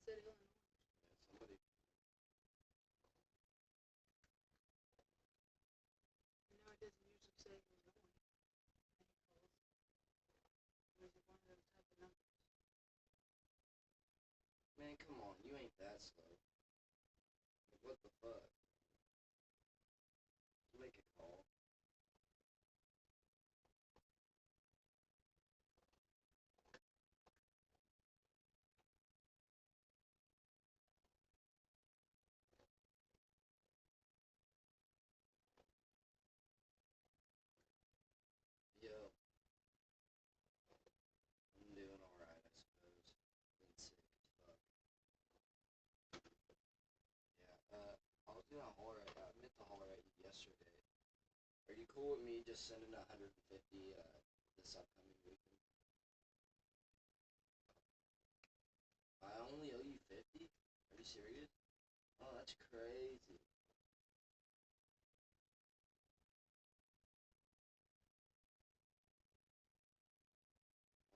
said Illinois. Yeah, somebody. No, it doesn't usually say Illinois. And he calls. Or is it one of those type of numbers? Man, come on, you ain't that slow. Like, what the fuck? Make a call. Yo, I'm doing alright, I suppose. Been sick as fuck. Yeah, I was gonna holler at, I meant to holler at you yesterday. Are you cool with me just sending 150 this upcoming weekend? I only owe you 50? Are you serious? Oh, that's crazy.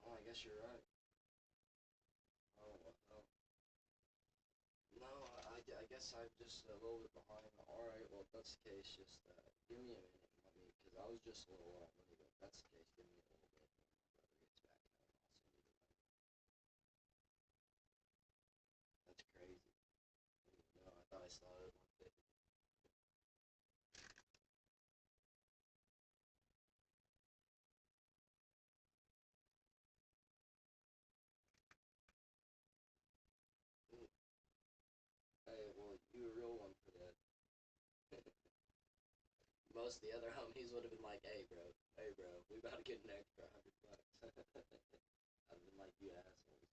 Oh, I guess you're right. Oh, well. No, I guess I'm just a little bit behind. Alright, well, if that's the case, just give me a minute. Let me, because I was just a little low on money, but if that's the case, give me a little bit. When my brother gets back home, I'll send you the money. That's crazy. I didn't even know. I thought I started at 150. Mm. Hey, well, you a real one for that. Most of the other homies would have been like, hey, bro, we about to get an extra 100 bucks. I'd have been like, you assholes.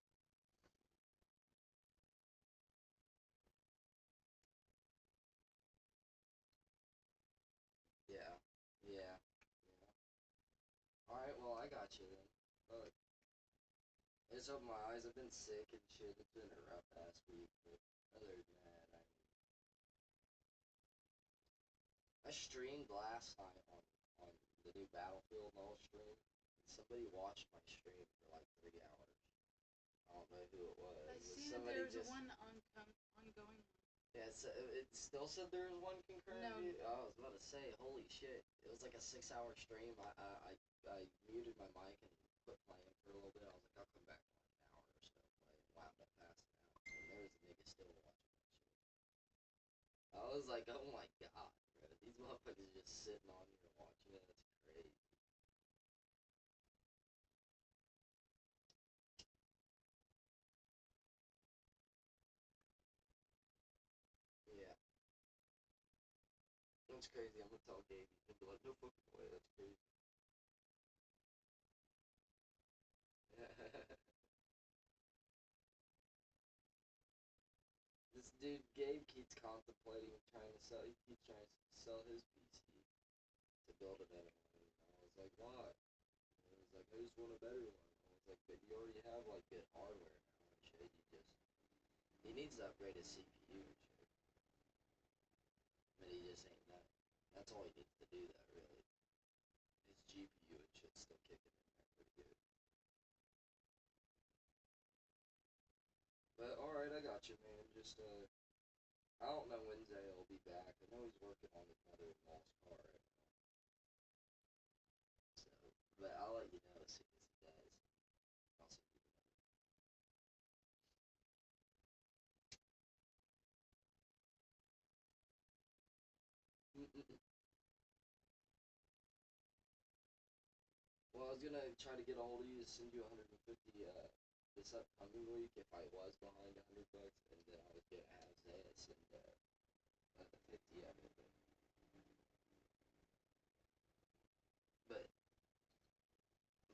Yeah, yeah, yeah. Alright, well, I got you then. Fuck. It's opened my eyes. I've been sick and shit. It's been a rough ass week, but other than that, I streamed last night on the new Battlefield mode stream, and somebody watched my stream for like 3 hours. I don't know who it was. I It was see that somebody there's just one ongoing one. yeah. It still said there was one concurrent No. view. I was about to say, holy shit! It was like a 6 hour stream. I muted my mic and quit playing for a little bit. I was like, I'll come back in like an hour or so. I wound up passing out, and there was a nigga still watching that shit. I was like, oh my god, bro, these motherfuckers just sitting on here watching it. That's crazy. Yeah, that's crazy. I'm gonna tell Gabe. He'll be like, no fucking way. That's crazy. This dude Gabe keeps contemplating trying to sell. He keeps trying to sell his PC to build a better one. And I was like, why? And he was like, I just want a better one. I was like, but you already have like good hardware now and shit. He needs to upgrade his CPU and shit. But he just ain't that. That's all he needs to do. That really. His GPU and shit's still kicking in there pretty good. But alright, I got you, man. Just I don't know when Zay will be back. I know he's working on his mother-in-law's car right now. So, but I'll let you know as soon as he does. I'll send you the number. Well, I was gonna try to get a hold of you to send you 150 this upcoming week if I was behind 100 bucks, and then I was gonna have Zay send 50 of it. But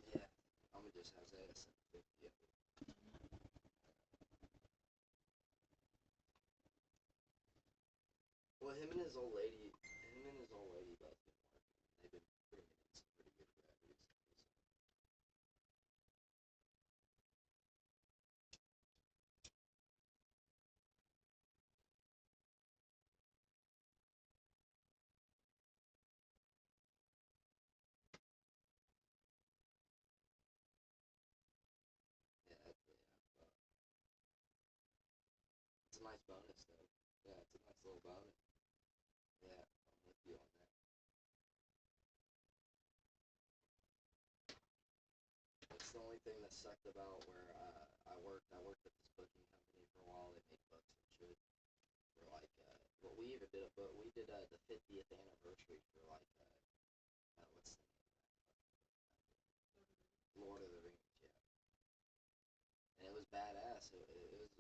yeah, I'm gonna just have Zay send 50 of it. Well, him and his old lady both been working. They've been bringing in some pretty good bread recently. So. Yeah, yeah. bonus though. Yeah, it's a nice little bonus. Yeah, I'm with you on that. It's the only thing that sucked about where I worked. I worked at this booking company for a while. They made books and shit. For like, well, we even did a book. We did the 50th anniversary for like, what's the name of that? Lord of the Rings. Yeah. And it was badass. It was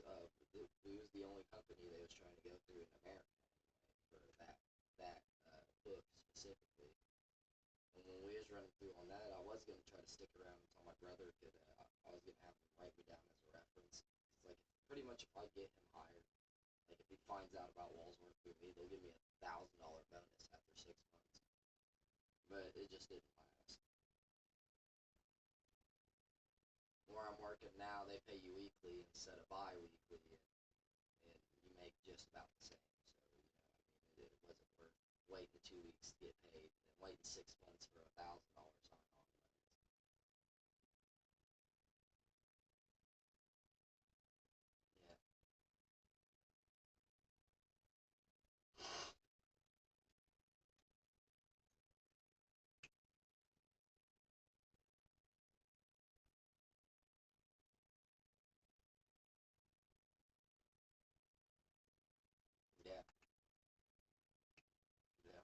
we was the only company that was trying to go through in America anyway for that book specifically. And when we was running through on that, I was gonna try to stick around until my brother could. I was gonna have him write me down as a reference. Cause like pretty much if I get him hired, like if he finds out about Wallsworth through me, they'll give me $1,000 bonus after 6 months. But it just didn't last. Where I'm working now, they pay you weekly instead of bi-weekly, and you make just about the same. So, you know, I mean, it wasn't worth waiting 2 weeks to get paid and waiting 6 months for $1,000 sign-on bonus. Yeah, yeah, yeah.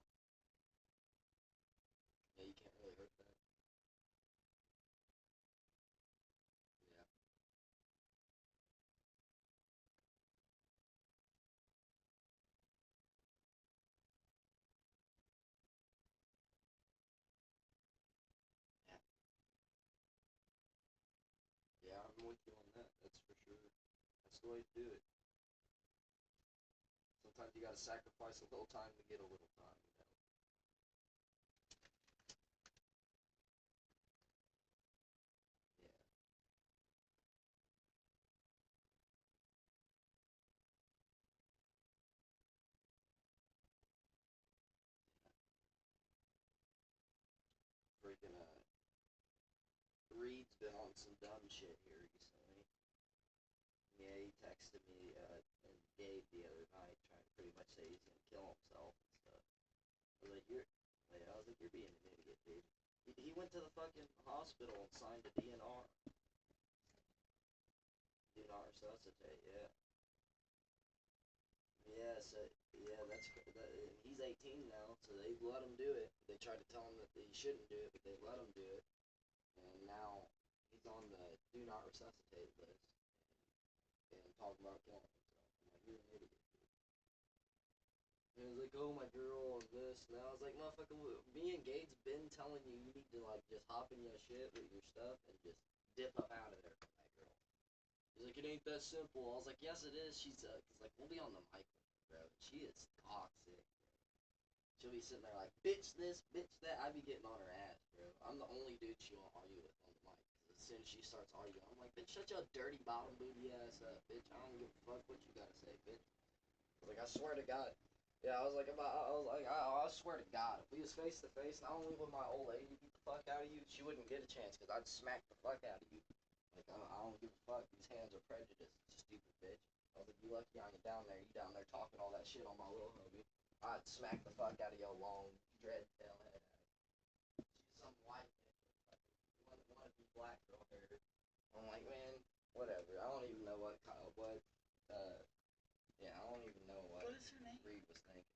Yeah, you can't really hurt that. Yeah, yeah, yeah. I'm with you on that. That's for sure. That's the way to do it. Sometimes you gotta sacrifice a little time to get a little time. You know. Yeah, yeah. Freaking Reed's been on some dumb shit here recently. Yeah, he texted me and Gabe the other night, trying to pretty much say he's gonna kill himself and stuff. I was like, you're being an idiot, dude. He went to the fucking hospital and signed a DNR. Do not resuscitate. Yeah. Yeah. So yeah, and he's 18 now, so they let him do it. They tried to tell him that he shouldn't do it, but they let him do it, and now he's on the do not resuscitate list and talking about killing himself. I'm like, you're an idiot. And he was like, oh, my girl, and this, and that. I was like, motherfucker, me and Gates been telling you you need to, like, just hop in your shit with your stuff and just dip up out of there from that girl. He's like, it ain't that simple. I was like, yes, it is. She's, cause, like, we'll be on the mic with her, bro. She is toxic. She'll be sitting there like, bitch this, bitch that. I be getting on her ass, bro. I'm the only dude she won't argue with on the mic. Cause as soon as she starts arguing, I'm like, bitch, shut your dirty bottom booty ass up, bitch. I don't give a fuck what you gotta say, bitch. Like, I swear to God. Yeah, I swear to God, if we was face to face, not only would my old lady beat the fuck out of you, she wouldn't get a chance, because I'd smack the fuck out of you. Like, I don't give a fuck. These hands are prejudiced, stupid bitch. I was like, you lucky I ain't down there. You down there talking all that shit on my little hubby. I'd smack the fuck out of your long, dread tail head. She's some white bitch. Like, want to be black girl hair. I'm like, man, whatever. I don't even know uh, yeah, I don't even know what What is her name? Reed was thinking.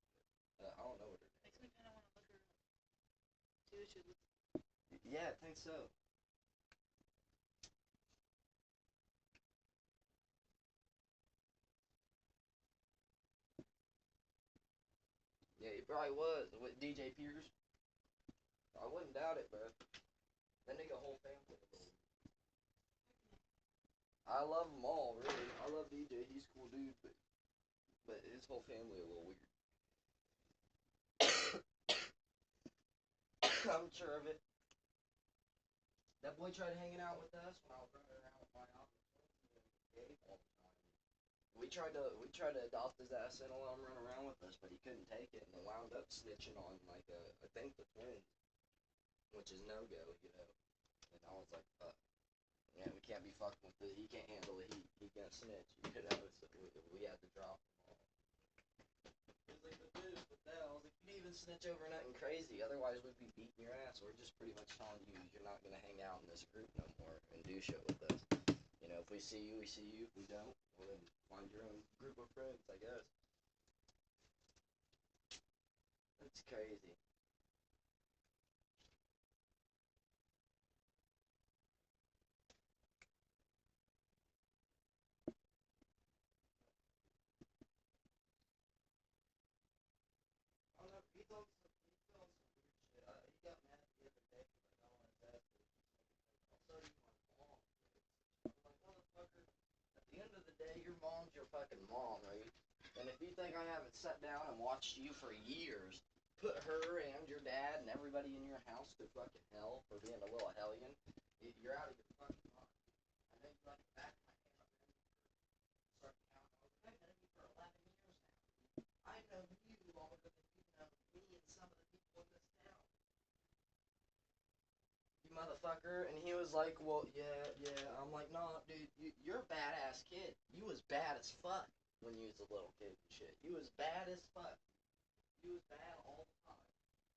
I don't know what her name Makes me kind of want to look her up. See what she looks is. Yeah, I think so. Yeah, he probably was. With DJ Pierce. I wouldn't doubt it, bro. That nigga whole family. I love them all, really. I love DJ. He's a cool dude, but his whole family a little weird. I'm sure of it. That boy tried hanging out with us when I was running around with my office all the time. We tried to adopt his ass in and let him run around with us, but he couldn't take it, and then wound up snitching on like I think the twins, which is no go, you know. And I was like, yeah, we can't be fucking with it. He can't handle it. He gonna snitch, you know, so we had to drop them all. He was like, but dude, but that, I was like, you didn't even snitch over nothing crazy, otherwise we'd be beating your ass. We're just pretty much telling you you're not gonna hang out in this group no more and do shit with us. You know, if we see you, we see you. If we don't, well then find your own group of friends, I guess. That's crazy. I don't know, he's on some weird shit. He got mad the other day because I got on his ass because he keeps making like, I'll show you my mom. I'm like, motherfucker, at the end of the day, your mom's your fucking mom, right? And if you think I haven't sat down and watched you for years, put her and your dad and everybody in your house to fucking hell for being a little hellion, you're out of your fucking mind. I know you like the back of my hand, I've known you for, start counting, I've known you for 11 years now. I know you longer than you've known me and some of the people in this town. You motherfucker. And he was like, well, yeah. I'm like, nah, dude, you're a badass kid. You was bad as fuck when you was a little kid and shit. You was bad as fuck. You was bad all the time.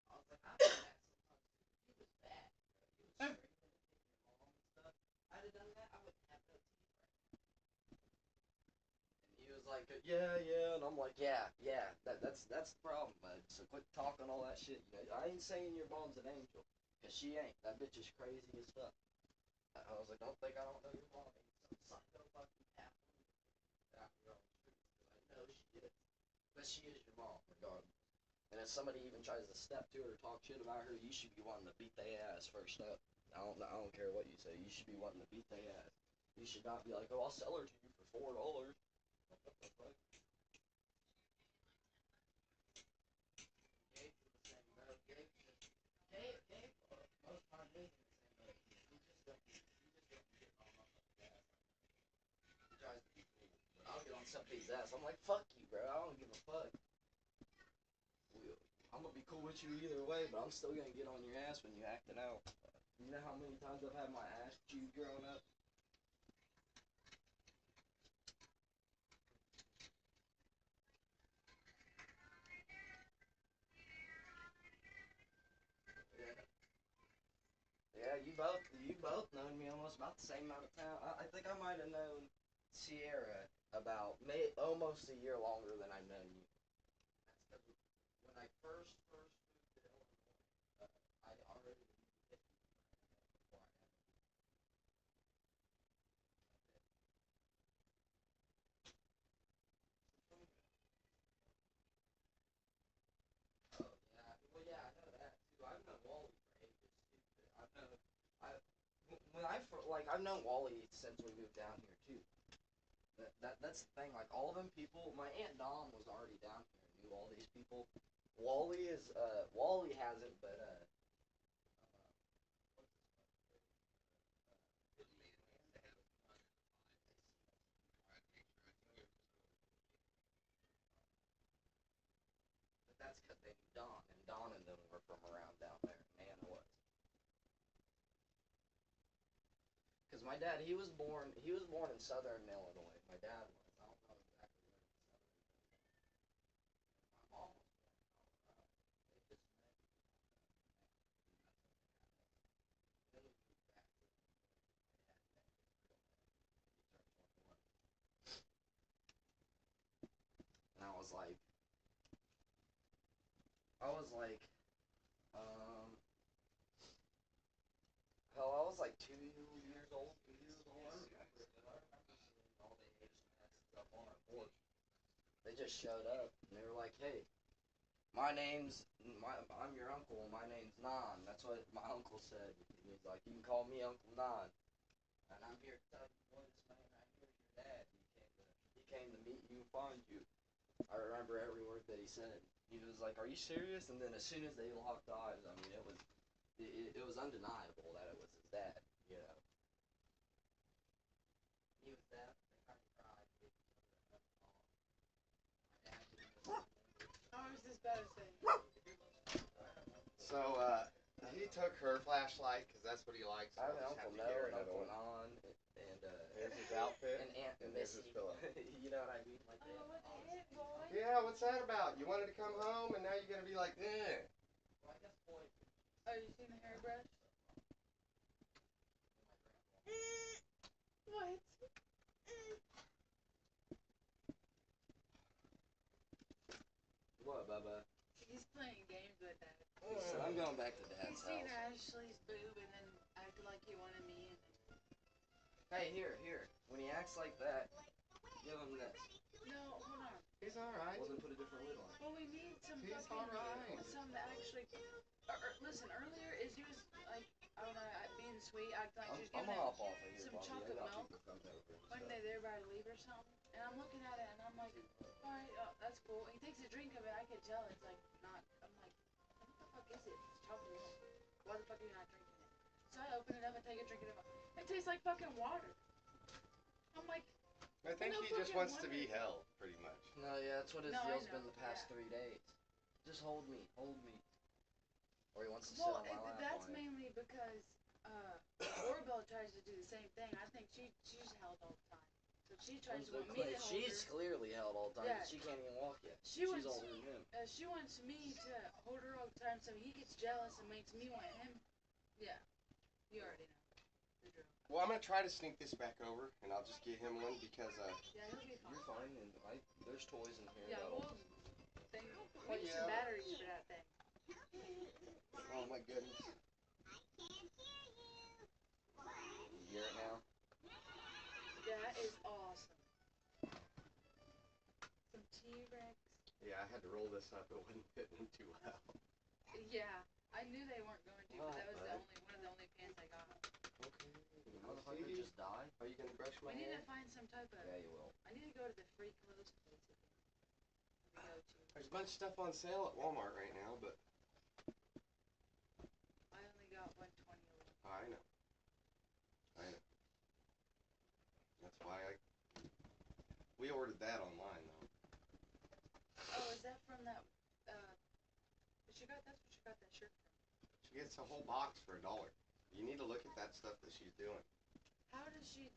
I was like, I'm bad sometimes too. You was bad. You was screaming and hitting your mom and stuff. I'd have done that, I wouldn't have no teeth right now. And he was like, yeah, and I'm like, yeah, that's the problem, bud. So quit talking all that shit. You know, I ain't saying your mom's an angel, cause she ain't. That bitch is crazy as fuck. I was like, don't think I don't know your mom ain't some psycho fucking athlete out here on the streets, cause I know she is. But she is your mom, regardless. And if somebody even tries to step to her or talk shit about her, you should be wanting to beat their ass first up. I don't care what you say. You should be wanting to beat their ass. You should not be like, oh, I'll sell her to you for $4. What the fuck? Gabe in the same boat. Gabe, most times is in the same boat. He just don't get on my fucking ass. He tries to be cool, but I'll get on somebody's ass. I'm like, fuck you, bro. I don't give a fuck. I'm gonna be cool with you either way, but I'm still gonna get on your ass when you acting out. You know how many times I've had my ass chewed growing up? Yeah. Yeah, you both known me almost about the same amount of time. I think I might have known Sierra about almost a year longer than I've known you. That's because when I first moved to Illinois, I already knew 50 before I had it. Oh yeah, well yeah, I know that too. I've known Wally for ages too. I've known I when I've known Wally since we moved down here too. That's the thing. Like all of them people, my aunt Dom was already down here and knew all these people. Wally hasn't, but what's his fucking name? But that's because they knew Don, and Don and them were from around down there. Nana was. Because my dad, he was born in Southern Illinois. My dad was. I don't know exactly where in Southern Illinois. My mom was born in Colorado. They just met. And then we moved back to my dad met his real name. He turned 21. And um, hell, I was like 2 years old, 3 years old. I remember it. I remember seeing all the Asian asses up on our porch. They just showed up and they were like, "Hey, I'm your uncle. My name's Nan." That's what my uncle said. He was like, "You can call me Uncle Nan." And I'm here to tell you, boy, this man right here is your dad. He came to meet you and find you. I remember every word that he said. He was like, "Are you serious?" And then as soon as they locked eyes, I mean, it was undeniable that it was his dad. You know, he was deaf. They kind of cried. Gave each other a hug and all. My dad didn't really remember. How is this better thing? So, he took her flashlight because that's what he likes. I have an I'll just Uncle have to get her No and another Uncle one. Non and Here's his outfit. and Aunt And Missy. breakfast pillow. You know what I mean? Like Oh, what the heck, boy? Yeah, what's that about? You wanted to come home and now you're gonna be like, eh. Well, I guess point. Oh, you seen the hairbrush? What? What, Bubba? He's playing games with that. He said, I'm going back to He Dad's seen house. Ashley's boob and then acted like he wanted me. Hey, here. When he acts like that, give him this. No, hold on. He's alright. Well, then put a different lid on it. Well, we need some He's fucking alright. some that actually. Listen, earlier is you was like, I don't know, being sweet, acting like she was I'm giving gonna it hop off of here, some Bobby. chocolate I got milk people coming over and when stuff. they're about to leave or something. And I'm looking at it and I'm like, alright, that's cool. And he takes a drink of it. I can tell it's like not. I'm like, what the fuck is it? It's chocolate milk. Why the fuck are you not drinking it? So I open it up and take a drink of it. It tastes like fucking water. I'm like, I think No he just fucking wants to be wonder. held, pretty much. No, yeah, that's what his No, I deal's been know, the past yeah. 3 days. Just hold me. Or he wants to sit well, on my lap that's on it. mainly because Orbell tries to do the same thing. I think she's held all the time. So she tries to want me to hold She's her. clearly held all the time. Yeah. She can't even walk yet. She She's wants- older than him. She wants me to hold her all the time, so he gets jealous and makes me want him. Yeah, you already know the drill. Well, I'm gonna try to sneak this back over, and I'll just get him one because Yeah, he'll be fine. You're fine, and there's toys in here. Yeah, that'll- well, we need some batteries for that thing. oh my goodness. You hear it now? That is awesome. Some T-Rex. Yeah, I had to roll this up. It wasn't fitting too well. Yeah, I knew they weren't going to, but that was Alright. one of the only pants I got. Okay. The motherfucker just died? Are you gonna brush my We need hair? to find some type of. Yeah, you will. I need to go to the free clothes place again. We go to. There's a bunch of stuff on sale at Walmart right now, but I only got 120 of them. I know. That's why we ordered that online though. Oh, is that from that? That's what you got that shirt from. She gets a whole box for $1. You need to look at that stuff that she's doing. How does she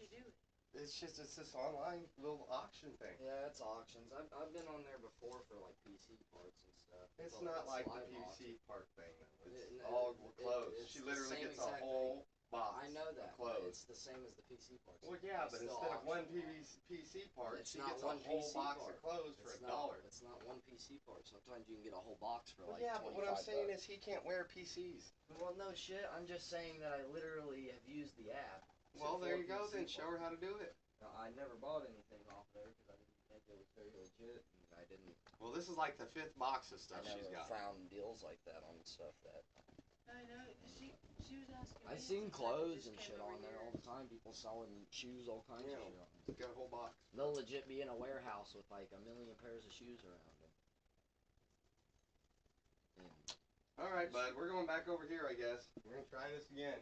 do it? It's this online little auction thing. Yeah, it's auctions. I've been on there before for like PC parts and stuff. It's all not that like the slide PVC part thing though. It's It- all it- clothes. it's She the literally same gets a exact whole box I know of that. clothes. It's the same as the PC parts. Well, yeah, It's but still instead of one auction. PC part, It's she not gets a one whole PC box part. of clothes for It's $1. It's not one PC part. Sometimes you can get a whole box for Well, like yeah, but what I'm 25 saying bucks. is he can't wear PCs. Well, no shit. I'm just saying that I literally have used the app. Well, there you go. PC Then show her parts. how to do it. Now, I never bought anything off there because I didn't think it was very legit, and I didn't. Well, this is like the 5th box of I stuff she's never got. found deals like that on stuff that. I know she was asking me. I seen clothes just and came shit over on there here. all the time. People selling shoes, all kinds Yeah. of shit on there. She's got a whole box. They'll legit be in a warehouse with like 1,000,000 pairs of shoes around them. And All right, bud. We're going back over here, I guess. We're gonna try this again.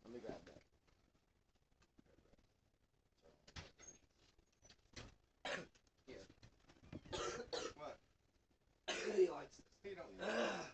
let me grab that. Here. What? He likes this. You don't need Ugh.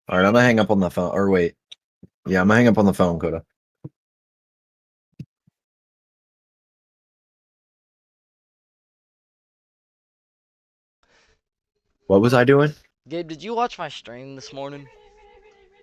All right, I'm gonna hang up on the phone. Or wait, yeah, I'm gonna hang up on the phone, Coda. What was I doing? Gabe, did you watch my stream this morning?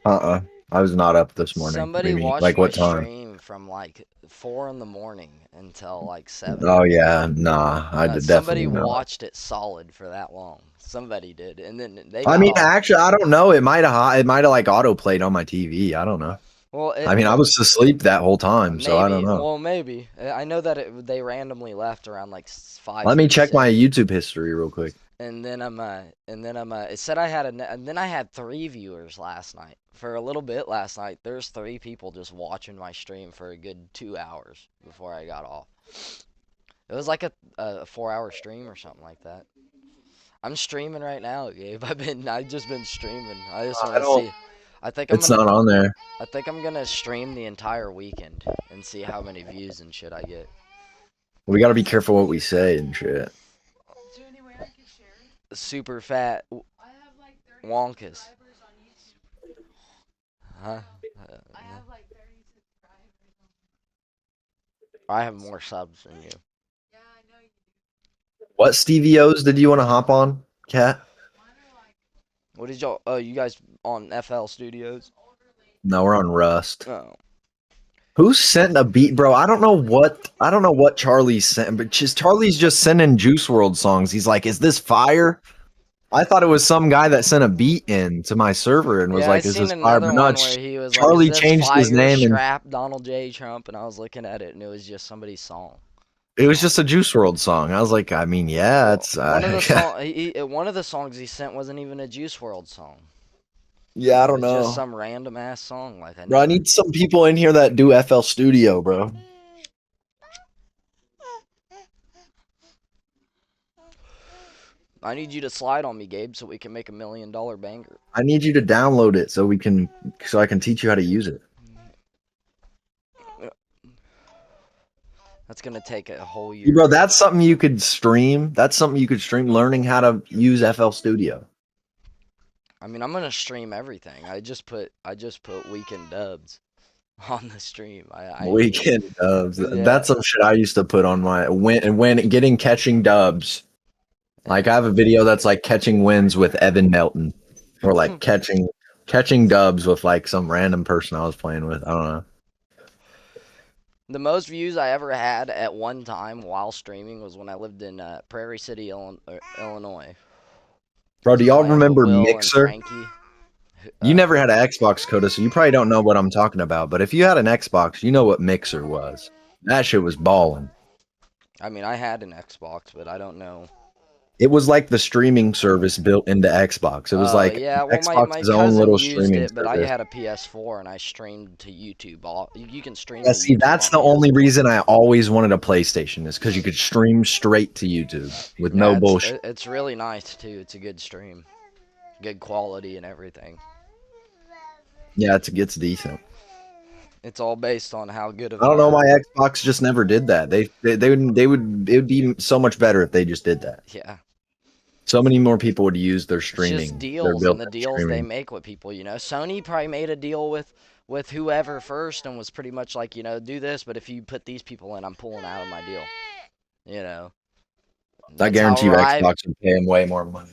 I was not up this morning. Somebody Maybe watched like my what time? stream from like 4 in the morning until like 7. Oh yeah, nah, I did Somebody definitely not. watched it solid for that long. Somebody did, and then they I got mean, off. actually, I don't know. It might have like auto played on my TV. I don't know. Well, I mean, I was asleep that whole time, so I don't maybe. know. Well, maybe. I know that they randomly left around like 5. Let me check my YouTube history real quick. And then it said I had and then I had 3 viewers last night. For a little bit last night, there's 3 people just watching my stream for a good 2 hours before I got off. It was like a 4-hour stream or something like that. I'm streaming right now, Gabe. I've just been streaming. I just want to see. I think It's not on there. I think I'm gonna stream the entire weekend and see how many views and shit I get. We gotta be careful what we say and shit. Is there any way I can share it? Super fat I have like 30 wonkus. subscribers on YouTube. Huh? I have like 30 subscribers. I have more subs than you. Yeah, I know you do. What Stevie O's did you want to hop on, Cat? Mine are like What did y'all? Oh, you guys on FL Studios? older ladies. No, we're on Rust. Oh. Who sent a beat, bro? I don't know what Charlie sent, but Charlie's just sending Juice World songs. He's like, "Is this fire?" I thought it was some guy that sent a beat in to my server and was Yeah, like, I "Is seen this fire?" another But one no, where he was Charlie like, "Is this changed his fire, name and strap Donald J. Trump," and I was looking at it and it was just somebody's song. it was just a Juice World song. I was like, I mean, yeah, it's one of the one of the songs he sent wasn't even a Juice World song. yeah, I don't It's know. just some random ass song. Like Bro, I need some people in here that do FL Studio, bro. I need you to slide on me, Gabe, so we can make $1 million banger. I need you to download it so I can teach you how to use it. That's gonna take a whole year. Bro, that's something you could stream. That's something you could stream, learning how to use FL Studio. I mean, I'm gonna stream everything. I just put Weekend Dubs on the stream. Weekend Dubs. Yeah. That's some shit I used to put on my when getting catching dubs. Like I have a video that's like catching wins with Evan Melton, or like catching dubs with like some random person I was playing with. I don't know. The most views I ever had at one time while streaming was when I lived in Prairie City, Illinois. Bro, do y'all Playing with remember Will and Mixer? Frankie. You never had an Xbox, Coda, so you probably don't know what I'm talking about. But if you had an Xbox, you know what Mixer was. That shit was balling. I mean, I had an Xbox, but I don't know. It was like the streaming service built into Xbox. It was like yeah, well, Xbox's my own cousin little used streaming it, but I service. had a PS4 and I streamed to YouTube. You can stream. Yeah, to see, YouTube that's on the only PS4. reason I always wanted a PlayStation is because you could stream straight to YouTube with no bullshit. It's really nice too. It's a good stream, good quality and everything. Yeah, it's decent. It's all based on how good of. I don't know why Xbox just never did that. It would be so much better if they just did that. Yeah. So many more people would use their It's streaming. just their deals and the built-in deals they streaming. make with people, you know. Sony probably made a deal with whoever first and was pretty much like, you know, do this, but if you put these people in, I'm pulling out of my deal. You know. I That's guarantee you how Xbox would pay him way more money.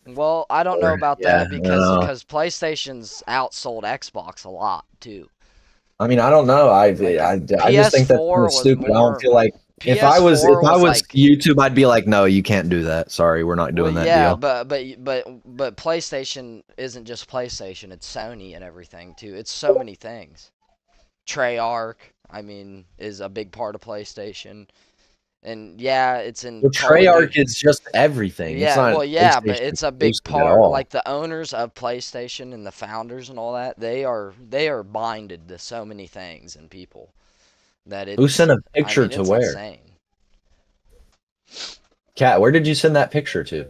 Well, I don't know about Yeah, that because PlayStation's outsold Xbox a lot too. I mean, I don't know. I just think that's PS4 kinda was stupid. I more- don't feel like if I was PS4 like, YouTube, I'd be like, no, you can't do that. Sorry, we're not doing that deal. but PlayStation isn't just PlayStation. It's Sony and everything too. It's so many things. Treyarch, I mean, is a big part of PlayStation, and yeah, it's in. Well, Call of Duty. Treyarch is just everything. Yeah, it's not well, yeah, but PlayStation it's a big exclusive at part. all. Like the owners of PlayStation and the founders and all that, they are binded to so many things and people that it's. Who sent a picture to it's where? Insane. Kat, where did you send that picture to?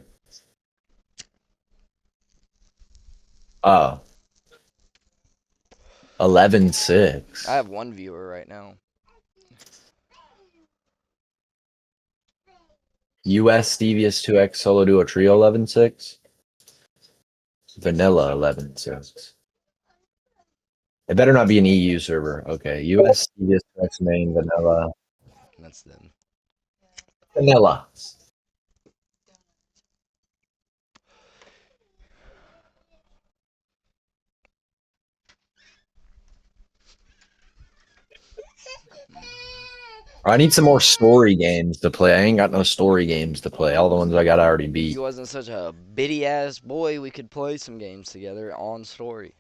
Oh. 11.6. I have one viewer right now. US Devious 2X Solo Duo Trio 11.6. Vanilla 11.6. It better not be an EU server. Okay, US, CS, main, vanilla, That's them. vanilla. I need some more story games to play. I ain't got no story games to play. All the ones I got, I already If beat. you wasn't such a bitty ass boy, we could play some games together on story.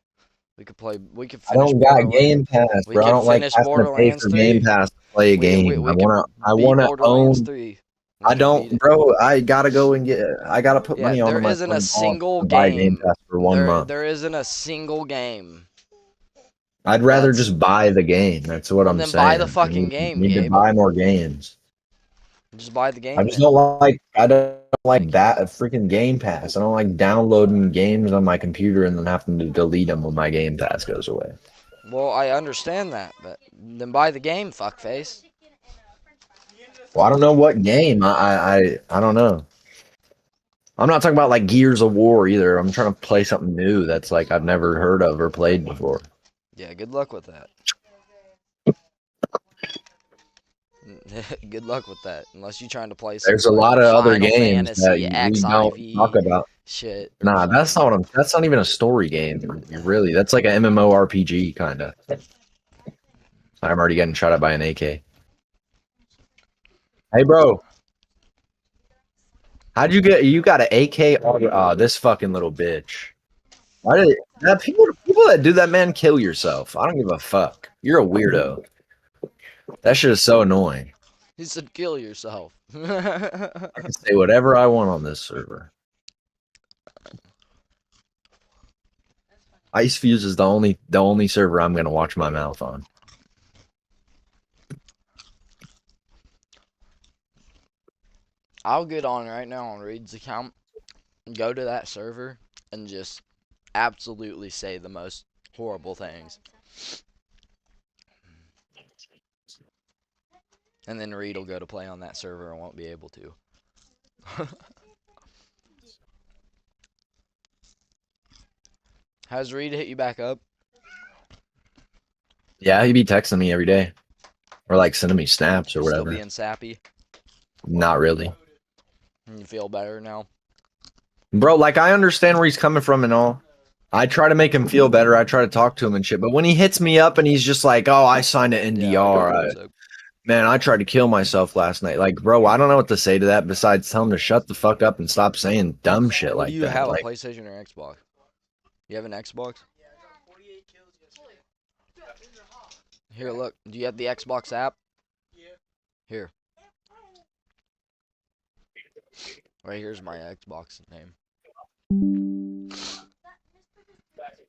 We could play. We could I finish don't got Borderlands. Game Pass, We bro. I could don't like finish having to pay Borderlands for Game 3. Pass to play a game. We could I beat wanna Borderlands own. 3. We I could beat don't, it. bro. I gotta go and get. I gotta put Yeah, money onto there my isn't a $20 single to buy Game game. Pass for 1 month. There isn't a single game. I'd rather That's just buy the game. That's what I'm then saying. buy the I fucking game, need to Gabe. buy more games. Just buy the I game just then. don't like. I don't like that freaking Game Pass. I don't like downloading games on my computer and then having to delete them when my Game Pass goes away. Well, I understand that, but then buy the game, fuckface. Well, I don't know what game. I don't know. I'm not talking about like Gears of War either. I'm trying to play something new that's like I've never heard of or played before. Yeah, good luck with that. Good luck with that. Unless you're trying to play some There's a sort lot of other Final games that Fantasy we don't talk XIV about. shit. Nah, that's not what I'm. That's not even a story game. Really, that's like an MMORPG kind of. I'm already getting shot at by an AK. Hey, bro. How'd you get? You got an AK? Oh, this fucking little bitch. Why did that people that do that, man, kill yourself? I don't give a fuck. You're a weirdo. That shit is so annoying. He said, "Kill yourself." I can say whatever I want on this server. Ice Fuse is the only server I'm gonna watch my mouth on. I'll get on right now on Reed's account, go to that server, and just absolutely say the most horrible things. And then Reed will go to play on that server and won't be able to. Has Reed hit you back up? Yeah, he'd be texting me every day, or like sending me snaps or Still whatever. being sappy? Not really, You feel better now? bro. Like I understand where he's coming from and all. I try to make him feel better. I try to talk to him and shit. But when he hits me up and he's just like, "Oh, I signed an NDR," man, I tried to kill myself last night. Like, bro, I don't know what to say to that besides tell him to shut the fuck up and stop saying dumb shit like Do you that. have Like, a PlayStation or Xbox? You have an Xbox? Here, look. Do you have the Xbox app? Here. Right here's my Xbox name.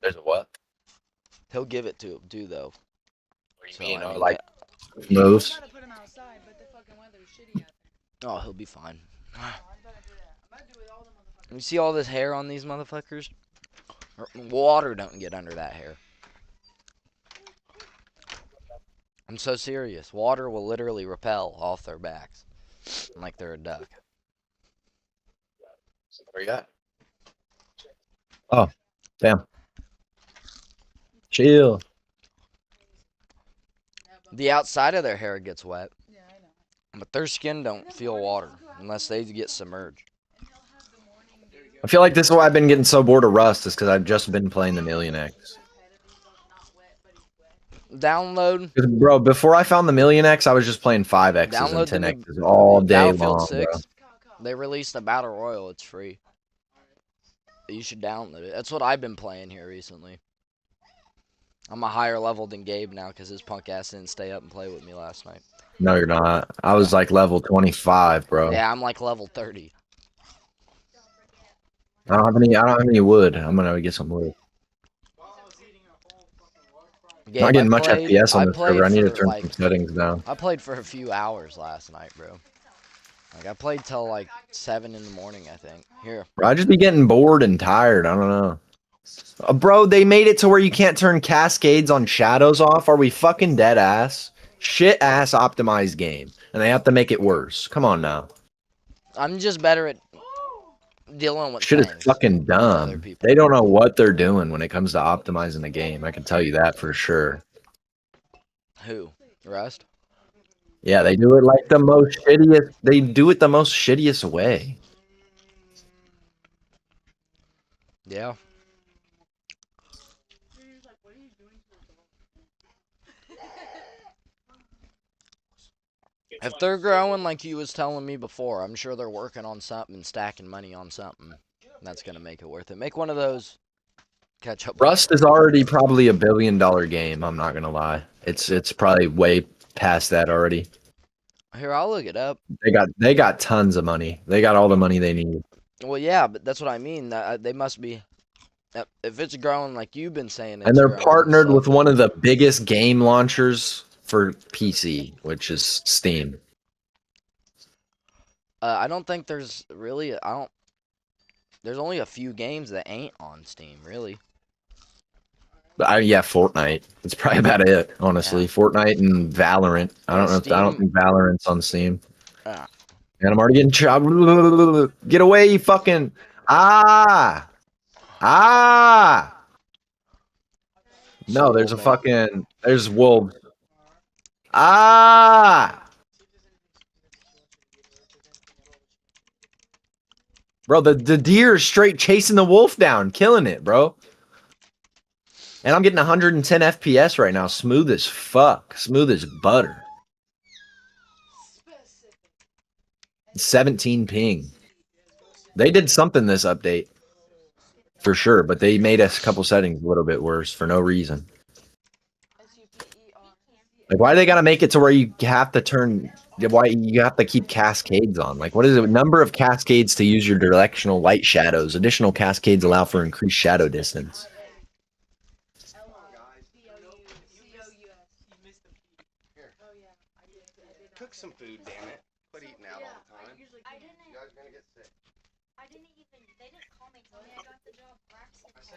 there's a what? He'll give it to him too, though. So, I mean, Like moves. I'm about to put him outside, but the fucking weather is shitty out there. oh, he'll be fine. I'm about to do that. I'm about to do it with all the motherfuckers. You see all this hair on these motherfuckers? Water don't get under that hair. I'm so serious. Water will literally repel off their backs. Like they're a duck. Where you at? Oh, damn. Chill. The outside of their hair gets wet, Yeah, I know. but their skin don't feel water unless they get submerged. I feel like this is why I've been getting so bored of Rust, is because I've just been playing the Million X. Download 'Cause, bro, before I found the Million X, I was just playing 5X's Download and the 10X's all day Battlefield long, 6. bro. They released a battle royal. It's free. You should download it. That's what I've been playing here recently. I'm a higher level than Gabe now because his punk ass didn't stay up and play with me last night. No, you're not. I was like level 25, bro. Yeah, I'm like level 30. I don't have any wood. I'm gonna get some wood. Gabe, Not getting I much played- FPS on I this played server. I need to for, turn like- some settings down. I played for a few hours last night, bro. Like, I played till like 7 in the morning, I think. Here. Bro, I just be getting bored and tired. I don't know. Bro, they made it to where you can't turn cascades on shadows off. Are we fucking dead ass? Shit ass optimized game. And they have to make it worse. Come on now. I'm just better at... dealing with Shit is things fucking with other dumb. people. They don't know what they're doing when it comes to optimizing the game. I can tell you that for sure. Who? Rust? Yeah, they do it like the most shittiest. They do it the most shittiest way. Yeah. He's like, what are you doing to the dog? If they're growing like you was telling me before, I'm sure they're working on something, stacking money on something. That's gonna make it worth it. Make one of those. Catch up. Rust is already probably $1 billion game. I'm not gonna lie. It's probably way past that already. Here, I'll look it up. They got tons of money. They got all the money they need. Well, yeah, but that's what I mean. They must be. If it's growing like you've been saying, And it's they're growing, partnered so- with one of the biggest game launchers for PC, which is Steam. I don't think there's really. I don't. There's only a few games that ain't on Steam, really. But yeah, Fortnite. That's probably about it, honestly. Yeah. Fortnite and Valorant. I don't know. I don't think Valorant's on Steam. Ah. And I'm already getting chopped. Get away, you fucking ah. No, there's a fucking. There's wolves. Bro, the deer is straight chasing the wolf down, killing it, bro. And I'm getting 110 FPS right now. Smooth as fuck. Smooth as butter. 17 ping. They did something this update. For sure, but they made a couple settings a little bit worse for no reason. Like, why do they gotta make it to where you have to turn? Why you have to keep cascades on? Like, what is it? Number of cascades to use your directional light shadows. Additional cascades allow for increased shadow distance. Cook some food, damn it. Quit eating out all the time. You guys are gonna get sick. They didn't call me till I got the job.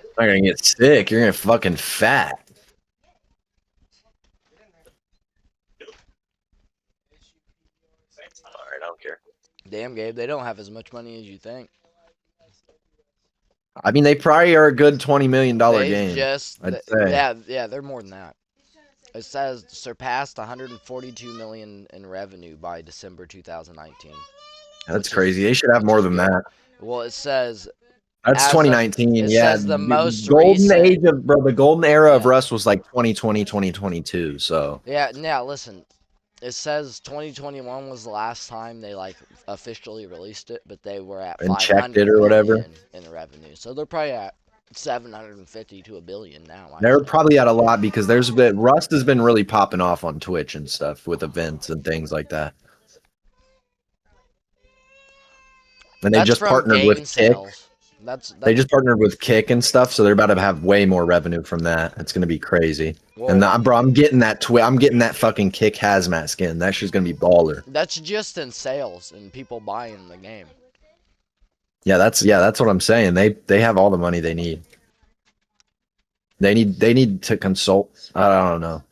You're not gonna get sick. You're gonna get fucking fat. Alright, I don't care. Damn, Gabe, they don't have as much money as you think. I mean, they probably are a good $20 million They game. just, I'd say. yeah, they're more than that. It says surpassed 142 million in revenue by December 2019. That's crazy. They should have more than that. Well, it says That's As of- 2019. it Yeah, says the most golden recent- age of the golden era of Yeah. Rust was like 2020, 2022. So yeah, listen. It says 2021 was the last time they like officially released it, but they were at And 500 checked it or whatever. million in revenue. So they're probably at 750 to $1 billion now. I'd they're say. probably at a lot because there's a bit. Rust has been really popping off on Twitch and stuff with events and things like that. And they That's just from partnered game with Kick. sales. They just partnered with Kick and stuff, so they're about to have way more revenue from that. It's gonna be crazy. And bro, I'm getting that I'm getting that fucking Kick hazmat skin. That shit's gonna be baller. that's just in sales and people buying the game. Yeah, that's what I'm saying. They have all the money they need. They need to consult. I don't know.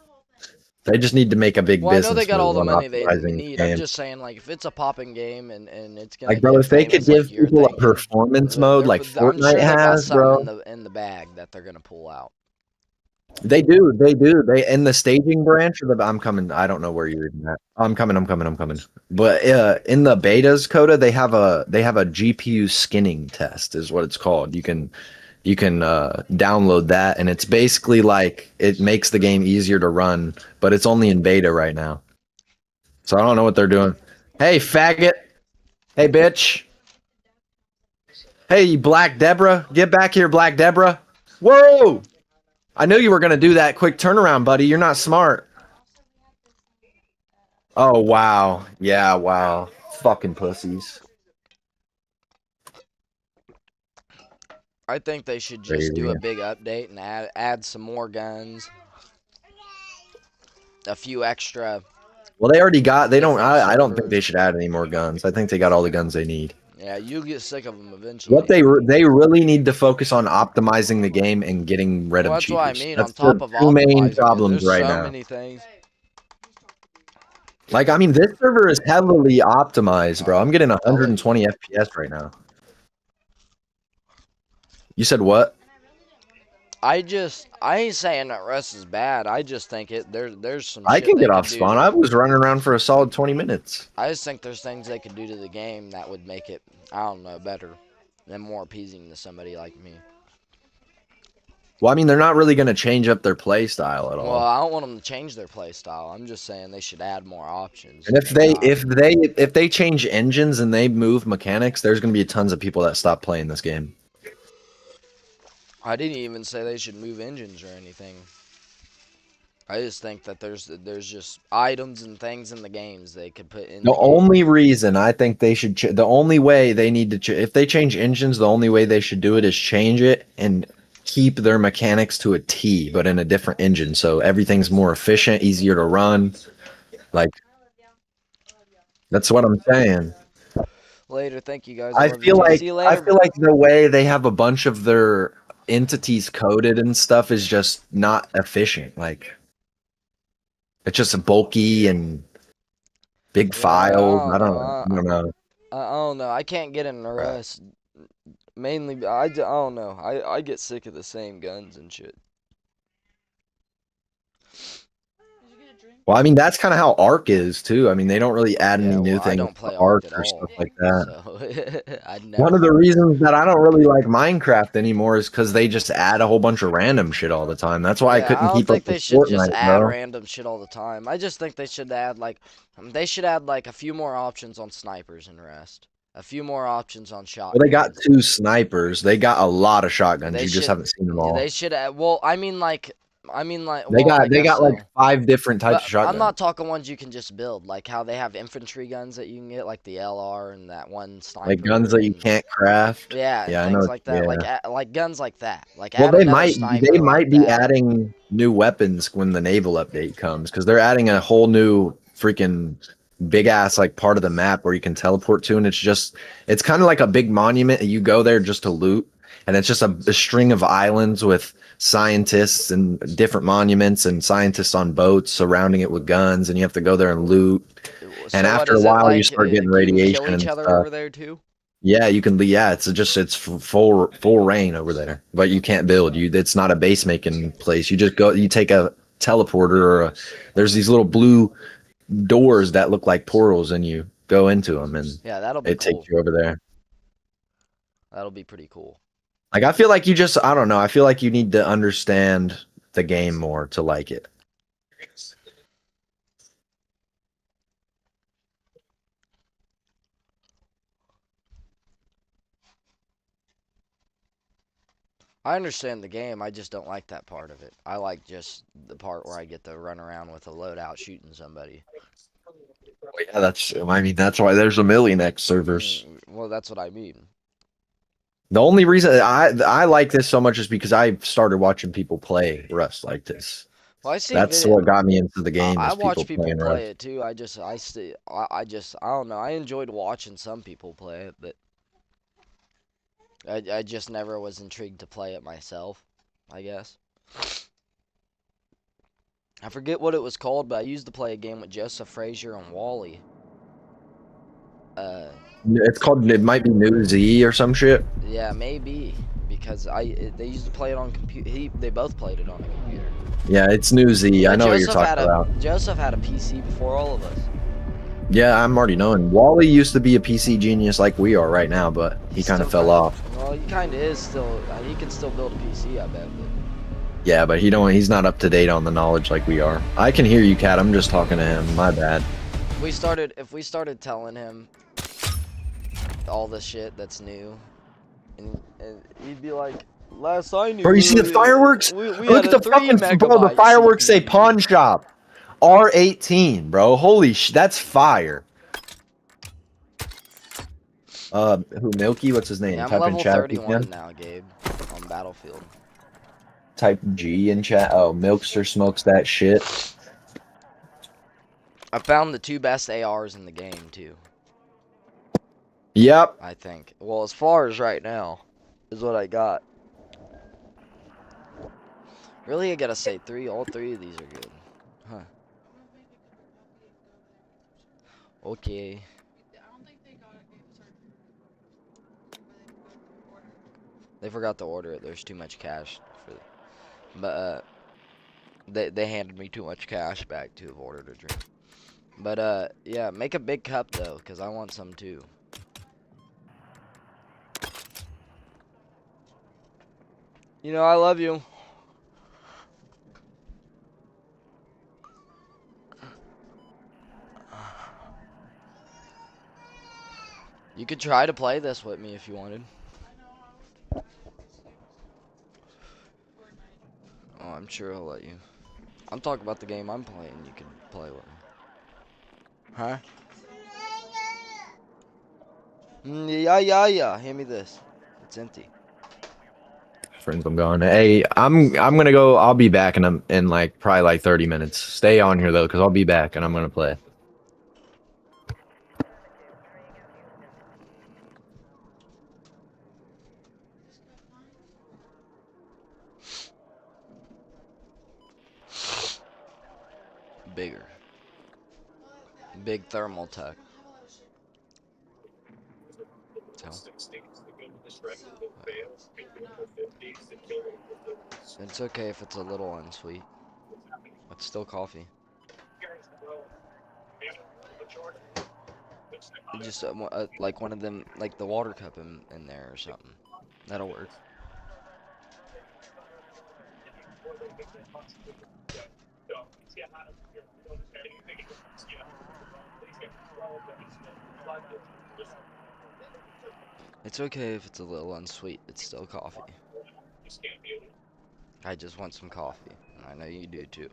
They just need to make a big Well, I business. know they got all the move on money they optimizing need. the I'm game. just saying, like, if it's a popping game and it's gonna Like, bro, get if they could famous like give you're people a thinking, performance mode like I'm sure Fortnite they got has, bro. something in the bag that they're gonna pull out. They do. They in the staging branch of the. I'm coming. I don't know where you're even at. I'm coming. But in the betas, Coda, they have a GPU skinning test, is what it's called. You can download that, and it's basically like it makes the game easier to run, but it's only in beta right now. So I don't know what they're doing. Hey, faggot. Hey, bitch. Hey, you Black Deborah. Get back here, Black Deborah. Whoa! I knew you were going to do that quick turnaround, buddy. You're not smart. Oh, wow. Yeah, wow. Fucking pussies. I think they should just do a Crazy. big update and add some more guns, a few extra. Well, they already got. They don't. I don't think they should add any more guns. I think they got all the guns they need. Yeah, you'll get sick of them eventually. What they really need to focus on optimizing the game and getting rid Well, of that's what I cheaters. mean. That's On top the of two main optimizing it, problems there's right so now. many things. Like, I mean, this server is heavily optimized, bro. I'm getting 120 FPS right now. You said what? And I really didn't want to go. I ain't saying that Rust is bad. I just think there's some I shit can they get could off do spawn. I to. was running around for a solid 20 minutes. I just think there's things they could do to the game that would make it, I don't know, better and more appeasing to somebody like me. Well, I mean, they're not really going to change up their play style at Well, all. I don't want them to change their play style. I'm just saying they should add more options. And if than they not. if they change engines and they move mechanics, there's going to be tons of people that stop playing this game. I didn't even say they should move engines or anything. I just think that there's just items and things in the games they could put in The the game. only reason I think they should, the only way they need to, if they change engines, the only way they should do it is change it and keep their mechanics to a T, but in a different engine, so everything's more efficient, easier to run. Like that's what I'm saying. Later, thank you guys. I love you feel too. like See you later. the way they have a bunch of their entities coded and stuff is just not efficient. Like it's just bulky and big Yeah, files. I I don't don't know. I don't know. I don't know. I can't get in the rest. Mainly, I don't know. I get sick of the same guns and shit. Did you get a drink? Well, I mean that's kind of how Ark is too. I mean they don't really add any Yeah, new well, I things don't to play Ark Ark at or all. stuff like that. So I One of never. the reasons that I don't really like Minecraft anymore is because they just add a whole bunch of random shit all the time. That's why I Yeah, I couldn't don't keep up think they with should just Fortnite, add bro. random shit all the time. I just think they should add like a few more options on snipers and rest. A few more options on Well, they got shotguns. 2 snipers. They got a lot of shotguns. They You just should. haven't seen them all. They should add. Well, They well, I got guess like so. 5 different types But of shotguns. I'm not talking ones you can just build, like how they have infantry guns that you can get, like the LR and that one sniper. Like guns that you and- can't craft. Yeah, Yeah, I things know. like that. Yeah. Like guns like that. Like Well, add another sniper they like might be that. adding new weapons when the naval update comes because they're adding a whole new freaking big ass like part of the map where you can teleport to, and it's kind of like a big monument. And you go there just to loot, and it's just a string of islands with scientists and different monuments and scientists on boats surrounding it with guns, and you have to go there and loot. So And what after a is it while, you like? start getting You can kill radiation each and other stuff. over there too? Yeah, you can. Yeah, it's full rain over there, but you can't build. It's not a base making place. You just go. You take a teleporter there's these little blue doors that look like portals, and you go into them, and Yeah, that'll be it cool. takes you over there. That'll be pretty cool. Like I feel like I don't know. I feel like you need to understand the game more to like it. I understand the game. I just don't like that part of it. I like just the part where I get to run around with a loadout shooting somebody. Well, yeah, I mean, that's why there's a million X servers. Well, that's what I mean. The only reason I like this so much is because I started watching people play Rust like this. Well, I see. That's what got me into the game. I is watch people playing play Rust. it too. I don't know. I enjoyed watching some people play it, but I just never was intrigued to play it myself, I guess. I forget what it was called, but I used to play a game with Joseph Frazier and Wally. It's called. It might be New Z or some shit. Yeah, maybe because they used to play it on computer. They both played it on a computer. Yeah, it's New Z. I know what you're talking about. Joseph had a PC before all of us. Yeah, I'm already knowing. Wally used to be a PC genius like we are right now, but he kind of fell off. Well, he kind of is still. He can still build a PC, I bet. But Yeah, but he's not up to date on the knowledge like we are. I can hear you, Kat. I'm just talking to him. My bad. if we started telling him all the shit that's new, and he'd be like, "Last I knew." Bro, you see the fireworks? We Look had at the fucking bro. The megabyte fireworks say CPU. pawn shop. R18, bro. Holy that's fire. Who Milky? What's his name? Yeah, I'm Type in level chat if you 31 can. now, Gabe, on Battlefield. Type G in chat. Oh, Milkster smokes that shit. I found the 2 best ARs in the game too. Yep. I think. Well, as far as right now, is what I got. Really, I gotta say all 3 of these are good. Huh. Okay. I don't think they got it. They forgot to order it. There's too much cash for it. But they handed me too much cash back to have ordered a drink. But yeah, make a big cup though, cause I want some too. You know I love you. You could try to play this with me if you wanted. I know. Fortnite. Oh, I'm sure he'll let you. I'm talking about the game I'm playing. You can play with me. Huh? Yeah. Hand me this. It's empty. Friends, I'm going. Hey, I'm gonna go. I'll be back in like probably like 30 minutes. Stay on here though, cause I'll be back and I'm gonna play. Bigger. Big thermal tech. So. It's okay if it's a little unsweet. It's still coffee. Just like one of them, like the water cup in there or something. That'll work. It's okay if it's a little unsweet. It's still coffee. I just want some coffee. I know you do too.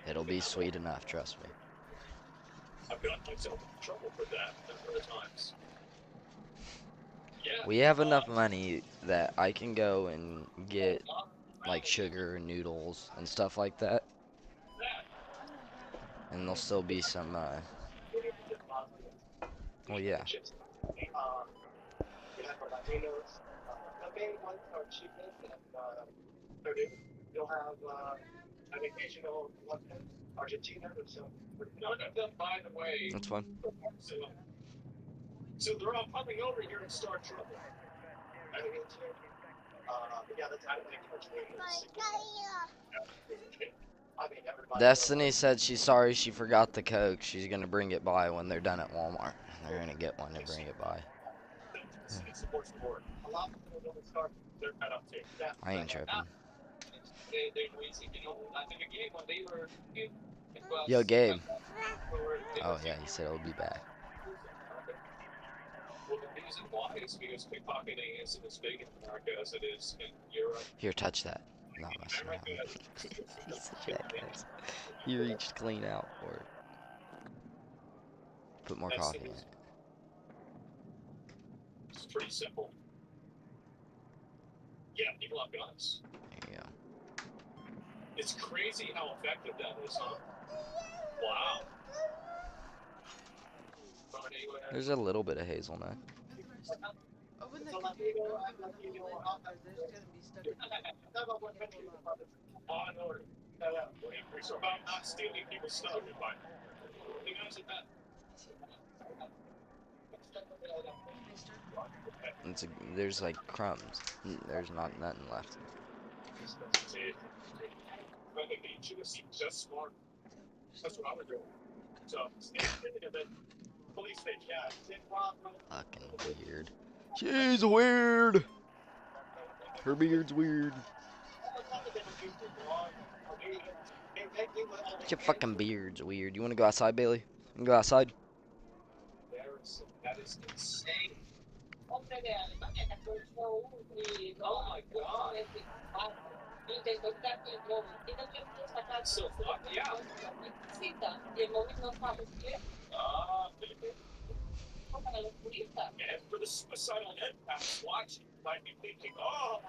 It'll be sweet enough, trust me. I've got myself in trouble for that a number of times. Yeah. We have enough money that I can go and get like sugar and noodles and stuff like that. And there'll still be some, well, yeah. You'll have an occasional Argentina or so. None of them, by the way. That's fun. So they're all coming over here and start trouble. Yeah, that's I don't think much Destiny said she's sorry she forgot the Coke. She's gonna bring it by when they're done at Walmart. They're gonna get one and bring it by. I ain't tripping. Yo, Gabe. Oh yeah, he said he'll be back. Well, the reason why is because pickpocketing isn't as big in America as it is in Europe. Here, touch that. No, that's not. He's a jackass. He reached clean out for it. Put more coffee in it. It's pretty simple. Yeah, people have guns. There you go. It's crazy how effective that is, huh? Wow. There's a little bit of hazelnut. Open the computer. On order. It's about not stealing people's stuff. You guys at that? There's like crumbs. There's not nothing left. Just smart. That's what I would do. So, police station, yeah. Fucking weird. She's weird. Her beard's weird. Your fucking beard's weird. You wanna go outside, Bailey? You wanna go outside? That is insane. Oh my god. So, yeah. And for the suicidal empaths watching, might be thinking, oh,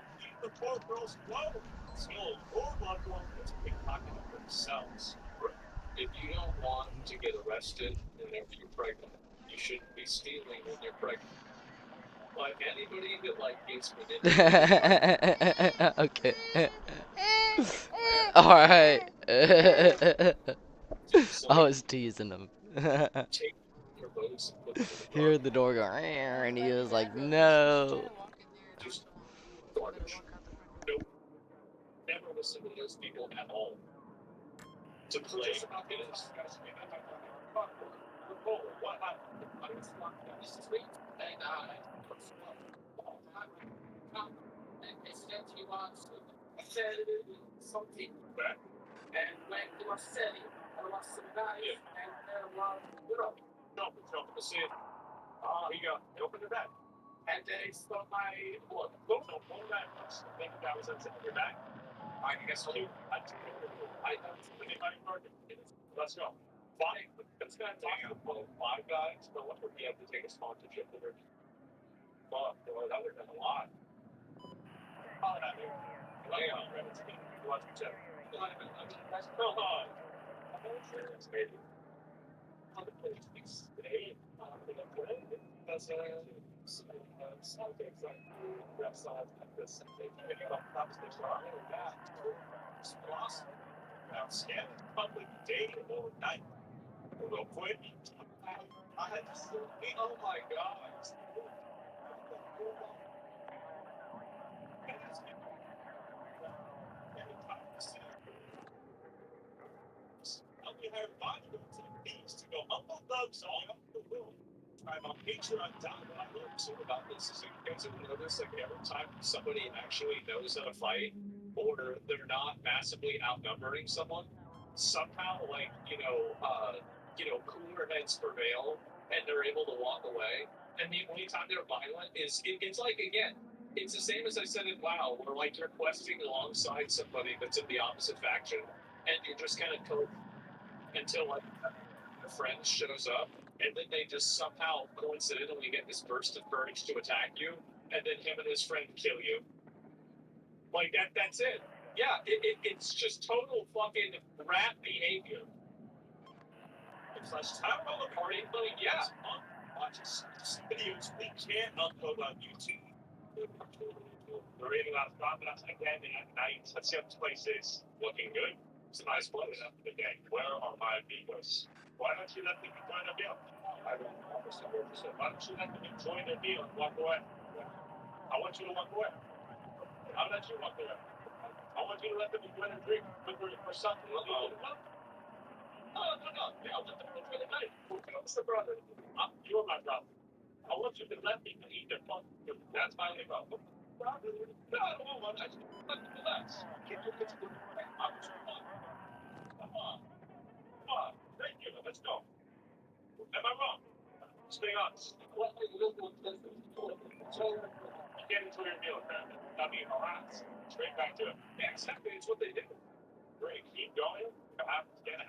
the poor girl's clothes. Still, your loved one is pickpocketing themselves. If you don't want to get arrested whenever you're pregnant, you shouldn't be stealing when you're pregnant. Like anybody that like gets manipulated. Okay. Alright. I was teasing him. He heard the door go, and he was like, no. just garbage. Nope. Never listen to those people at all. To play it is. What happened? I was walking down the street and they said he wants to sell something. Right. And when he was selling, there was some guys and there was, jump to see it. Here you go. Open the bag. And they stole my wallet. No, that was, I think that was at your bag. I guess you. I don't think anybody heard it. Let's go. Fine. It's gonna take about 5 guys, but what would we have to take a sponsorship for their fuck, boy, that would have been a lot. Oh, that dude. Hang on, man. It's me. You want to check? Come on. I'm sure it's maybe. On the place, it's today. That's some things like websites like this. They pick up conversation on that. It's awesome. Now, scan public data overnight. Real quick. I had to see, oh my god. We have 5 minutes to go up on thugs all up the room. I'm on Patreon.com. What I love too about this is you guys have noticed like every time somebody actually knows how to fight or they're not massively outnumbering someone, somehow like, cooler heads prevail and they're able to walk away. And the only time they're violent is it's like again, it's the same as I said in WoW, where like you're questing alongside somebody that's in the opposite faction and you're just kind of until like a friend shows up, and then they just somehow coincidentally get this burst of courage to attack you, and then him and his friend kill you. Like that's it. Yeah, it's just total fucking rat behavior. It's like, how about the party? Like, yeah, watch videos we can't upload on YouTube. We're reading about Providence again at night. Let's see how this place is. Looking good. It's a nice place after the game. Where are my amigos? Why don't you let them join their meal? I don't know. Why don't you let them join their meal and walk away? I want you to walk away. I'll let you walk away. I want you to let them enjoy their drink or something. No. Yeah, I'll let them enjoy the night. What's the brother? You're my brother. I want you to let me eat their fun. That's my only problem. No, I don't want to. Let me relax. Get your kids to I'm too fun. Come on. Thank you. Let's go. Am I wrong? Stay honest. You can't enjoy your meal, apparently. Not being harassed. Straight back to it. Yeah, exactly. It's what they do. Great. Keep going. You have to get it.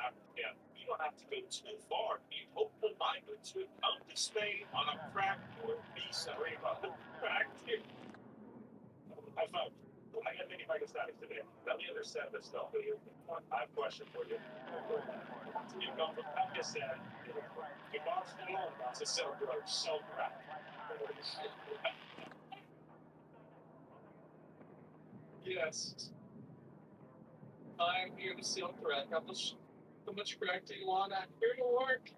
You don't have to go too far. Be open-minded to come to Spain on a crack or visa. Crack. High five. I got many Pakistan today. Let me understand this stuff. I have a question for you. You come from Pakistan. You Barcelona to sell drugs, sell crack. Yes. I'm here to sell crack. How much crack do you want? I'm here to work.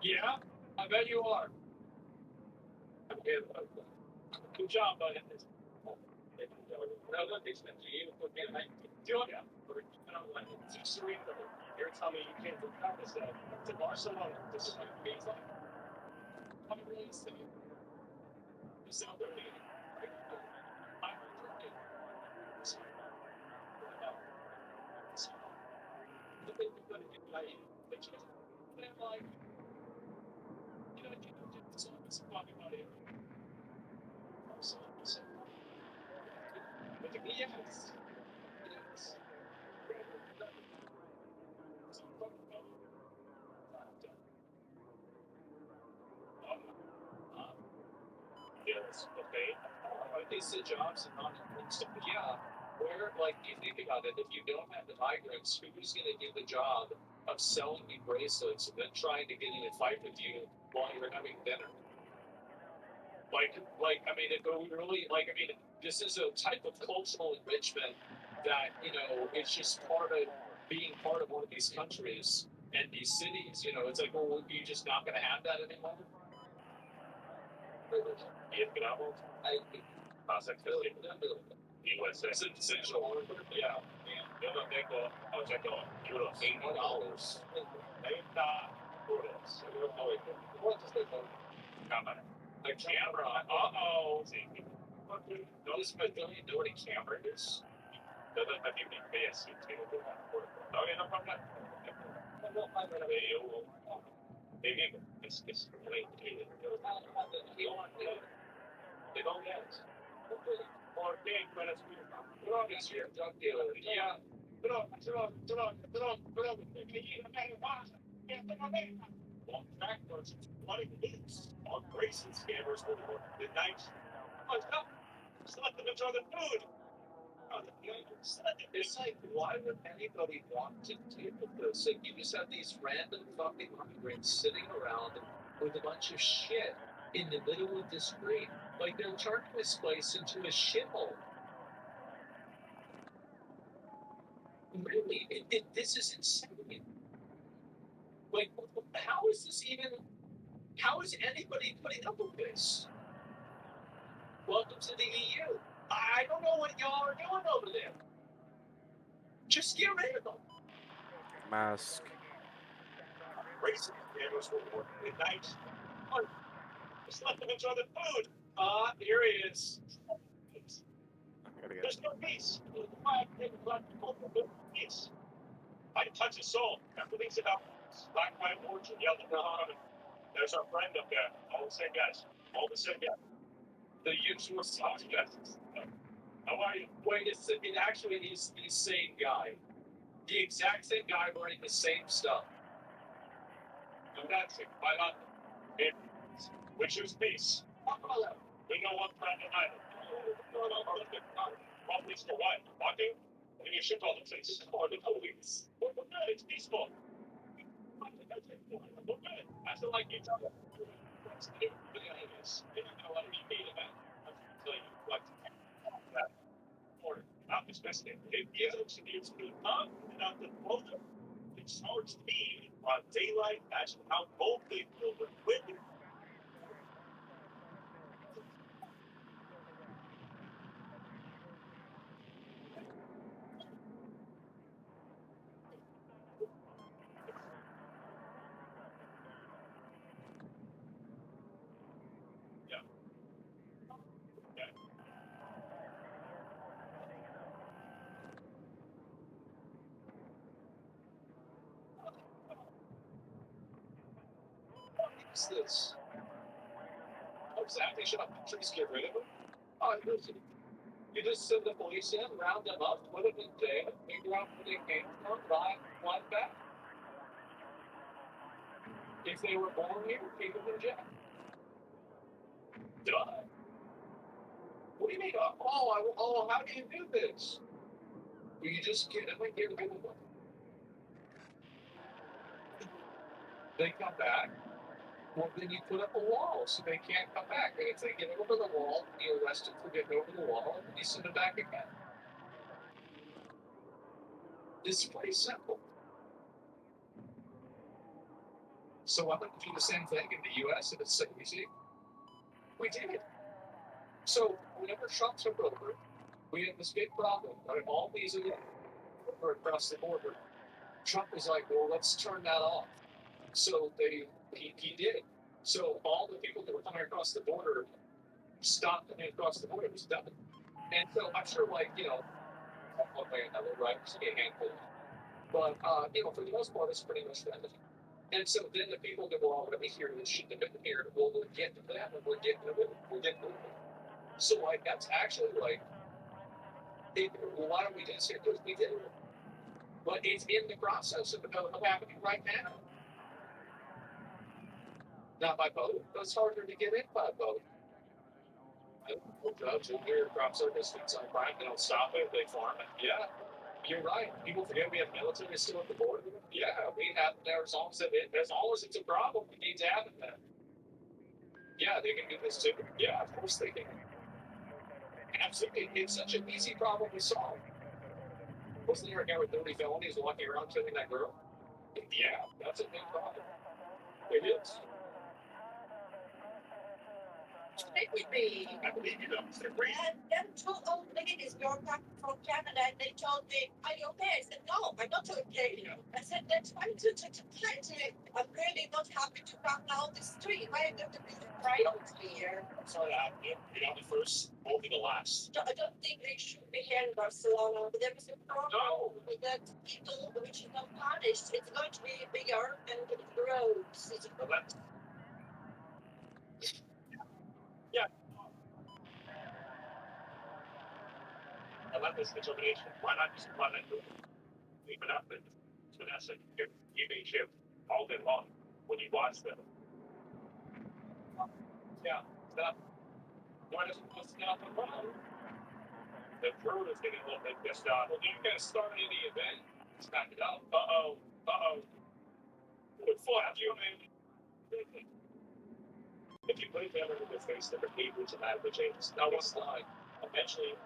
Yeah, I bet you are. Good job, buddy. You're telling me you came from Pakistan to Barcelona. This is like amazing. I'm really sick. You sound really I'm yes. Yes, okay. Decent jobs and not stuff. Yeah, where, like, you think about it, if you don't have the migrants, who's going to do the job of selling you bracelets and then trying to get in a fight with you while you're having dinner? I mean, it really, this is a type of cultural enrichment that, it's just part of being part of one of these countries and these cities, it's like, well, you're just not going to have that anymore? Y esperamos hasta que USA. Es essential. Yeah. Yo no tengo, euros. $80. 30 euros. Cámara. The camera. Uh-oh. Notice my don't know what a camera is. Doesn't have to be fancy too. Okay, no problem. Maybe it's related. They don't get it. Or big, but it's we're this year, drug dealer. Yeah. On backwards, money loose. On Grayson scammers will work the night. Just let them enjoy the food. It's like, why would anybody want to deal with this? Like, you just have these random fucking migrants sitting around with a bunch of shit in the middle of the street. Like, they're turning this place into a shithole. Really, this is insane. Like, how is this even? How is anybody putting up with this? Welcome to the EU. I don't know what y'all are doing over there. Just get rid of them. Mask. Racing cameras will work midnight. Just let them enjoy the food. Here he is. There's no peace. Peace. I touch his soul. After things about black, white, orange, and yellow. There's our friend up there. All the same guys. All the same guys. The usual suspects. How are you? Wait, it actually is the same guy. The exact same guy wearing the same stuff. And that's it. Why not? We choose peace. We know one friend and I. Well, peace for what? Walking? And you ship all the things. Or the police. We're good. It's peaceful. We're good. I feel like you tell me. What's the difference? They don't know what to be made about. So you like that. Or not especially. It gives needs to be up and out the photo. It starts me on daylight as how both they feel the women. What's this? Oh, exactly. Shut up. Please get rid of him. Oh, listen. You just send the police in, round them up, put them in jail, figure out where they came from, buy one back. If they were born here, keep them in jail. Done. What do you mean? Oh, how do you do this? Well, you just get them and get rid of them. They come back. Well, then you put up a wall so they can't come back. And if they get over the wall, you arrest them for getting over the wall, and you send them back again. It's pretty simple. So why wouldn't we do the same thing in the U.S. if it's so easy? We did it. So whenever Trump took over, we had this big problem. Right? All these were across the border. Trump was like, well, let's turn that off. So he did. So all the people that were coming across the border stopped coming across the border. It was done. And so I'm sure, like, one way or another, right? There's a handful. But, for the most part, it's pretty much done. And so then the people that were already here that shouldn't have been here, well, we'll get to that, and we're getting to it. We're getting to it. So, like, that's actually, like, well, why don't we just here? Because we did it. But it's in the process of happening right now. Not by boat. It's harder to get in by boat. Drugs and weird crop circus things on crime. They don't stop it. They farm it. Yeah, you're right. People forget we have military still at the border. Yeah, we have there as long as it's a problem, we need to have it then. Yeah, they can do this too. Yeah, of course they can. Absolutely, it's such an easy problem to solve. Wasn't there a guy with 30 felonies walking around killing that girl? Yeah, that's a big problem. It is. Stick with me. I believe you don't. And then two old ladies brought back from Canada and they told me, are you okay? I said, no, I'm not okay. I said, that's fine to play to me. I'm really not happy to come down the street. Why are you going to be the priority here? I'm sorry to have you. You're not the first, won't be the last. I don't think they should be here in Barcelona. There is a problem with that people which is not punished. It's going to be bigger and it grows. But that's, yeah. I love this determination. Why not just run it? Leave it up and Vanessa give a chip all day long when you watch them. Yeah, stop. Why doesn't it stop the run? The crew is getting a little bit pissed off. Well, you guys started the event. Stack it up. Uh-oh. Good flash, you man. If you put it together with the face that repeat which automatically changes. Now what's the line? Eventually,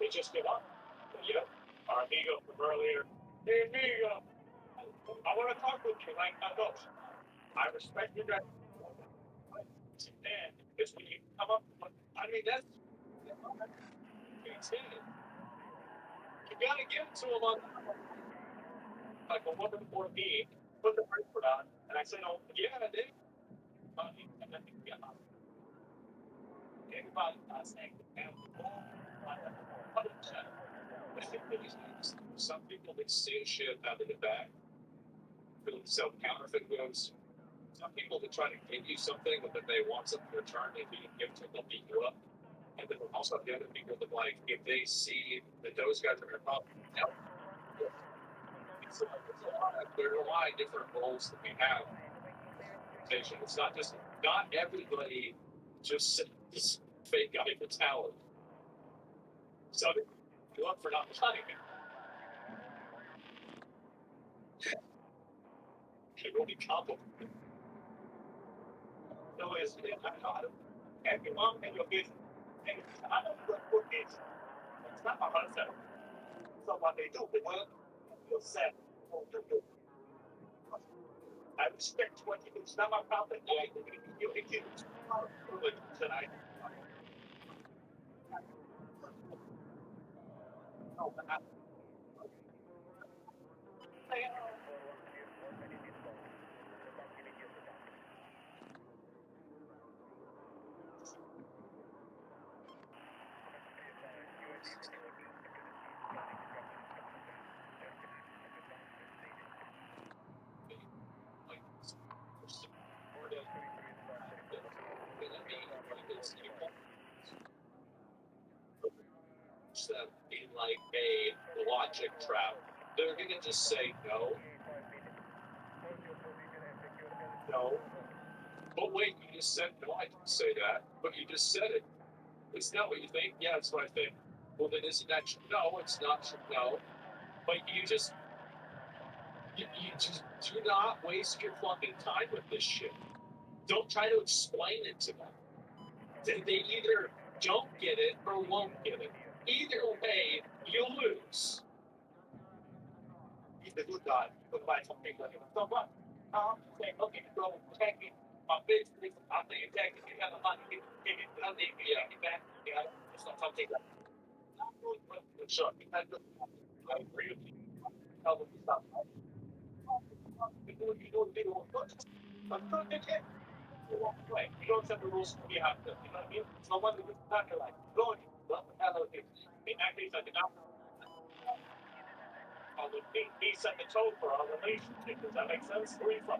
they just give up. You know, our amigo from earlier. Hey, amigo. I want to talk with you like adults. I respect you guys. And it's when you come up, I mean, that's. You gotta give it to him on like a woman or me, put the bracelet on, and I said, oh, yeah, I did. And then, yeah. Everybody, I say, some people they say shit out of the back, really sell counterfeit goods. Some people that try to give you something, but then they want something in return. If you give it to them, they'll beat you up. And then also the other people that like, if they see that those guys are going to probably help. There are a lot of different roles that we have. It's not just, not everybody just fake guy mentality. So you up for not cutting it. It will be complicated. No, it's not. And your mom and your business. And I don't know what it's. It's not my concept. So what they do, they work, you'll set. I respect what you do. It's not my problem. You can do tonight. No, but I. In like a logic trap, they're gonna just say no. No. But wait, you just said no. I didn't say that, but you just said it. Is that what you think? Yeah, that's what I think. Well, then isn't that true? No, it's not true. No. But you just do not waste your fucking time with this shit. Don't try to explain it to them. They either don't get it or won't get it. Either way, you lose. He's a good guy. Good guy. Something like it. So what? Say, okay, so taking my business, I'm taking you have the money, give it, I'll leave you back. It's not something like that. Sure. I agree with you. Tell them to stop. You don't do what I'm good at it. You walk away. You don't set the rules you have to. You know what I mean? So one of the time you're like, go and hello, in that case, I did not. He set the tone for our relationship. Does that make sense? Where are you from?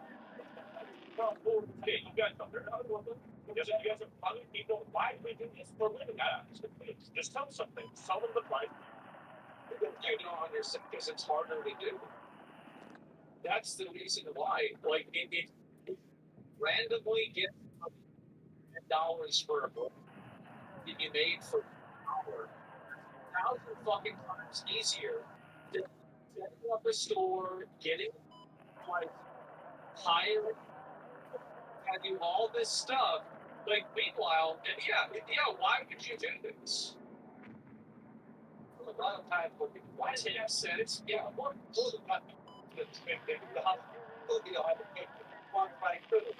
Okay, you guys are because you guys are other people. Why do we do this for a living? Just tell them something. Tell them the life. You don't understand because it's harder to do. That's the reason why. Like it randomly get $10 for a book that you made for $1. 1,000 fucking times easier than setting up a store, getting like hired, having all this stuff. Like meanwhile, yeah, why would you do this? A lot of times, why 10 cents? Yeah, more than that. The hospital, you know, I would make one right through.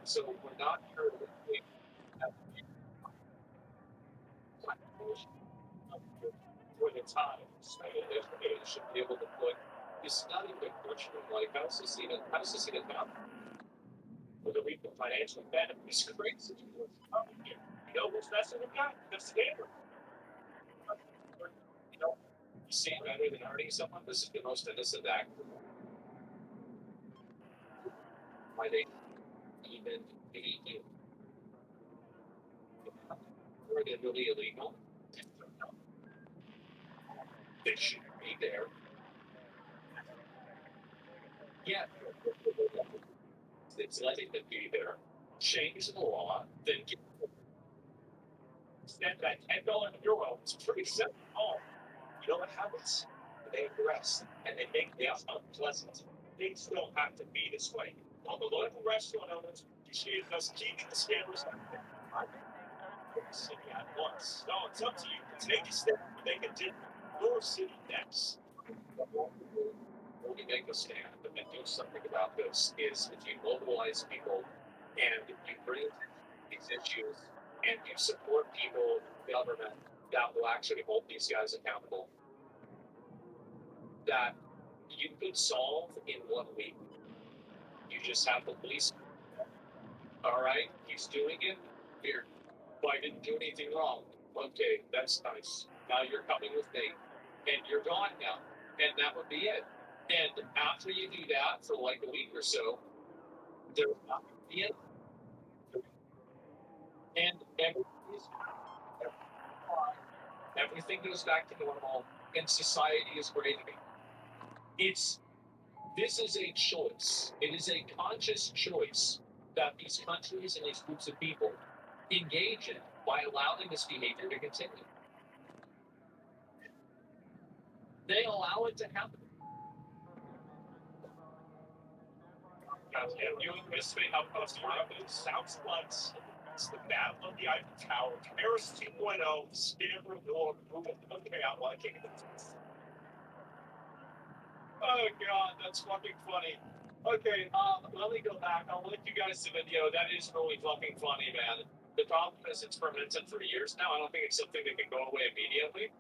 So we're not sure for the time. So they should be able to put. It's not even a question of like how does this even happen? With a reap the financial benefit. It's crazy. You know what's messing with that? The scammer. You know, you see better than hurting someone. This is the most innocent act. Why they even be were they really illegal? They shouldn't be there. Yeah, it's letting them be there. Change the law, then spend that €10 It's pretty simple. Oh, you know what happens? They arrest and they make the unpleasant. Things don't have to be this way. On the local restaurant owners, appreciate us keeping the scammers out of the city at once. No, it's up to you. Take a step, make a difference. Your city next. When you make a stand and do something about this is if you mobilize people and you bring these issues and you support people in government that will actually hold these guys accountable, that you could solve in 1 week. You just have the police. All right, he's doing it. Here, I didn't do anything wrong. Okay, that's nice. Now you're coming with me, and you're gone now, and that would be it. And after you do that for like a week or so, there's not going to be it. And everything goes back to normal, and society is great again. This is a choice. It is a conscious choice that these countries and these groups of people engage in by allowing this behavior to continue. They allow it to happen. Goddamn, you missed me. How close you are? It sounds like it's the Battle of the Eiffel Tower. Paris 2.0, Scammer Door. Okay, I'm liking it. Oh god, that's fucking funny. Okay, let me go back. I'll link you guys to the video. That is really fucking funny, man. The problem is it's fermented for years now. I don't think it's something that can go away immediately.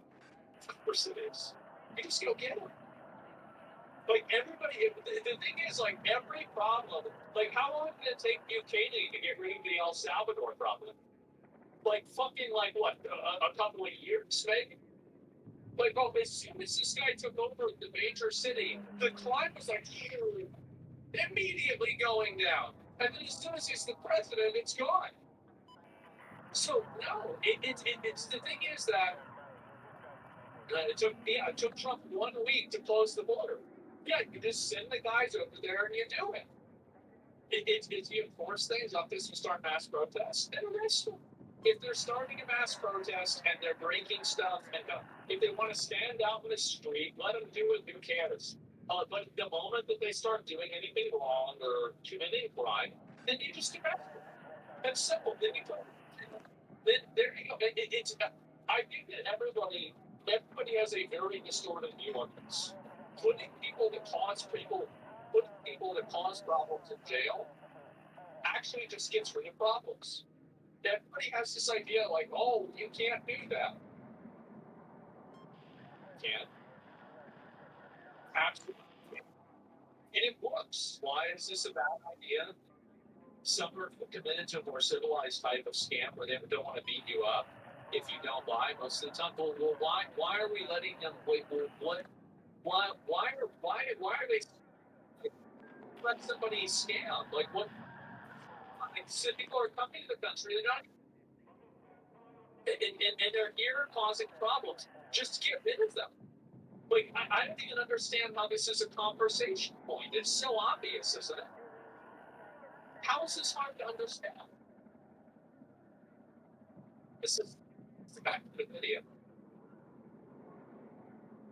Of course it is. You just go get them. Like, everybody, the thing is, like, every problem, like, how long did it take Bukele to get rid of the El Salvador problem? Like, fucking, like, what, a couple of years, maybe? Like, oh, as soon as this guy took over the major city, the crime was, like, immediately going down. And then as soon as he's the president, it's gone. So, no, it's the thing is that it took Trump 1 week to close the border. Yeah, you just send the guys over there and you do it. It's you enforce things up this and start mass protests, then arrest them. If they're starting a mass protest and they're breaking stuff, and if they want to stand out in the street, let them do it. Who cares? But the moment that they start doing anything wrong or committing crime, then you just arrest them. That's simple. Then you put. Then there you go. I think that everybody has a very distorted view on this. Putting people that cause problems in jail actually just gets rid of problems. Everybody has this idea like, oh, you can't do that. Can't. Absolutely. And it works. Why is this a bad idea? Some are committed to a more civilized type of scam where they don't want to beat you up if you don't buy most of the time. Well, why are we letting them wait? What? Why are they let somebody scam? Like what? I mean, so people are coming to the country, they're not, and they're here causing problems. Just get rid of them. Like I don't even understand how this is a conversation point. It's so obvious, isn't it? How is this hard to understand? This is back to the video.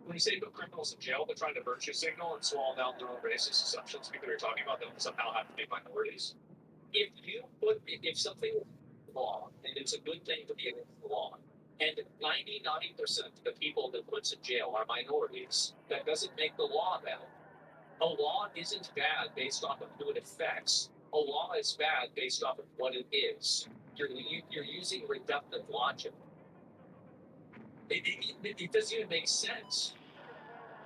When you say put criminals in jail, they're trying to virtue signal and swallow down their own racist assumptions because they're talking about them somehow have to be minorities. If something is law and it's a good thing to be against the law, And 99% of the people that puts in jail are minorities. That doesn't make the law bad. A law isn't bad based off of who it affects. A law is bad based off of what it is. You're using reductive logic. It doesn't even make sense.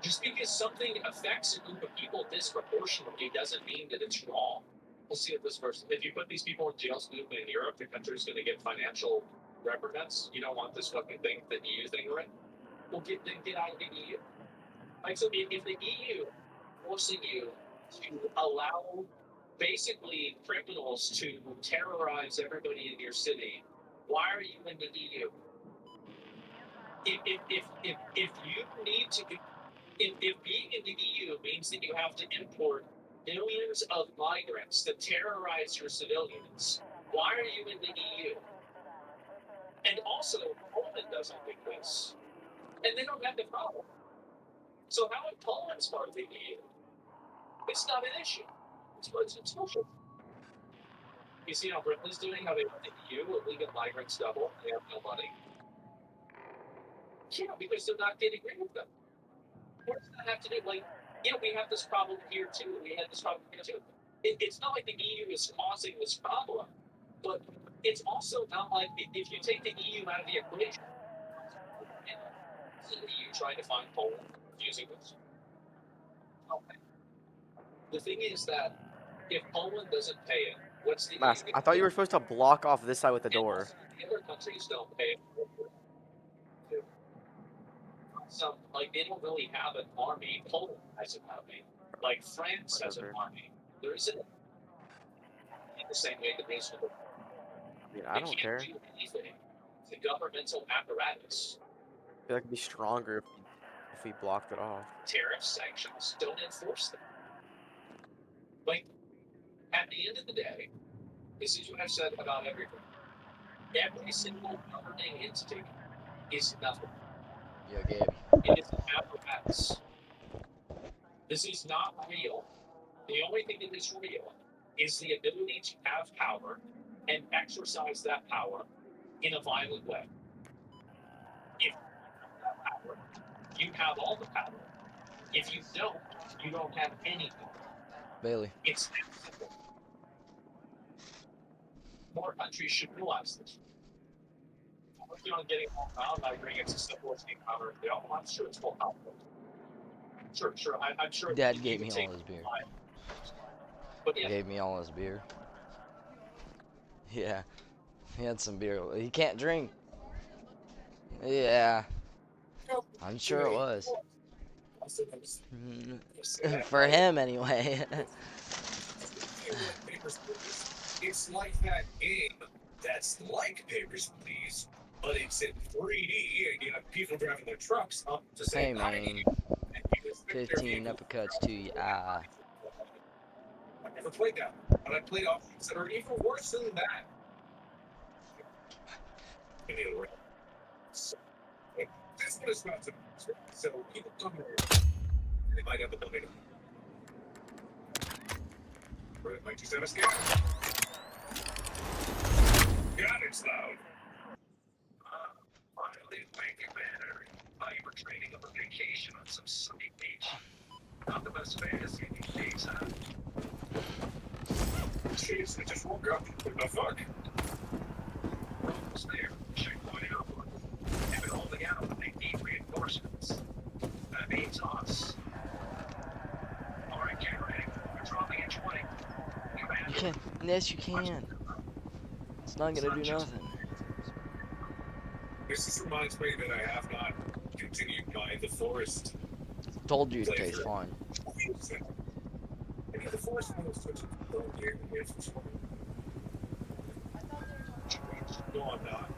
Just because something affects a group of people disproportionately doesn't mean that it's wrong. We'll see it this first. If you put these people in jail stupid in Europe, the country's going to get financial reprimands. You don't want this fucking thing, the EU thing, right? Well, get out of the EU. Like, so if the EU forcing you to allow basically criminals to terrorize everybody in your city, why are you in the EU? If you need to, if being in the EU means that you have to import millions of migrants that terrorize your civilians, why are you in the EU? And also, Poland doesn't do this, and they don't have the problem. So how is Poland's part of the EU? It's not an issue. It's social. You see how Britain's doing? How they want the EU, illegal migrants double, they have no money. Yeah, because they're not getting rid of them. What does that have to do? Like, yeah, we have this problem here too. We had this problem here too. It's not like the EU is causing this problem, but it's also not like if you take the EU out of the equation, is the EU trying to find Poland using this? Okay. The thing is that if Poland doesn't pay it, what's the Mask, EU I thought you were supposed to block off this side with the door. Also, the other countries don't pay it. Some, like, they don't really have an army. Poland has an army. Like, France has an army. There isn't. In the same way that there's no. I mean, I don't care. Do anything. It's a governmental apparatus. I feel like it'd be stronger if we blocked it off. Tariff sanctions, don't enforce them. Like, at the end of the day, this is what I've said about everything. Every single governing entity is nothing. Yo, Gabe. It is an apparatus. This is not real. The only thing that is real is the ability to have power and exercise that power in a violent way. If you have that power, you have all the power. If you don't have anything. Bailey. It's that simple. More countries should realize this. I'm working on getting more around. I agree it's a simplest thing ever. I'm sure it's more complicated. Sure. I'm sure. Dad gave me all his beer. But yeah. He gave me all his beer. Yeah. He had some beer. He can't drink. Yeah. I'm sure it was. For him, anyway. It's like that game that's like Papers, Please, but it's in 3D, and you have people driving their trucks up to say, Hey, man. 15 uppercuts to you. I never played that, but I played options that are even worse than that. Anyway, so, that's what it's about to be. So people come here, they might have the money. Might just have a scare. God, it's loud. Finally, thank you, man. You were training up a vacation on some sunny beach. Not the best fantasy these days, huh? Jeez, I just woke up. What the fuck? Almost there. Checkpoint out. They've been holding out, but they need reinforcements. That means us. Alright, get ready. We're dropping at 20. You can. Yes, you can. It's not gonna do nothing. This just reminds me that I have not continued by the forest. Told you to taste fine. Maybe the forest was such a good game. No, I'm not.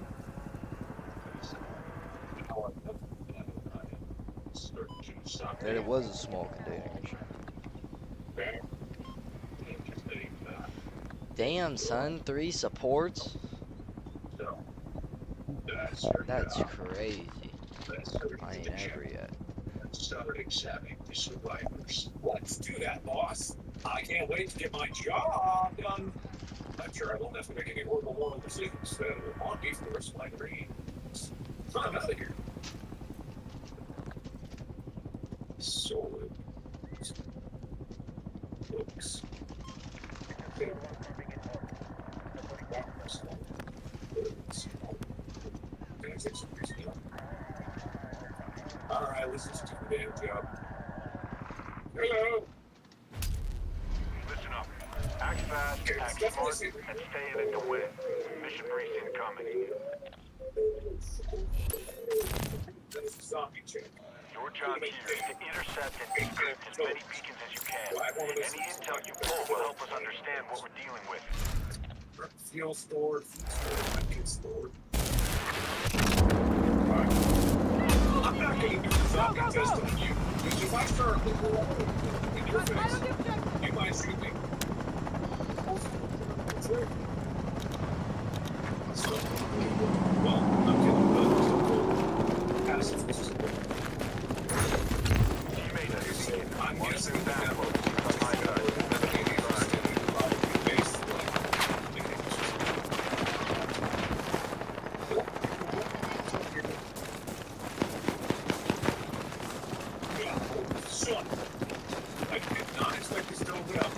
There was a small container. Damn, son, 3 supports? That's crazy. I ain't ever yet. Start accepting the survivors. Let's do that, boss. I can't wait to get my job done. I'm sure I won't have to make any horrible moral decisions that will haunt me for the rest of my dreams. I'm out of here. Sword. Books. Okay. Can I take some reason? Alright, let's just do the damn job. Hello! Listen up. Act fast, Okay, act it's smart, definitely and stay in it to win. Mission brief incoming. There's a zombie chick. Your job here is to intercept and decrypt as many beacons as you can. Any intel you pull will help us understand what we're dealing with. Fuel stored, food stored, medkit stored. I'm not gonna do the zombie test on you, because if I start looking in your face, you might shoot me. That's it. So, well, I'm kidding, but pacifist. I'm guessing that I did not expect this to open up.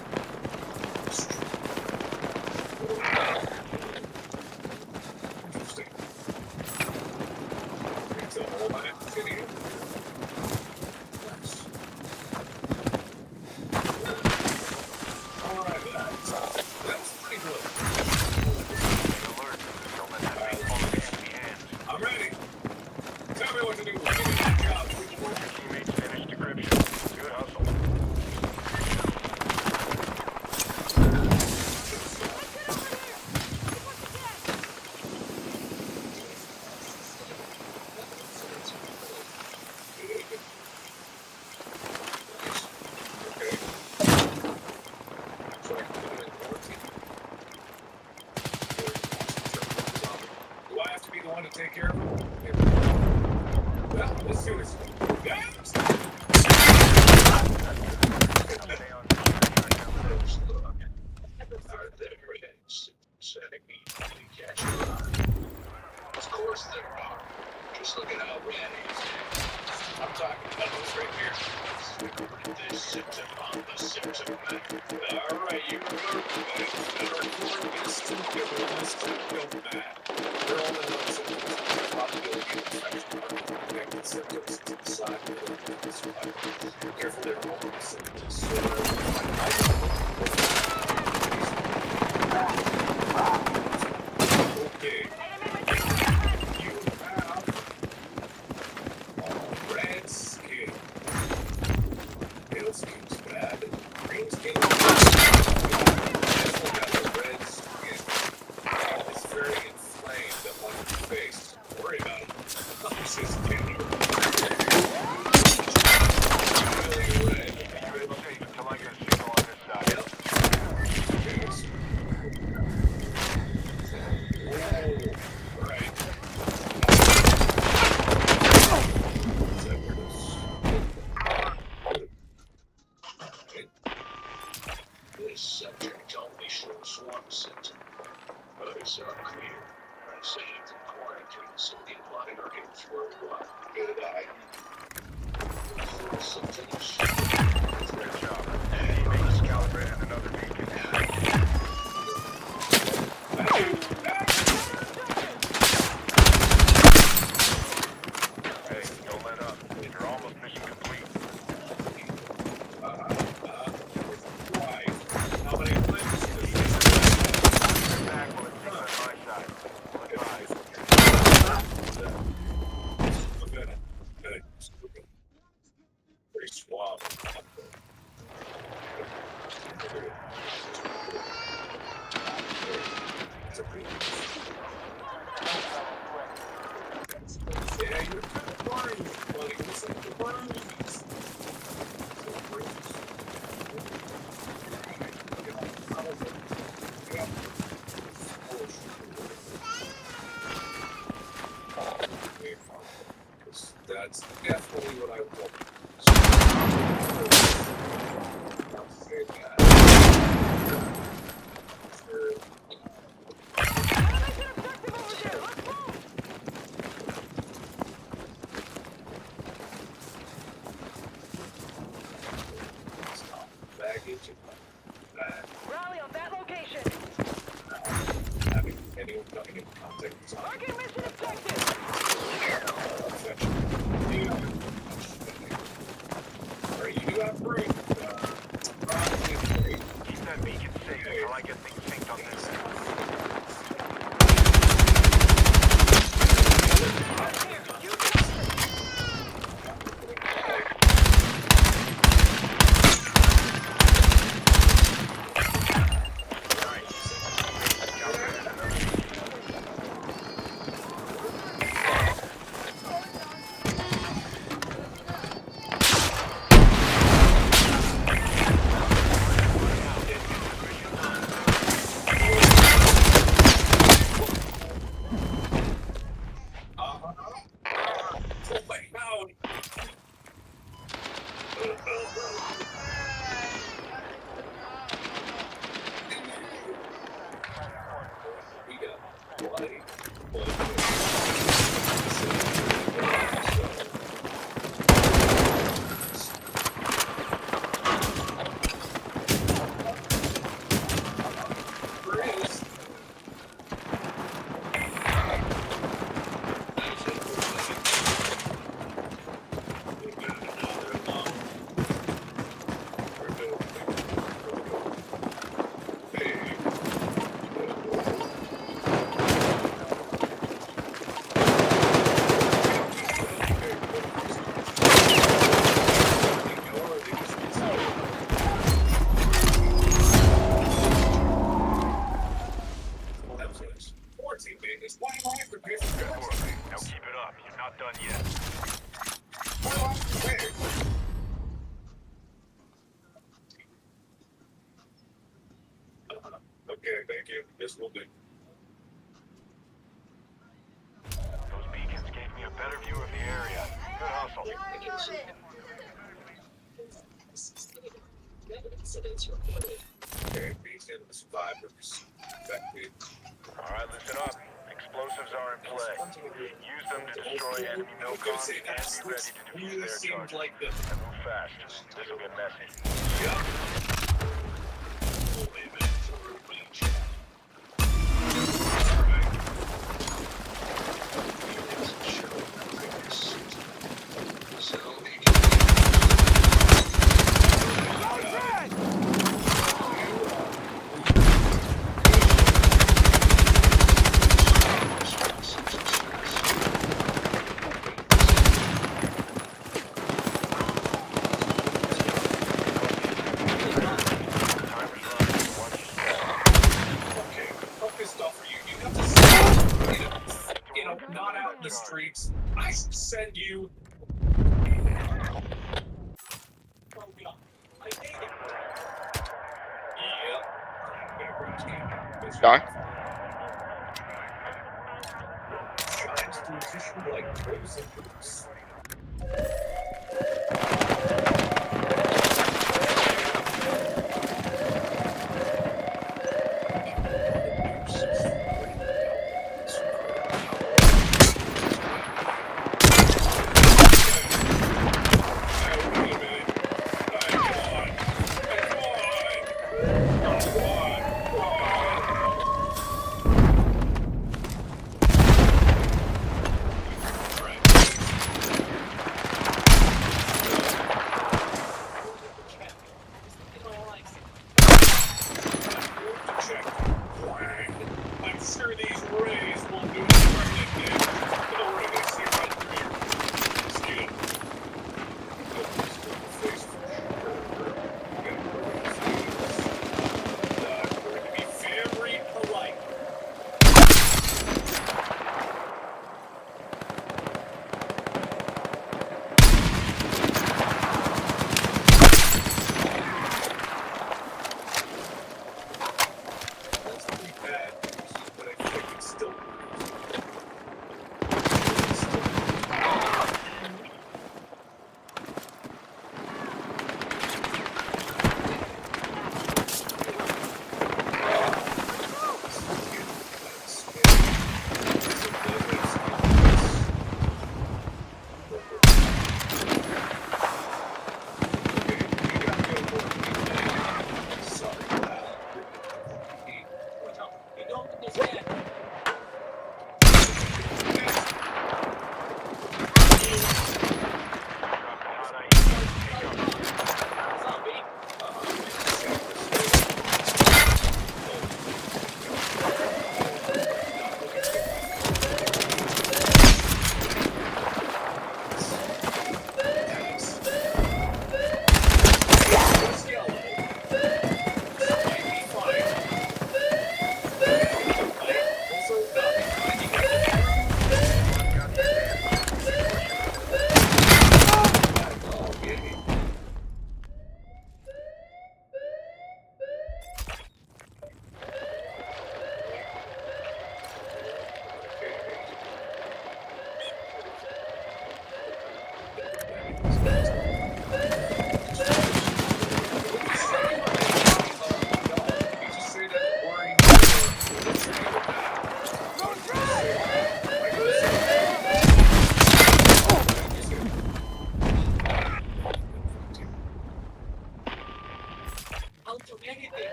Interesting. It's a whole lot of video. Nice. Alright, that's pretty good. I'm ready. Tell me what to do. Give me that job. Your teammates finished decryption. Good hustle. Do I have to be the one to take care of him? Well, let's do this. Of course there are. Just look at how red he is. I'm talking about this right here. This symptom on the symptom map. Alright, you remember that are recording this symptom map. They're all the notes of probability of infection are connected symptoms to the side of the survivor. Careful, there are multiple symptoms. Okay. You have red skin. Pale skin's bad. Green skin is red skin. It's very inflamed up on your face. Don't worry about it. This is really red. Safe until I get a signal on this side. Yep. Okay, so- Whoa. Right. Is that where it is? This subject only shows one symptom. Others are clear. Safe in quarantine, so the blood are getting through blood. Good eye. Four symptoms. Good job. Teammates calibrated another beacon. Hey, don't let up. You're almost mission complete. Why? How many limbs does this Back when it's on my side. Advise. Pretty suave. It's a pretty yeah, you're kind of boring, buddy. It's like the birds. That's definitely what I want. I'll say that. Keep that beacon safe until I get things synced on this end. Now keep it up. You're not done yet. Okay, thank you. This will do. Those beacons gave me a better view of the area. Good hustle. Okay, these in the survivors. Infected. Alright, listen up. Explosives are in play. Use them to destroy enemy I was milcons gonna say and that be ready to defuse really their seemed targets. like the And move fast. This'll get messy. Not out in the streets. I should send you. Guy?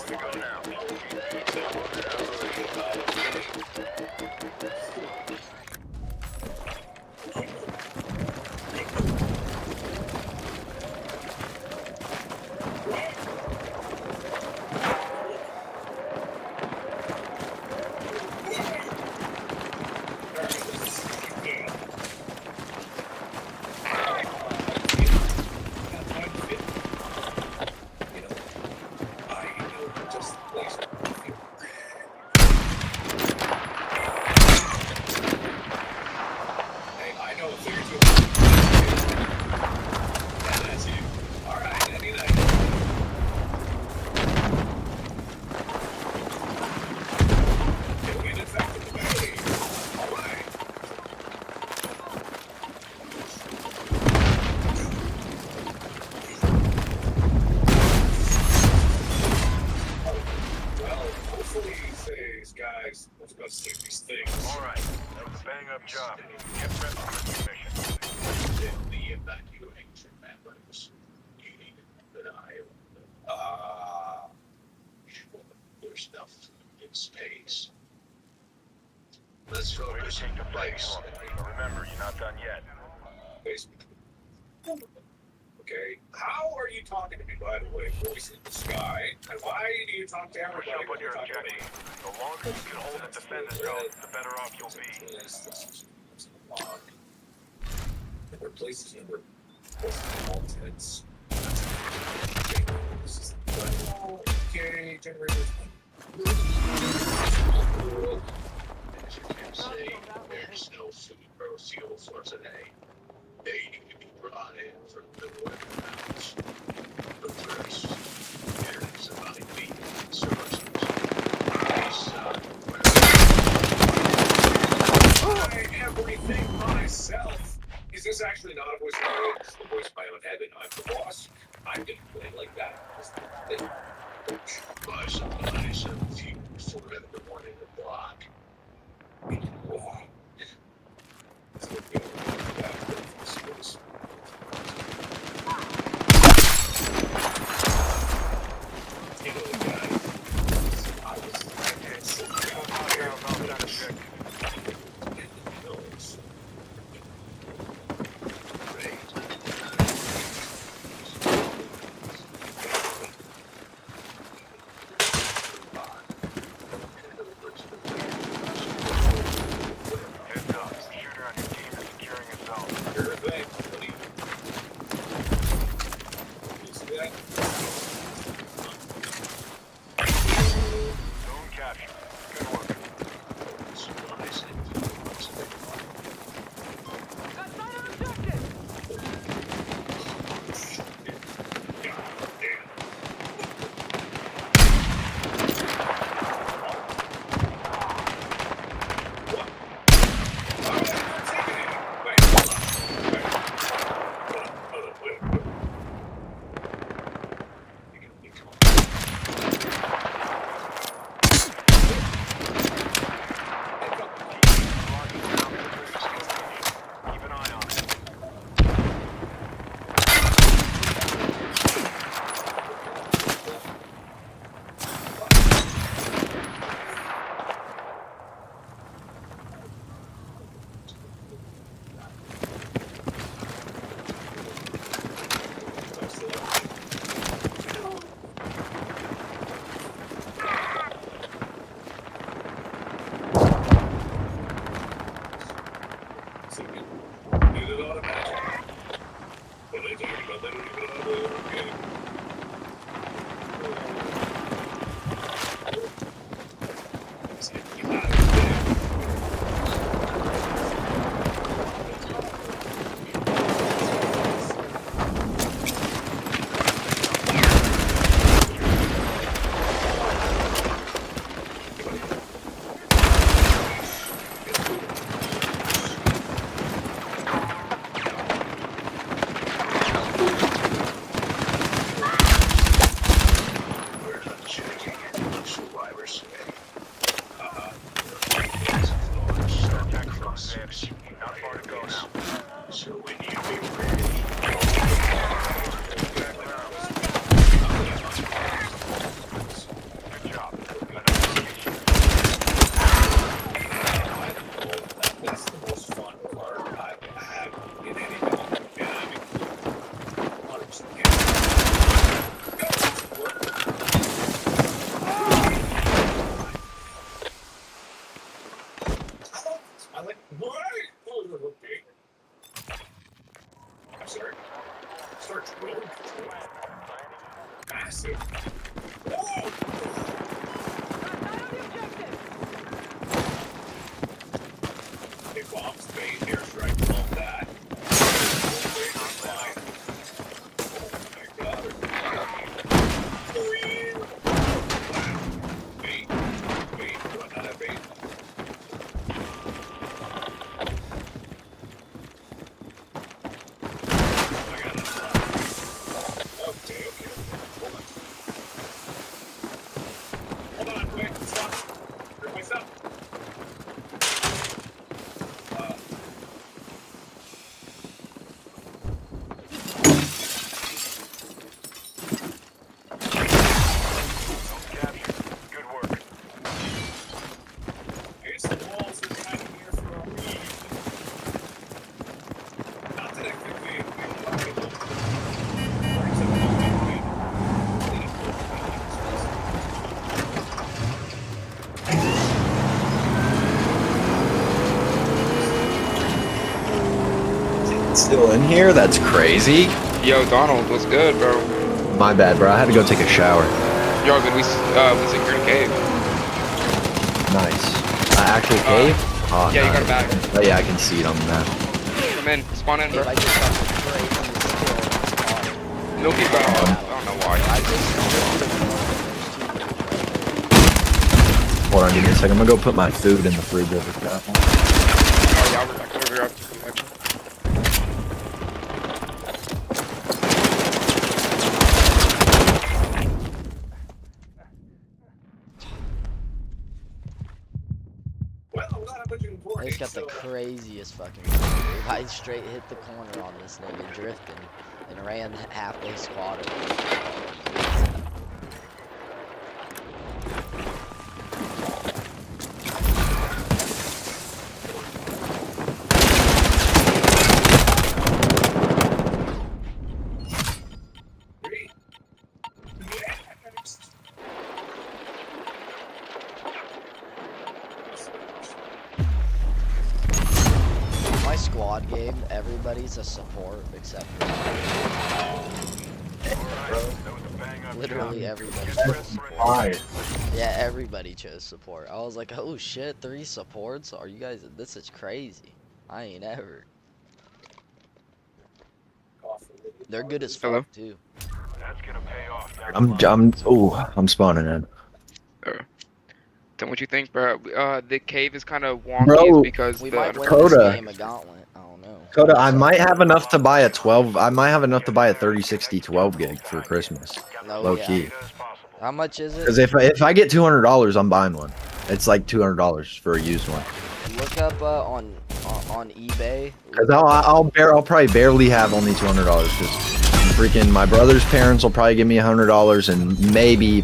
to go now. All right, that was a bang-up job. Get ready for the mission. The evacuation members. You need an eye on there's stuff in space. Let's Way to focus take the on fight place. on. But remember, you're not done yet. Okay, how are you talking to me, by the way, voice in the sky? And why do you talk to Push everybody up when on you your talk to me? objective. The longer you can hold and defend the zone, the better off you'll be. There are places in where all tents. Okay, generators. As you can see, there's no food or fuel for today. They need to be brought in from the weather mountains. But first, there's about 8 sources. Everything myself. Is this actually not a voice of my own? It's the voice of my own head, and I'm the boss. I'm gonna play like that. Buy supplies and fuel for everyone in the block. You know the guy. I was Heads up, the shooter on your team is securing a zone. Zone captured. Good work. massive. Oh! Hey, bombs, bait, airstrike, all that. Oh my god. Bait, run out of bait. I got it. Okay. Hold on, wait, stop. Everybody stop. Captured. Good work. I guess the walls are kind of here for a reason. Not that I think we want to look. For Still in here? That's crazy. Yo, Donald, what's good, bro? My bad, bro. I had to go take a shower. Yo, did we secured a cave? Nice. Actual cave? Oh, yeah, you got a nice. bag. Oh, yeah, I can see it on the map. Come in, spawn in, bro. I just got the crazy skill. Milky's got off. I don't know why. Hold on, give me a second. I'm gonna go put my food in the fridge over there. Oh, yeah, I could have grabbed. I just got the craziest fucking move. I straight hit the corner on this nigga drifting and ran halfway squad over. My squad game, everybody's a support except for literally everybody chose support. Yeah, everybody chose support. I was like, oh shit, 3 supports? Are you guys, this is crazy. I ain't ever. They're good as fuck too. That's gonna pay off. I'm spawning in. Tell me what you think, bro. The cave is kind of wonky Bro, because We the might win Coda. this game a gauntlet. I don't know. Coda, I might have enough to buy a 12. I might have enough to buy a 3060 12 gig for Christmas. No, Low yeah. key. How much is it? Because if I get $200, I'm buying one. It's like $200 for a used one. Look up on eBay. Because I'll probably barely have only $200. Because freaking my brother's parents will probably give me $100, and maybe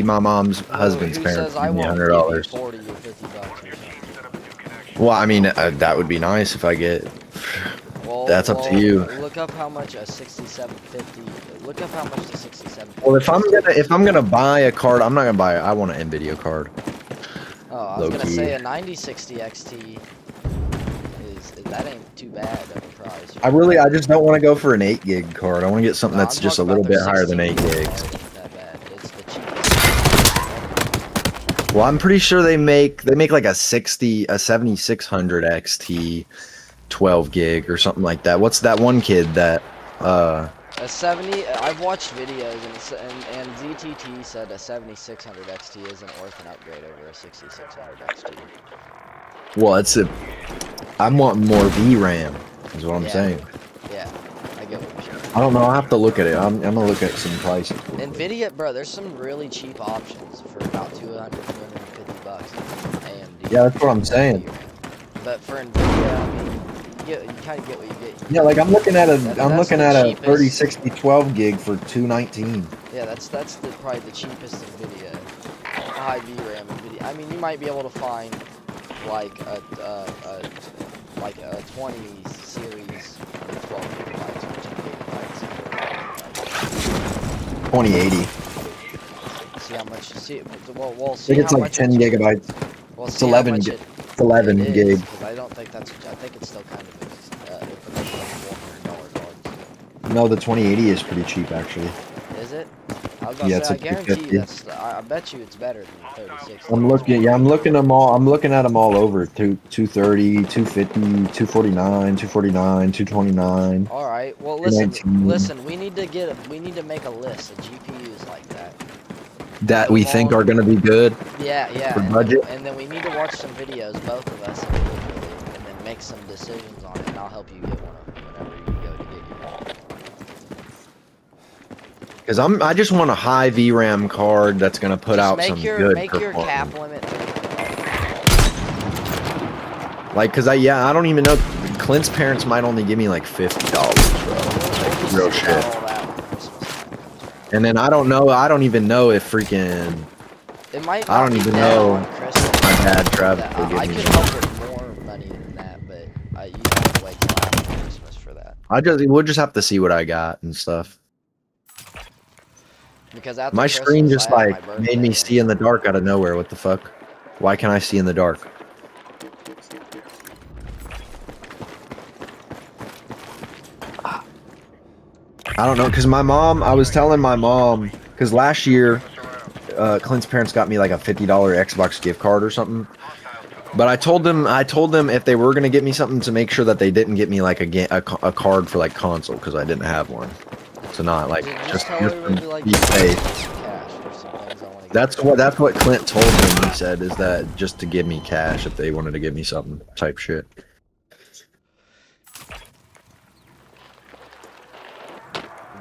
my mom's husband's Who parents says I give me won't give you $100. 40 or 50 bucks or something? Well, I mean, that would be nice if I get. Well, That's up to you. Look up how much a 6750. Look up how much the 6750. Well, if I'm gonna buy a card, I'm not gonna buy it. I want an Nvidia card. Oh, I was Low gonna key. say a 9060 XT that ain't too bad of a price. I just don't want to go for an 8 gig card. I want to get something No, that's I'm just a talking little about bit their higher than 8 16 gigs. ain't that bad. It's the cheapest. Well, I'm pretty sure they make like a 7600 XT 12 gig or something like that. What's that one kid that A 70. I've watched videos and ZTT said a 7600 XT isn't worth an upgrade over a 6600 XT. well, I'm wanting more VRAM is what I'm Yeah. saying. Yeah, I get what you're saying. I don't know. I'll have to look at it. I'm gonna look at some prices. Nvidia, bro, there's some really cheap options for about 250 bucks. AMD. Yeah, that's what I'm saying. But for Nvidia, I mean, you kind of get what you get. Yeah, like I'm looking at a That's looking the at a cheapest. 3060 12 gig for $219. Yeah, that's probably the cheapest Nvidia, high VRAM Nvidia. I mean, you might be able to find like a 20 series 12 gigabytes or 2 gigabytes. 2080. See how much? See, well, I see think it's how like much 10 gigabytes. Well, It's see how 11 much gig. it- It's 11 it gig. is, 'cause I don't think that's. I think it's still kind of $400 card. No, the 2080 is pretty cheap actually. Is it? it? I was about Yeah, to say, I it's a guarantee you 250. I bet you it's better than the 3060. I'm looking. Yeah, I'm looking them all. I'm looking at them all over. 230, 250, 249, 249, 229, All right. Well, listen, 219. we need to make a list of GPUs like that. That Put we 'em think all- are gonna be good Yeah, for and budget. then we need to watch some videos, both of us individually, and then make some decisions on it. And I'll help you get one whenever you go to get your. Because I just want a high VRAM card that's gonna put Just out some good make your cap performance. limit. Like, cause I don't even know. Clint's parents might only give me like $50, bro. Like, real shit. And then I don't know. I don't even know if freaking. It might I not don't be even dead know. on Christmas. My dad Travis That- will I give me. could help with more money than that, but you have to wait till after Christmas for that. We'll just have to see what I got and stuff. Because after My screen Christmas, just I have like my made me birthday see in the dark out of nowhere. What the fuck? Why can't I see in the dark? I don't know, cause my mom. I was telling my mom, cause last year, Clint's parents got me like a $50 Xbox gift card or something. But I told them if they were gonna get me something to make sure that they didn't get me like a card for like console, because I didn't have one. So not like just to be safe. That's what Clint told him. He said is that just to give me cash if they wanted to give me something type shit.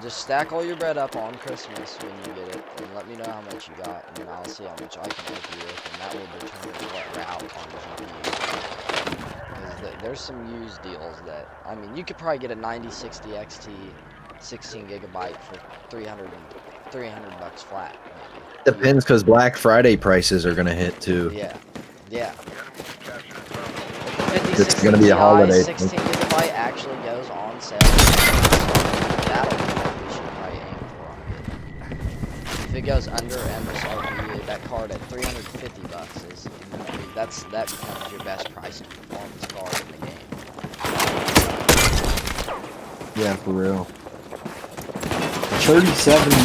Just stack all your bread up on Christmas when you get it, and let me know how much you got, and then I'll see how much I can help you with, and that will determine what route on GPU. Because there's some used deals that, I mean, you could probably get a 9060 XT 16 gigabyte for 300 bucks flat. Maybe. Depends, because Black Friday prices are gonna hit too. Yeah, yeah. It's gonna be a holiday. 16 gigabyte actually goes on sale. That'll be what we should probably aim for. If it goes under MSRP, that card at 350 bucks is, I mean, that becomes your best priced performance card in the game. Yeah, for real. 3070.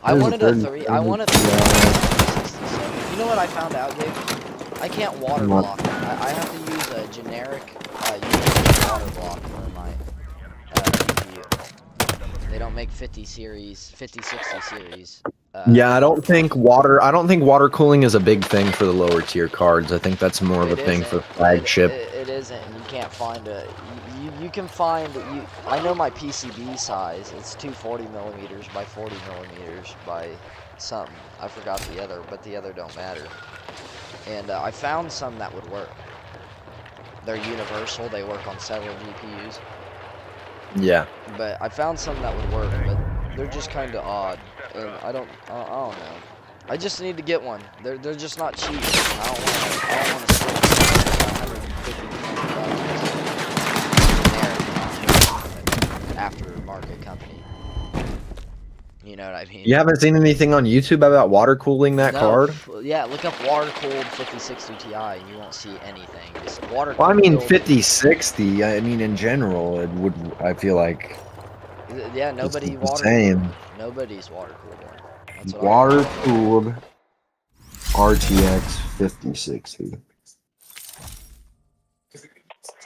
I wanted a 360. You know what I found out, Gabe? I can't water block. I have to use a generic water block for my GPU. They don't make 50 series, 5060 series. Yeah, I don't think water cooling is a big thing for the lower tier cards. I think that's more of a thing for flagship. It isn't, and you can't find a. You can find I know my PCB size. It's 240 millimeters by 40 millimeters by something. I forgot the other, but the other don't matter. And I found some that would work. They're universal. They work on several GPUs. Yeah. But I found some that would work, but they're just kind of odd. And I don't know. I just need to get one. They're just not cheap. I don't want to spend $150 aftermarket company. You know what I mean? You haven't seen anything on YouTube about water cooling that card? Yeah, look up water cooled 5060 Ti and you won't see anything. Just water. Well, I mean 5060. I mean in general, it would. I feel like. Yeah, nobody water. Nobody's water cooled one. Water cooled RTX 5060.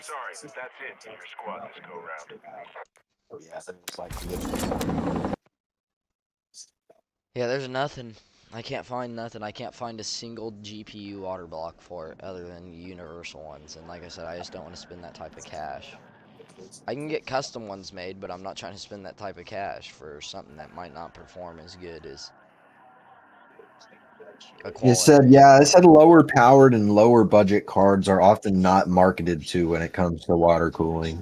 Sorry, that's it for your squad this go round. Oh yeah, it's like. Yeah, there's nothing. I can't find nothing. I can't find a single GPU water block for it other than universal ones. And like I said, I just don't want to spend that type of cash. I can get custom ones made, but I'm not trying to spend that type of cash for something that might not perform as good as a quality. It said lower powered and lower budget cards are often not marketed to when it comes to water cooling.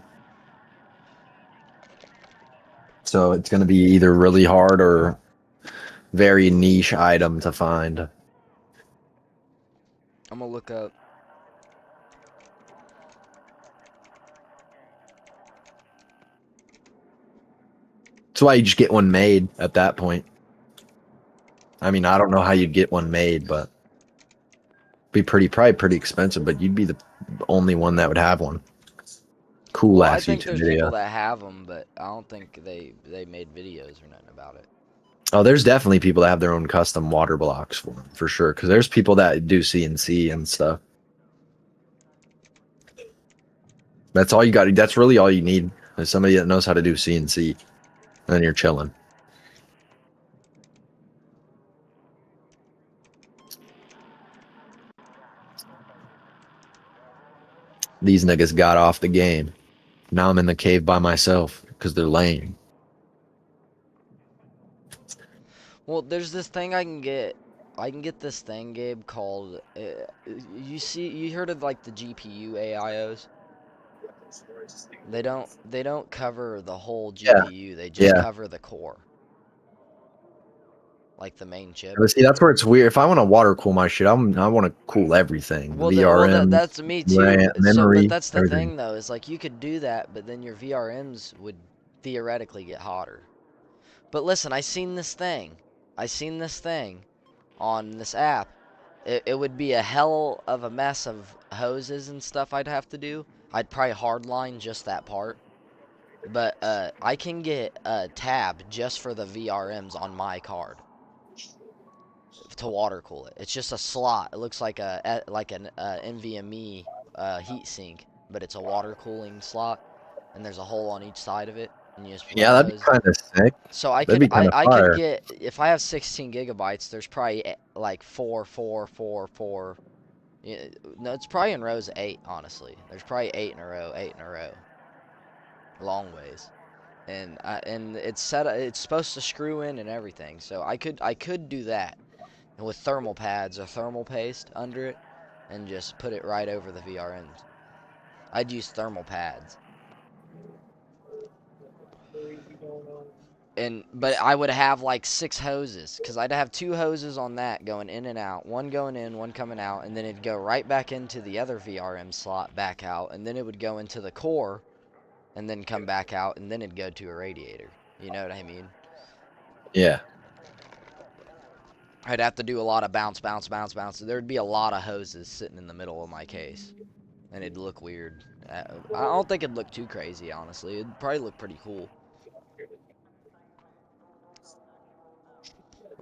So it's going to be either really hard or very niche item to find. I'm gonna look up. That's why you just get one made at that point. I mean, I don't know how you'd get one made, but it'd be probably pretty expensive, but you'd be the only one that would have one. Cool Well, I ass think YouTube there's video. people that have them, but I don't think they made videos or nothing about it. Oh, there's definitely people that have their own custom water blocks for them, for sure. Because there's people that do CNC and stuff. That's all you got. That's really all you need is somebody that knows how to do CNC, and then you're chilling. These niggas got off the game. Now I'm in the cave by myself because they're lame. Well, there's this thing I can get. I can get this thing, Gabe, called. You heard of like the GPU AIOs? They don't cover the whole Yeah. GPU. They just Yeah. cover the core, like the main chip. But see, that's where it's weird. If I want to water cool my shit, I want to cool everything. Well, VRM, that's me too. memory, But that's the everything. thing, though, is like you could do that, but then your VRMs would theoretically get hotter. But listen, I seen this thing on this app. It would be a hell of a mess of hoses and stuff I'd have to do. I'd probably hardline just that part. But I can get a tab just for the VRMs on my card to water cool it. It's just a slot. It looks like an NVMe heatsink, but it's a water cooling slot, and there's a hole on each side of it. And you just Yeah, that'd be kind of sick. So I That'd be could kinda I fire. could get, if I have 16 gigabytes, there's probably like 4. No, it's probably in rows of 8. Honestly, there's probably 8 in a row, long ways, and it's set. It's supposed to screw in and everything. So I could do that with thermal pads or thermal paste under it, and just put it right over the VRMs. I'd use thermal pads. But I would have like 6 hoses, because I'd have 2 hoses on that going in and out, one going in, one coming out, and then it'd go right back into the other VRM slot, back out, and then it would go into the core, and then come back out, and then it'd go to a radiator. You know what I mean? Yeah. I'd have to do a lot of bounce. There'd be a lot of hoses sitting in the middle of my case, and it'd look weird. I don't think it'd look too crazy, honestly. It'd probably look pretty cool.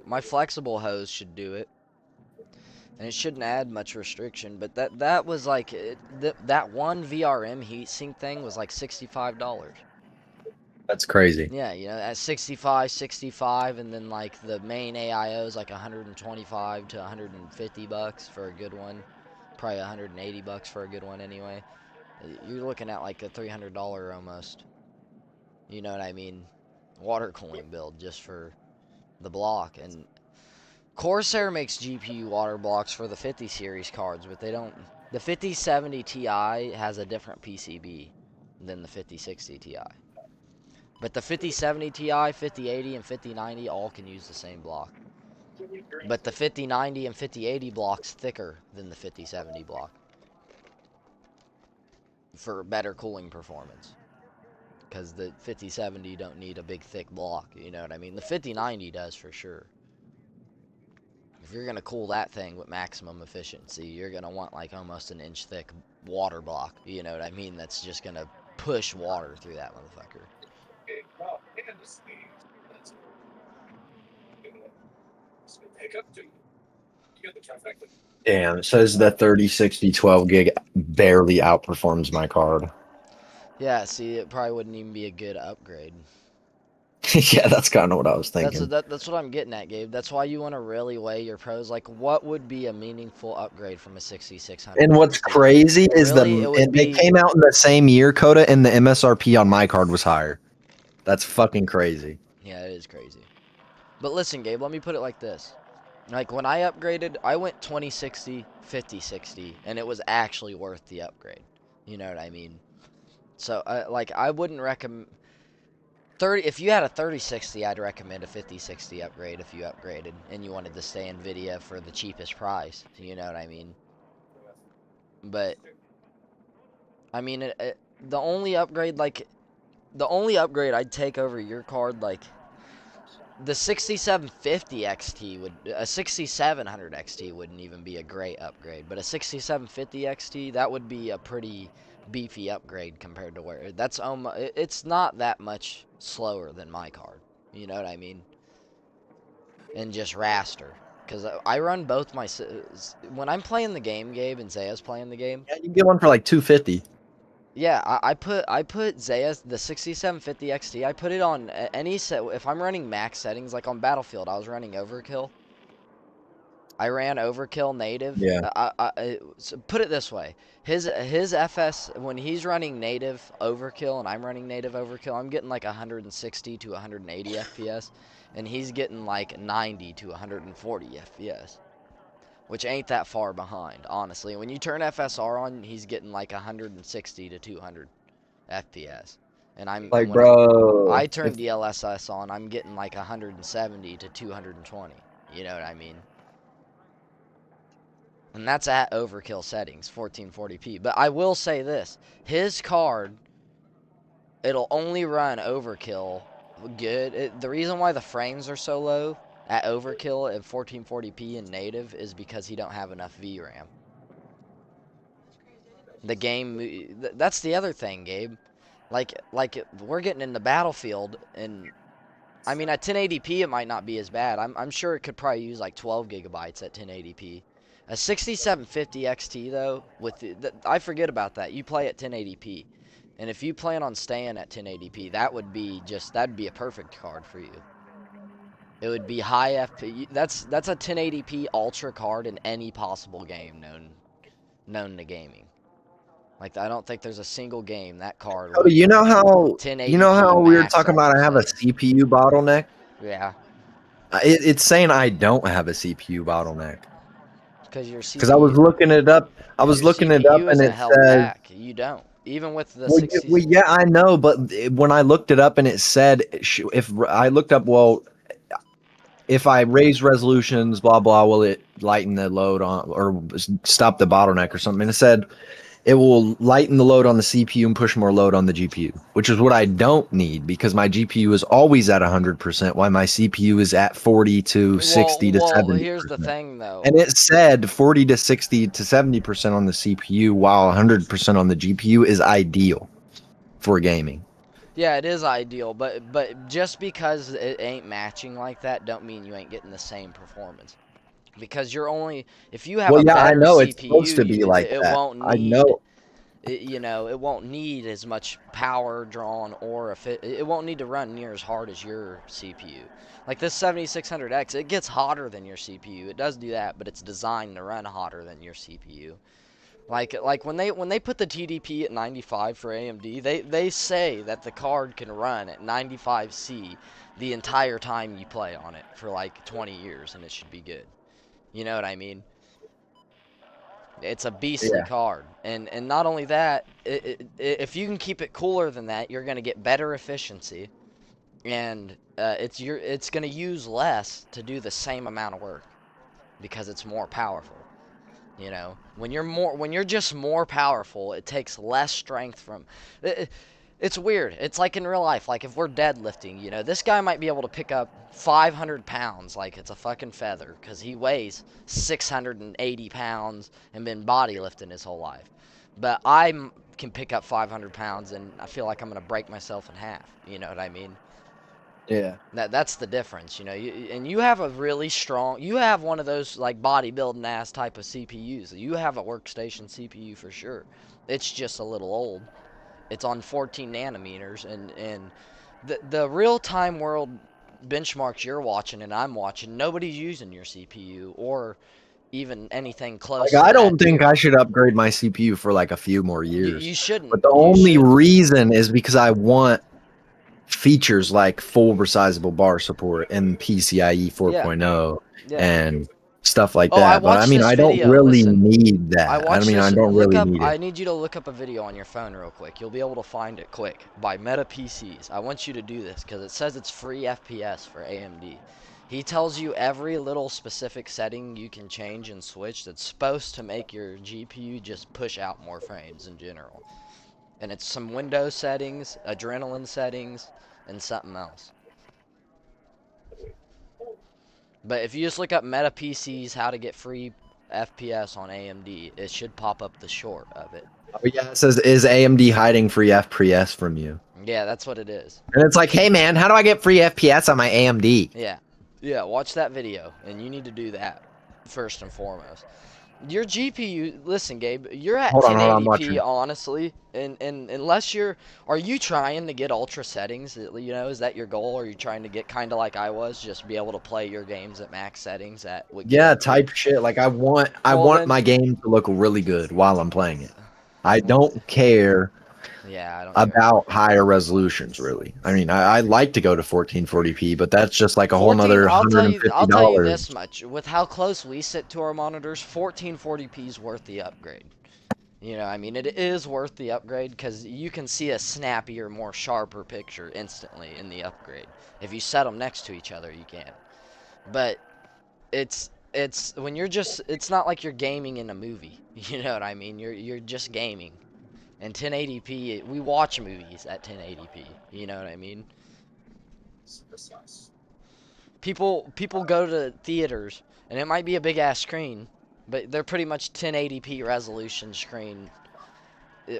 My flexible hose should do it, and it shouldn't add much restriction. But that was like that one VRM heatsink thing was like $65. That's crazy. Yeah, you know, at 65, and then like the main AIO is like 125 to 150 bucks for a good one, probably 180 bucks for a good one anyway. You're looking at like a $300 almost. You know what I mean? Water cooling build just for the block. And Corsair makes GPU water blocks for the 50 series cards, but they don't. The 5070 Ti has a different PCB than the 5060 Ti. But the 5070 Ti, 5080, and 5090 all can use the same block. But the 5090 and 5080 block's thicker than the 5070 block for better cooling performance. Because the 5070 don't need a big thick block, you know what I mean? The 5090 does for sure. If you're going to cool that thing with maximum efficiency, you're going to want like almost an inch thick water block, you know what I mean? That's just going to push water through that motherfucker. Damn, it says the 3060 12 gig barely outperforms my card. Yeah, see, it probably wouldn't even be a good upgrade. Yeah, that's kind of what I was thinking. That's what I'm getting at, Gabe. That's why you want to really weigh your pros. Like, what would be a meaningful upgrade from a 6600? And what's crazy is Really, they came out in the same year, Coda, and the MSRP on my card was higher. That's fucking crazy. Yeah, it is crazy. But listen, Gabe, let me put it like this. Like, when I upgraded, I went 2060, 5060, and it was actually worth the upgrade. You know what I mean? So, like, I wouldn't recommend... If you had a 3060, I'd recommend a 5060 upgrade if you upgraded and you wanted to stay NVIDIA for the cheapest price. You know what I mean? But, I mean, the only upgrade I'd take over your card, like, the 6750 XT a 6700 XT wouldn't even be a great upgrade, but a 6750 XT, that would be a pretty beefy upgrade compared to where that's it's not that much slower than my card. You know what I mean? And just raster. Because I run both my... When I'm playing the game, Gabe, and Zaya's playing the game... Yeah, you can get one for like 250. Yeah, I put Zaya's, the 6750 XT, I put it on any set... If I'm running max settings, like on Battlefield, I was running Overkill. I ran Overkill native. Yeah. So put it this way. His FS, when he's running native Overkill and I'm running native Overkill, I'm getting like 160 to 180 FPS. And he's getting like 90 to 140 FPS. Which ain't that far behind, honestly. When you turn FSR on, he's getting like 160 to 200 FPS. And I'm Like, when bro. I turn DLSS on, I'm getting like 170 to 220. You know what I mean? And that's at Overkill settings, 1440p. But I will say this. His card, it'll only run Overkill good. The reason why the frames are so low at Overkill at 1440p in native is because he don't have enough VRAM. The game, that's the other thing, Gabe. Like we're getting into Battlefield, and I mean at 1080p it might not be as bad. I'm sure it could probably use like 12 gigabytes at 1080p. A 6750 XT though, I forget about that. You play at 1080p, and if you plan on staying at 1080p, that'd be a perfect card for you. It would be high FP. That's a 1080p ultra card in any possible game known to gaming. Like I don't think there's a single game that card. Oh, you know how 1080p we were max talking about I have a CPU bottleneck? Yeah. It's saying I don't have a CPU bottleneck. Because I was looking it up. I was looking it up, and it said you don't. Even with the 60. Well, yeah, I know, but when I looked it up and it said if I looked up, well, if I raise resolutions, blah blah, will it lighten the load on or stop the bottleneck or something? And it said it will lighten the load on the CPU and push more load on the GPU, which is what I don't need because my GPU is always at 100%, while my CPU is at 40 to 60 to 70%. Well, here's the thing, though. And it said 40 to 60 to 70% on the CPU, while 100% on the GPU is ideal for gaming. Yeah, it is ideal, but just because it ain't matching like that, don't mean you ain't getting the same performance. Because you're only if you have a better I know CPU, it's supposed to be like that. Won't need, I know. It won't need as much power drawn, or if it won't need to run near as hard as your CPU. Like this 7600X, it gets hotter than your CPU. It does do that, but it's designed to run hotter than your CPU. Like when they put the TDP at 95 for AMD, they say that the card can run at 95C the entire time you play on it for like 20 years, and it should be good. You know what I mean? It's a beastly card, and not only that, if you can keep it cooler than that, you're gonna get better efficiency, and it's gonna use less to do the same amount of work because it's more powerful. You know, when you're just more powerful, it takes less strength from. It's weird. It's like in real life. Like if we're deadlifting, you know, this guy might be able to pick up 500 pounds like it's a fucking feather because he weighs 680 pounds and been body lifting his whole life. But I can pick up 500 pounds and I feel like I'm gonna break myself in half. You know what I mean? Yeah. That's the difference, you know. You have a really strong. You have one of those like bodybuilding ass type of CPUs. You have a workstation CPU for sure. It's just a little old. It's on 14 nanometers, and the real-time world benchmarks you're watching and I'm watching, nobody's using your CPU or even anything close. Like, I don't think I should upgrade my CPU for like a few more years. You shouldn't. But the only reason is because I want features like full resizable bar support and PCIe 4.0 and stuff like that. But I mean, I don't really need that. I don't really need it. I need you to look up a video on your phone real quick. You'll be able to find it quick by Meta PCs. I want you to do this because it says it's free FPS for AMD. He tells you every little specific setting you can change and switch that's supposed to make your GPU just push out more frames in general. And it's some Windows settings, Adrenaline settings, and something else. But if you just look up Meta PCs, how to get free FPS on AMD, it should pop up the short of it. Oh, yeah, it says, is AMD hiding free FPS from you? Yeah, that's what it is. And it's like, hey man, how do I get free FPS on my AMD? Yeah. Yeah, watch that video, and you need to do that first and foremost. Your GPU, listen, Gabe, you're at Hold on, I'm 1080p, watching. honestly, and unless are you trying to get ultra settings? You know, is that your goal? Or are you trying to get kind of like I was, just be able to play your games at max settings Yeah, type shit. Like I want then- my game to look really good while I'm playing it. I don't care Yeah, I don't care. about higher resolutions, really. I mean, I like to go to 1440p, but that's just like a whole 14 nother I'll tell you $150. this much. With how close we sit to our monitors, 1440p is worth the upgrade. You know, I mean, it is worth the upgrade because you can see a snappier, more sharper picture instantly in the upgrade. If you set them next to each other, you can. But it's when you're just, it's not like you're gaming in a movie. You know what I mean? You're just gaming. And 1080p, we watch movies at 1080p. You know what I mean? People go to theaters, and it might be a big ass screen, but they're pretty much 1080p resolution screen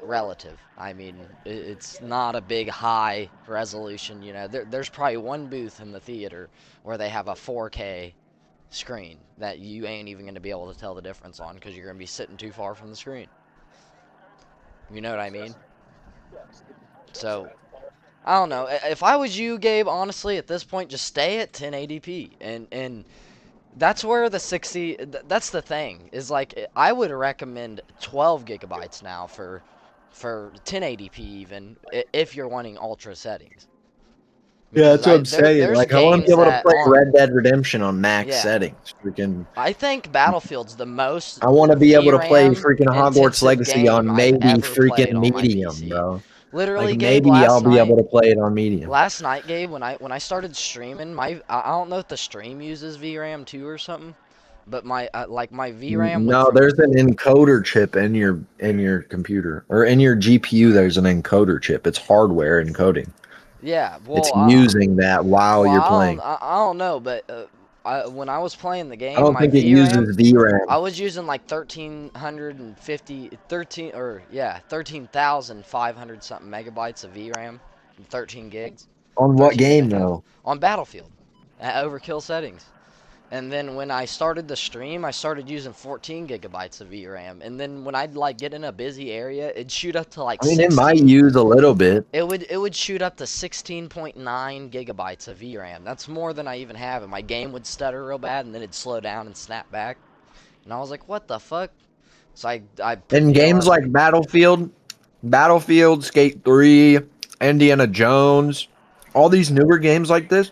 relative. I mean, it's not a big high resolution. You know, there's probably one booth in the theater where they have a 4K screen that you ain't even gonna be able to tell the difference on because you're gonna be sitting too far from the screen. You know what I mean? So, I don't know. If I was you, Gabe, honestly, at this point, just stay at 1080p. And that's where the 60... That's the thing. Is like, I would recommend 12 gigabytes now for 1080p even, if you're wanting ultra settings. Yeah, that's what I'm saying. there's Like, I want to be games able to that play aren't- Red Dead Redemption on max Yeah. settings. Freaking, I think Battlefield's the most I want to be able to play VRAM freaking Hogwarts intensive Legacy game on I've maybe ever played freaking on my medium, PC. bro. Literally, Like Gabe, maybe I'll last be night, able to play it on medium. Last night, Gabe, when I started streaming, I don't know if the stream uses VRAM too or something, but my my VRAM. No, there's an encoder chip in your computer or in your GPU. There's an encoder chip. It's hardware encoding. Yeah, well, It's using that while you're playing. I don't know, but when I was playing the game, I don't my think it VRAM, uses VRAM. I was using like 13,500 something megabytes of VRAM, 13 gigs. On what 13 game gigabytes. though? On Battlefield, at overkill settings. And then when I started the stream, I started using 14 gigabytes of VRAM. And then when I'd like get in a busy area, it'd shoot up to like I mean, it 16. might use a little bit. It would shoot up to 16.9 gigabytes of VRAM. That's more than I even have, and my game would stutter real bad, and then it'd slow down and snap back. And I was like, what the fuck? So I In games like Battlefield, Skate 3, Indiana Jones, all these newer games like this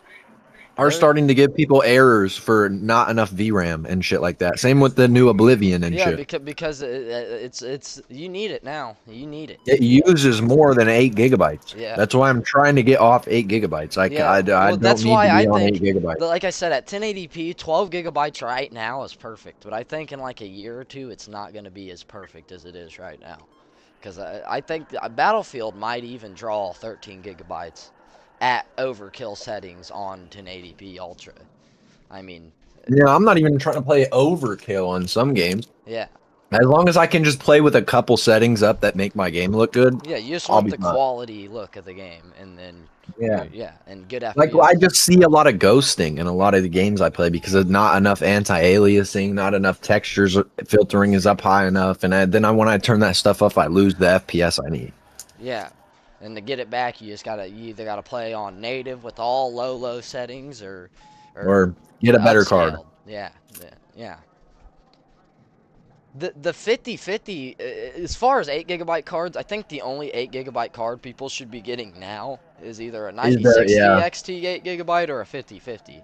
are starting to give people errors for not enough VRAM and shit like that. Same with the new Oblivion and shit. because it's you need it now. You need it. It uses more than 8 gigabytes. Yeah. That's why I'm trying to get off 8 gigabytes. I don't that's need why to be I on think, 8 gigabytes. like I said, at 1080p, 12 gigabytes right now is perfect. But I think in like a year or two, it's not going to be as perfect as it is right now. Because I think Battlefield might even draw 13 gigabytes at overkill settings on 1080p Ultra. I mean... Yeah, I'm not even trying to play overkill on some games. Yeah. As long as I can just play with a couple settings up that make my game look good. Yeah, you just I'll want be the fine. quality look of the game, and then... Yeah. And good FPS. Like, I just see a lot of ghosting in a lot of the games I play because of not enough anti-aliasing, not enough textures filtering is up high enough, and then when I turn that stuff up, I lose the FPS I need. Yeah, and to get it back, you either gotta play on native with all low settings, or get a better card. upscaled. Yeah. The 5050, as far as 8 gigabyte cards, I think the only 8 gigabyte card people should be getting now is either a 9060 XT 8 gigabyte or a 5050.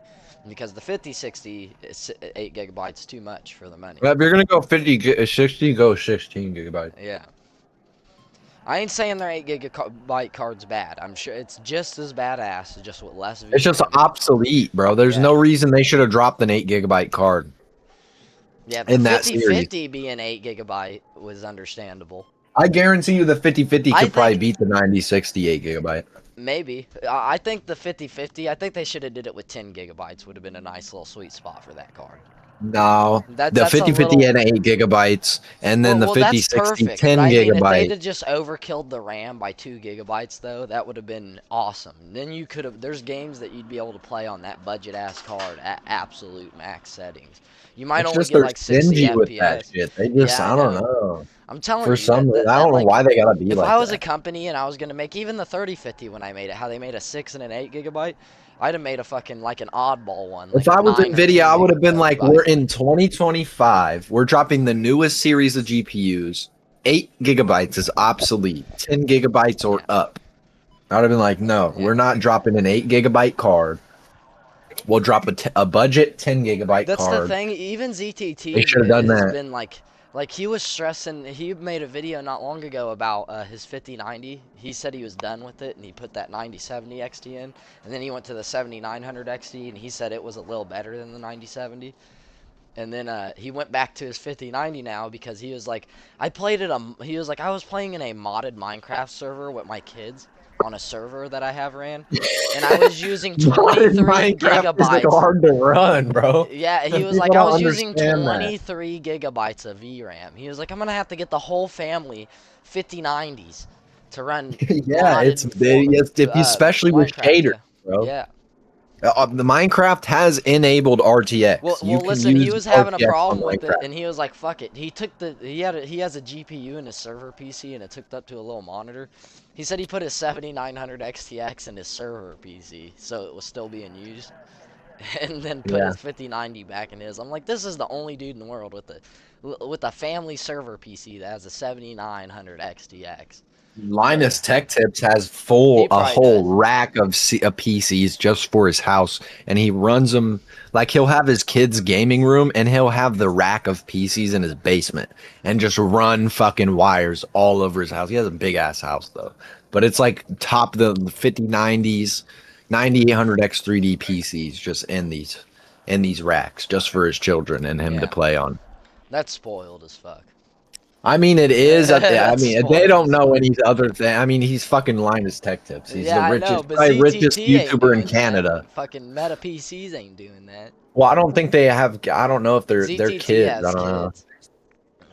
Because the 5060 is 8 gigabytes too much for the money. Well, if you're gonna go 60, go 16 gigabytes. Yeah. I ain't saying their 8 gigabyte card's bad. I'm sure it's just as badass, just with less VRAM. It's just obsolete, bro. There's no reason they should have dropped an 8 gigabyte card. Yeah, the 5050 being 8 gigabyte was understandable. I guarantee you the 5050 could probably beat the 9060 8 gigabyte. Maybe. I think the 5050, I think they should have did it with 10 gigabytes. Would have been a nice little sweet spot for that card. No, the That's a 5050 little. had 8 gigabytes, and then the Well, that's 5060 perfect. 10 But I mean, if they'd gigabyte. have just overkilled the RAM by 2 gigabytes, though, that would have been awesome. Then you could have. There's games that you'd be able to play on that budget ass card at absolute max settings. You might It's only just get they're like 60 stingy with that FPS. shit. They just, Yeah, I I don't know. know. I'm telling For you that some reason, that, I that don't know like why they gotta be if like I was a that. company and I was gonna make even the 3050 when I made it, how they made a 6 and an 8 gigabyte, I'd have made a fucking like an oddball one, If like a I was 9 or Nvidia, 10 I would have been like, gigabyte. we're in 2025. We're dropping the newest series of GPUs. 8 gigabytes is obsolete. 10 gigabytes or Yeah. up. I would have been like, no, Yeah. we're not dropping an 8 gigabyte card. We'll drop a budget 10 gigabyte That's card. the thing. Even ZTT They should have done has that. been like he was stressing. He made a video not long ago about his 5090. He said he was done with it, and he put that 9070 XT in, and then he went to the 7900 XT, and he said it was a little better than the 9070. And then he went back to his 5090 now because he was like, he was like, I was playing in a modded Minecraft server with my kids on a server that I have ran, and I was using 23 Minecraft is like gigabytes. hard to run, bro. Yeah, he was People like, I don't was using understand that. 23 gigabytes of VRAM. He was like, I'm gonna have to get the whole family 5090s to run. Yeah, it's big. Especially with Minecraft, shaders, yeah. bro. Yeah. The Minecraft has enabled RTX. Well, You can listen, he use was having a RTX on problem with it, Minecraft. and he was like, "Fuck it." He has a GPU in his server PC, and it's hooked up to a little monitor. He said he put his 7900 XTX in his server PC, so it was still being used, and then put his 5090 back in his. I'm like, this is the only dude in the world with a family server PC that has a 7900 XTX. Linus Tech Tips has a whole rack of PCs just for his house, and he runs them like he'll have his kids' gaming room, and he'll have the rack of PCs in his basement, and just run fucking wires all over his house. He has a big ass house though, but it's like top the 5090s, 9800 X3D PCs just in these racks just for his children and him to play on. That's spoiled as fuck. I mean, it is. I mean, spoiled. they don't know any other thing. I mean, he's fucking Linus Tech Tips. He's the richest, probably richest YouTuber in Canada. Fucking Meta PCs ain't doing that. Well, I don't think they have. I don't know if they're ZTT kids. has I don't know.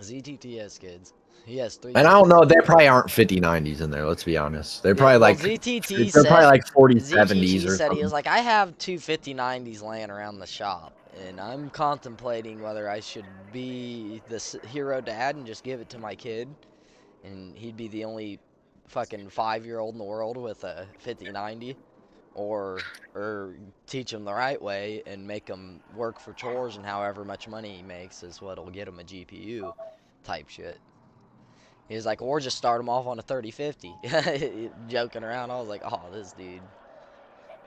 ZTT has kids. He has 3. And I don't know. They probably aren't 5090s in there. Let's be honest. They're probably like ZTT they're probably said, like 4070s ZTT or said something. he was like, I have 2 5090s laying around the shop, and I'm contemplating whether I should be the hero dad and just give it to my kid, and he'd be the only fucking 5-year-old in the world with a 5090, or teach him the right way and make him work for chores, and however much money he makes is what'll get him a GPU type shit. He was like, or just start him off on a 3050. Joking around, I was like, oh, this dude.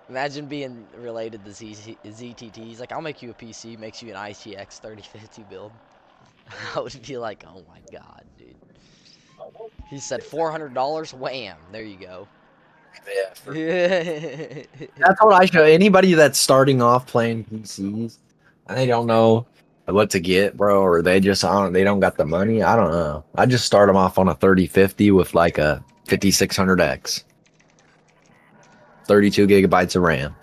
Imagine being related to ZTT. He's like, I'll make you a PC, makes you an ITX 3050 build. I would be like, oh my god, dude. He said $400, wham, there you go. Yeah. That's what I show anybody that's starting off playing PCs. And they don't know what to get, bro, or they don't got the money. I don't know. I just start them off on a 3050 with like a 5600X, 32 gigabytes of RAM.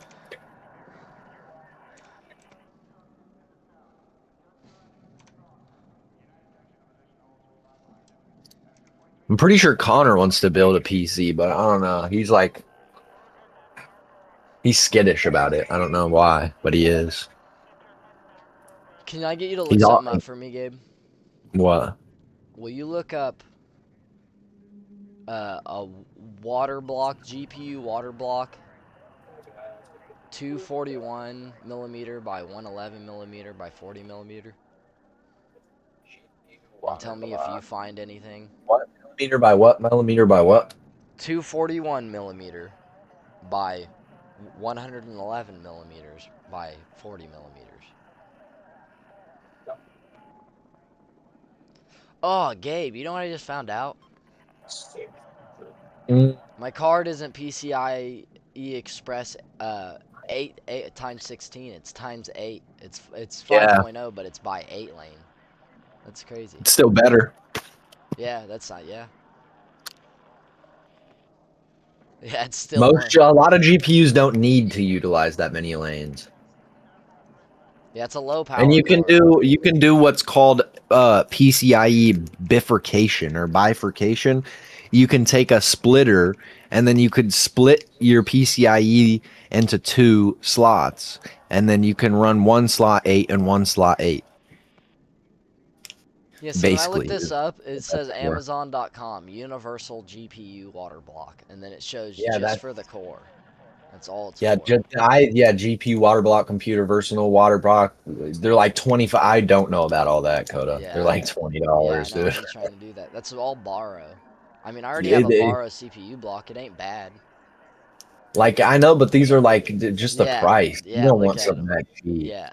I'm pretty sure Connor wants to build a PC, but I don't know. He's skittish about it. I don't know why, but he is. Can I get you to look something up for me, Gabe? What? Will you look up a water block, GPU water block, 241 millimeter by 111 millimeter by 40 millimeter? And tell me if you find anything. What millimeter by what? Millimeter by what? 241 millimeter by 111 millimeters by 40 millimeters. Oh, Gabe, you know what I just found out? My card isn't PCIe Express 8 times 16. It's times 8. It's 5.0, but it's by 8 lane. That's crazy. It's still better. Yeah, that's not. Yeah, it's still a lot of GPUs don't need to utilize that many lanes. Yeah, it's a low power. And you can core. do what's called PCIe bifurcation or bifurcation. You can take a splitter and then you could split your PCIe into 2 slots, and then you can run 1 slot 8 and 1 slot 8. Yeah, see, when I look Basically, this up, it says for. Amazon.com, universal GPU water block, and then it shows Yeah, just for the core. That's all it's Yeah, for. GPU water block computer versatile water block. They're like 25. I don't know about all that, Coda. Yeah. They're like Yeah, $20, I know. dude. I'm just trying to do that. That's all borrow. I mean, I already Yeah, have a borrow CPU block. It ain't bad. like I know, but these are like just the Yeah. price. You Yeah, don't look want at something them. that cheap. Yeah.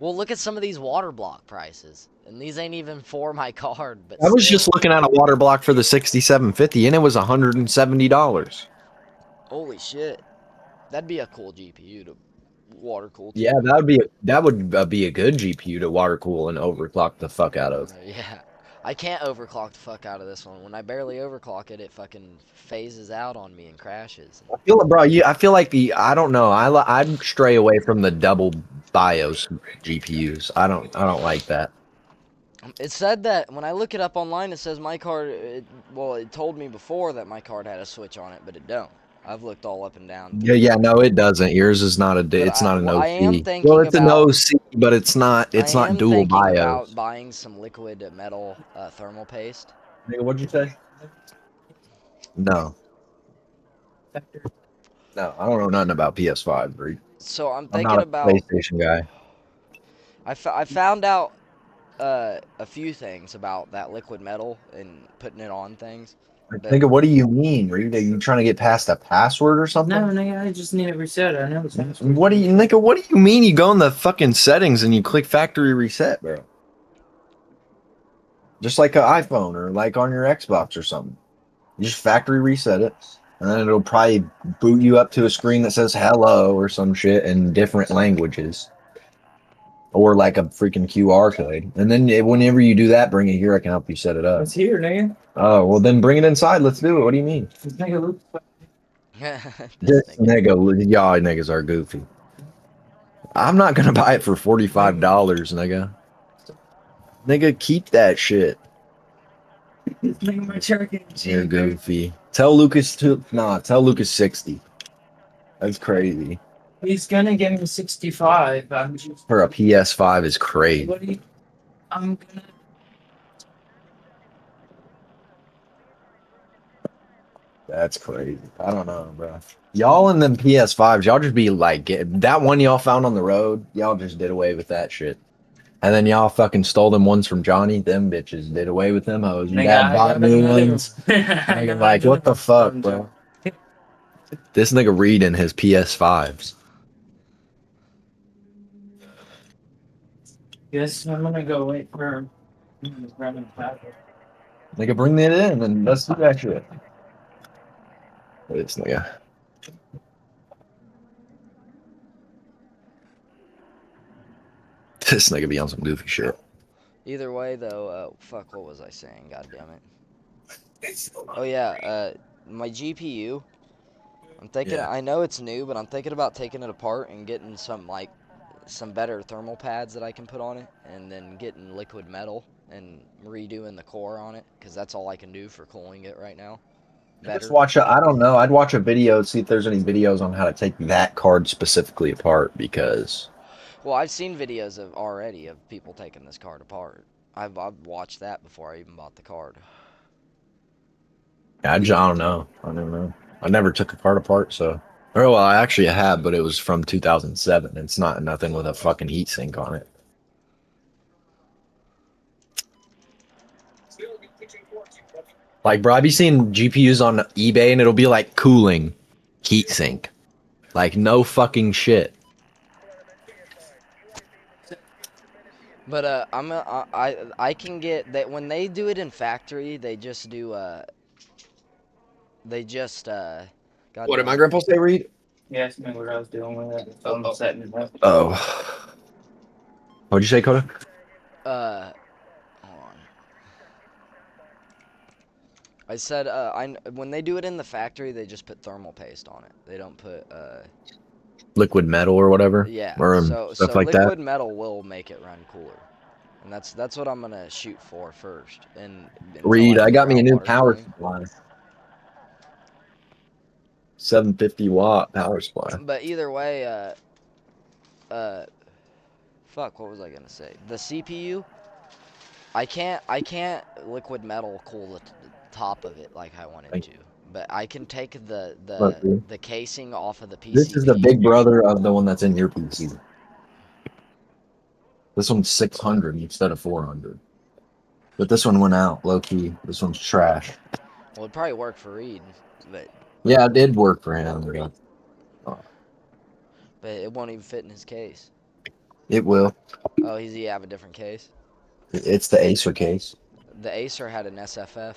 Well, look at some of these water block prices. And these ain't even for my card, but I was just still. looking at a water block for the 6750, and it was $170. Holy shit. That'd be a cool GPU to water cool Yeah, too. that would be a good GPU to water cool and overclock the fuck out of. Yeah. I can't overclock the fuck out of this one. When I barely overclock it, it fucking phases out on me and crashes. I feel like I don't know. I'd stray away from the double BIOS GPUs. I don't like that. It said that when I look it up online, it says my card. Well, it told me before that my card had a switch on it, but it don't. I've looked all up and down. Yeah, no, it doesn't. Yours is not But it's not an I am OC. Well, thinking it's an about. OC, but it's not dual BIOS. Buying some liquid metal thermal paste. Nigga, what'd you say? No. No, I don't know nothing about PS5, bro. So I'm I'm thinking not a about. PlayStation guy. I found out a few things about that liquid metal and putting it on things. Nigga, what do you mean? Are you trying to get past a password or something? No, nigga, I just need it reset. I know it's What do you mean? You go in the fucking settings and you click factory reset, bro. Just like an iPhone or like on your Xbox or something. You just factory reset it, and then it'll probably boot you up to a screen that says hello or some shit in different languages. Or like a freaking QR code. And then whenever you do that, bring it here. I can help you set it up. It's here, nigga. Oh, well then bring it inside. Let's do it. What do you mean? This nigga looks This nigga, y'all niggas are goofy. I'm not gonna buy it for $45, nigga. Nigga, keep that shit. This nigga my turkey. You're goofy. Tell Lucas 60. That's crazy. He's gonna give me 65. I'm just. For a PS5 is crazy. What do you? I'm gonna. That's crazy. I don't know, bro. Y'all and them PS5s, y'all just be like, that one y'all found on the road, y'all just did away with that shit. And then y'all fucking stole them ones from Johnny. Them bitches did away with them hoes. Your dad bought new ones. Nigga, like, what the fuck, bro? This nigga reading his PS5s. Yes, I'm gonna go wait for him. Nigga, bring that in and let's do that shit. This nigga. This nigga be on some goofy shit. Either way, though, fuck, what was I saying? God damn it. Oh yeah, my GPU. I'm thinking. Yeah. I know it's new, but I'm thinking about taking it apart and getting some better thermal pads that I can put on it, and then getting liquid metal and redoing the core on it, because that's all I can do for cooling it right now. Just I don't know. I'd watch a video, see if there's any videos on how to take that card specifically apart, because Well, I've seen videos already of people taking this card apart. I've watched that before I even bought the card. I don't know. I never took a card apart, so. Or, well, I actually have, but it was from 2007. It's not nothing with a fucking heatsink on it. Like, bro, I've been seeing GPUs on eBay, and it'll be like cooling heatsink. Like, no fucking shit. But I can get that when they do it in factory, they just do God What did damn my it. grandpa say, Reed? He asked me what I was doing with it. So I'm setting it up. Oh. What'd you say, Coda? Hold on. I said when they do it in the factory, they just put thermal paste on it. They don't put liquid metal or whatever, Yeah. or So stuff like liquid that. metal will make it run cooler, and that's what I'm gonna shoot for first. And until Reed, I figure got me a out new water power cooling. supply. 750-watt power supply. But either way, fuck, what was I gonna say? The CPU, I can't liquid metal cool the top of it like I wanted to, but I can take Look, dude. the casing off of the PCB. This is the big brother of the one that's in your PC. This one's 600 instead of 400. But this one went out, low key. This one's trash. Well, it'd probably work for Reed, but Yeah, it did work for him. it won't even fit in his case. It will. Oh, does he have a different case? It's the Acer case. The Acer had an SFF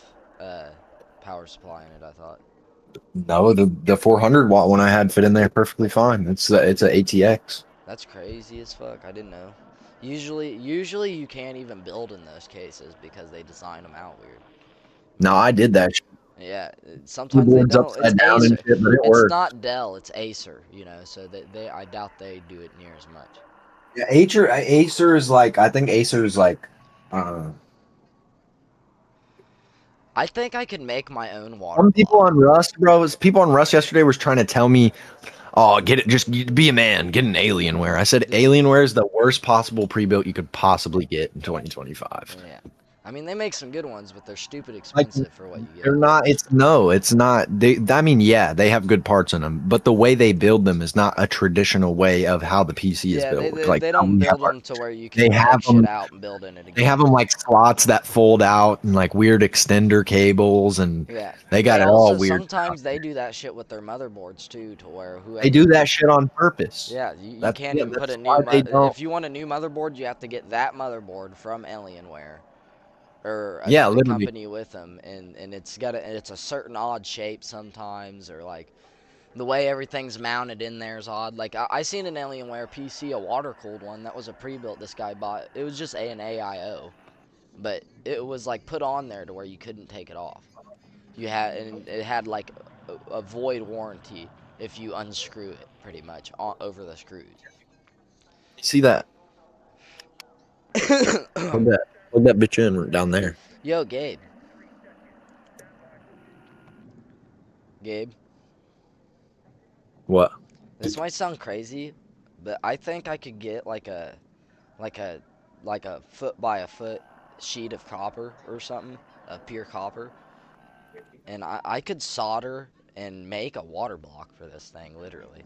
power supply in it, I thought. No, the 400-watt one I had fit in there perfectly fine. It's a ATX. That's crazy as fuck. I didn't know. Usually you can't even build in those cases because they design them out weird. No, I did that. Yeah, sometimes they Keyboard's don't. upside It's down Acer. and shit, but it It's works. not Dell. It's Acer. You know, so they I doubt they do it near as much. Yeah, Acer is like, I think Acer is like, I think I could make my own water. some people on Rust, bro. People on Rust yesterday was trying to tell me, oh, get it, just be a man, get an Alienware. I said Alienware is the worst possible pre-built you could possibly get in 2025. Yeah. I mean, they make some good ones, but they're stupid expensive for what you get. They're not. It's not. I mean, yeah, they have good parts in them, but the way they build them is not a traditional way of how the PC is built. They don't build them to where you can they take have shit them out and build in it again. They have them like slots that fold out and like weird extender cables, and Yeah. they got it all weird. Sometimes they do that shit with their motherboards too, to where whoever They do that shit on purpose. Yeah, you can't even put a new. If you want a new motherboard, you have to get that motherboard from Alienware, or a different company with them, and it's a certain odd shape sometimes, or like the way everything's mounted in there is odd. Like I seen an Alienware PC, a water cooled one that was a pre-built this guy bought. It was just an AIO, but it was like put on there to where you couldn't take it off. And it had like a void warranty if you unscrew it, pretty much over the screws. See that? Plug that bitch in down there. Yo, Gabe. What? This might sound crazy, but I think I could get like a foot by a foot sheet of copper or something, of pure copper, and I could solder and make a water block for this thing, literally.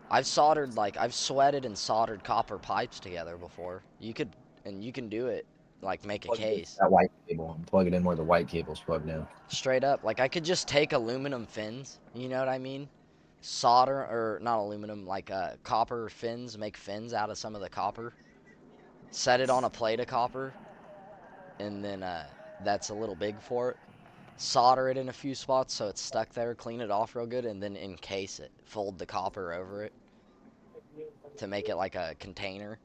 I've sweated and soldered copper pipes together before. You can do it, like make a case. That white cable and plug it in where the white cable's plugged in. Straight up, like I could just take aluminum fins, you know what I mean? Solder, or not aluminum, like copper fins, make fins out of some of the copper. Set it on a plate of copper, and then that's a little big for it. Solder it in a few spots so it's stuck there, clean it off real good, and then encase it. Fold the copper over it to make it like a container.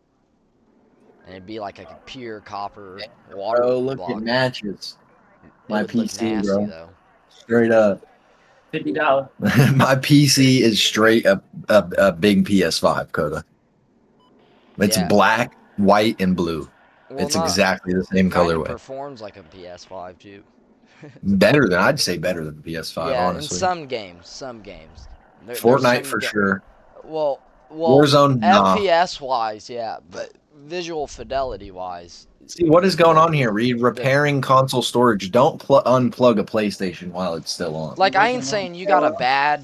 And it'd be like a pure copper water block. Oh, look, it matches. My PC, nasty, bro. though. Straight up. $50. My PC is straight up a big PS5, Coda. It's black, white, and blue. Well, it's exactly the same colorway. It performs like a PS5 too. I'd say better than the PS5, yeah, honestly. In some games. Fortnite for sure. Well, Warzone, FPS wise, yeah, but visual fidelity wise. See what is going on here, Reed? Repairing console storage. Don't unplug a PlayStation while it's still on. Like I ain't saying you got a bad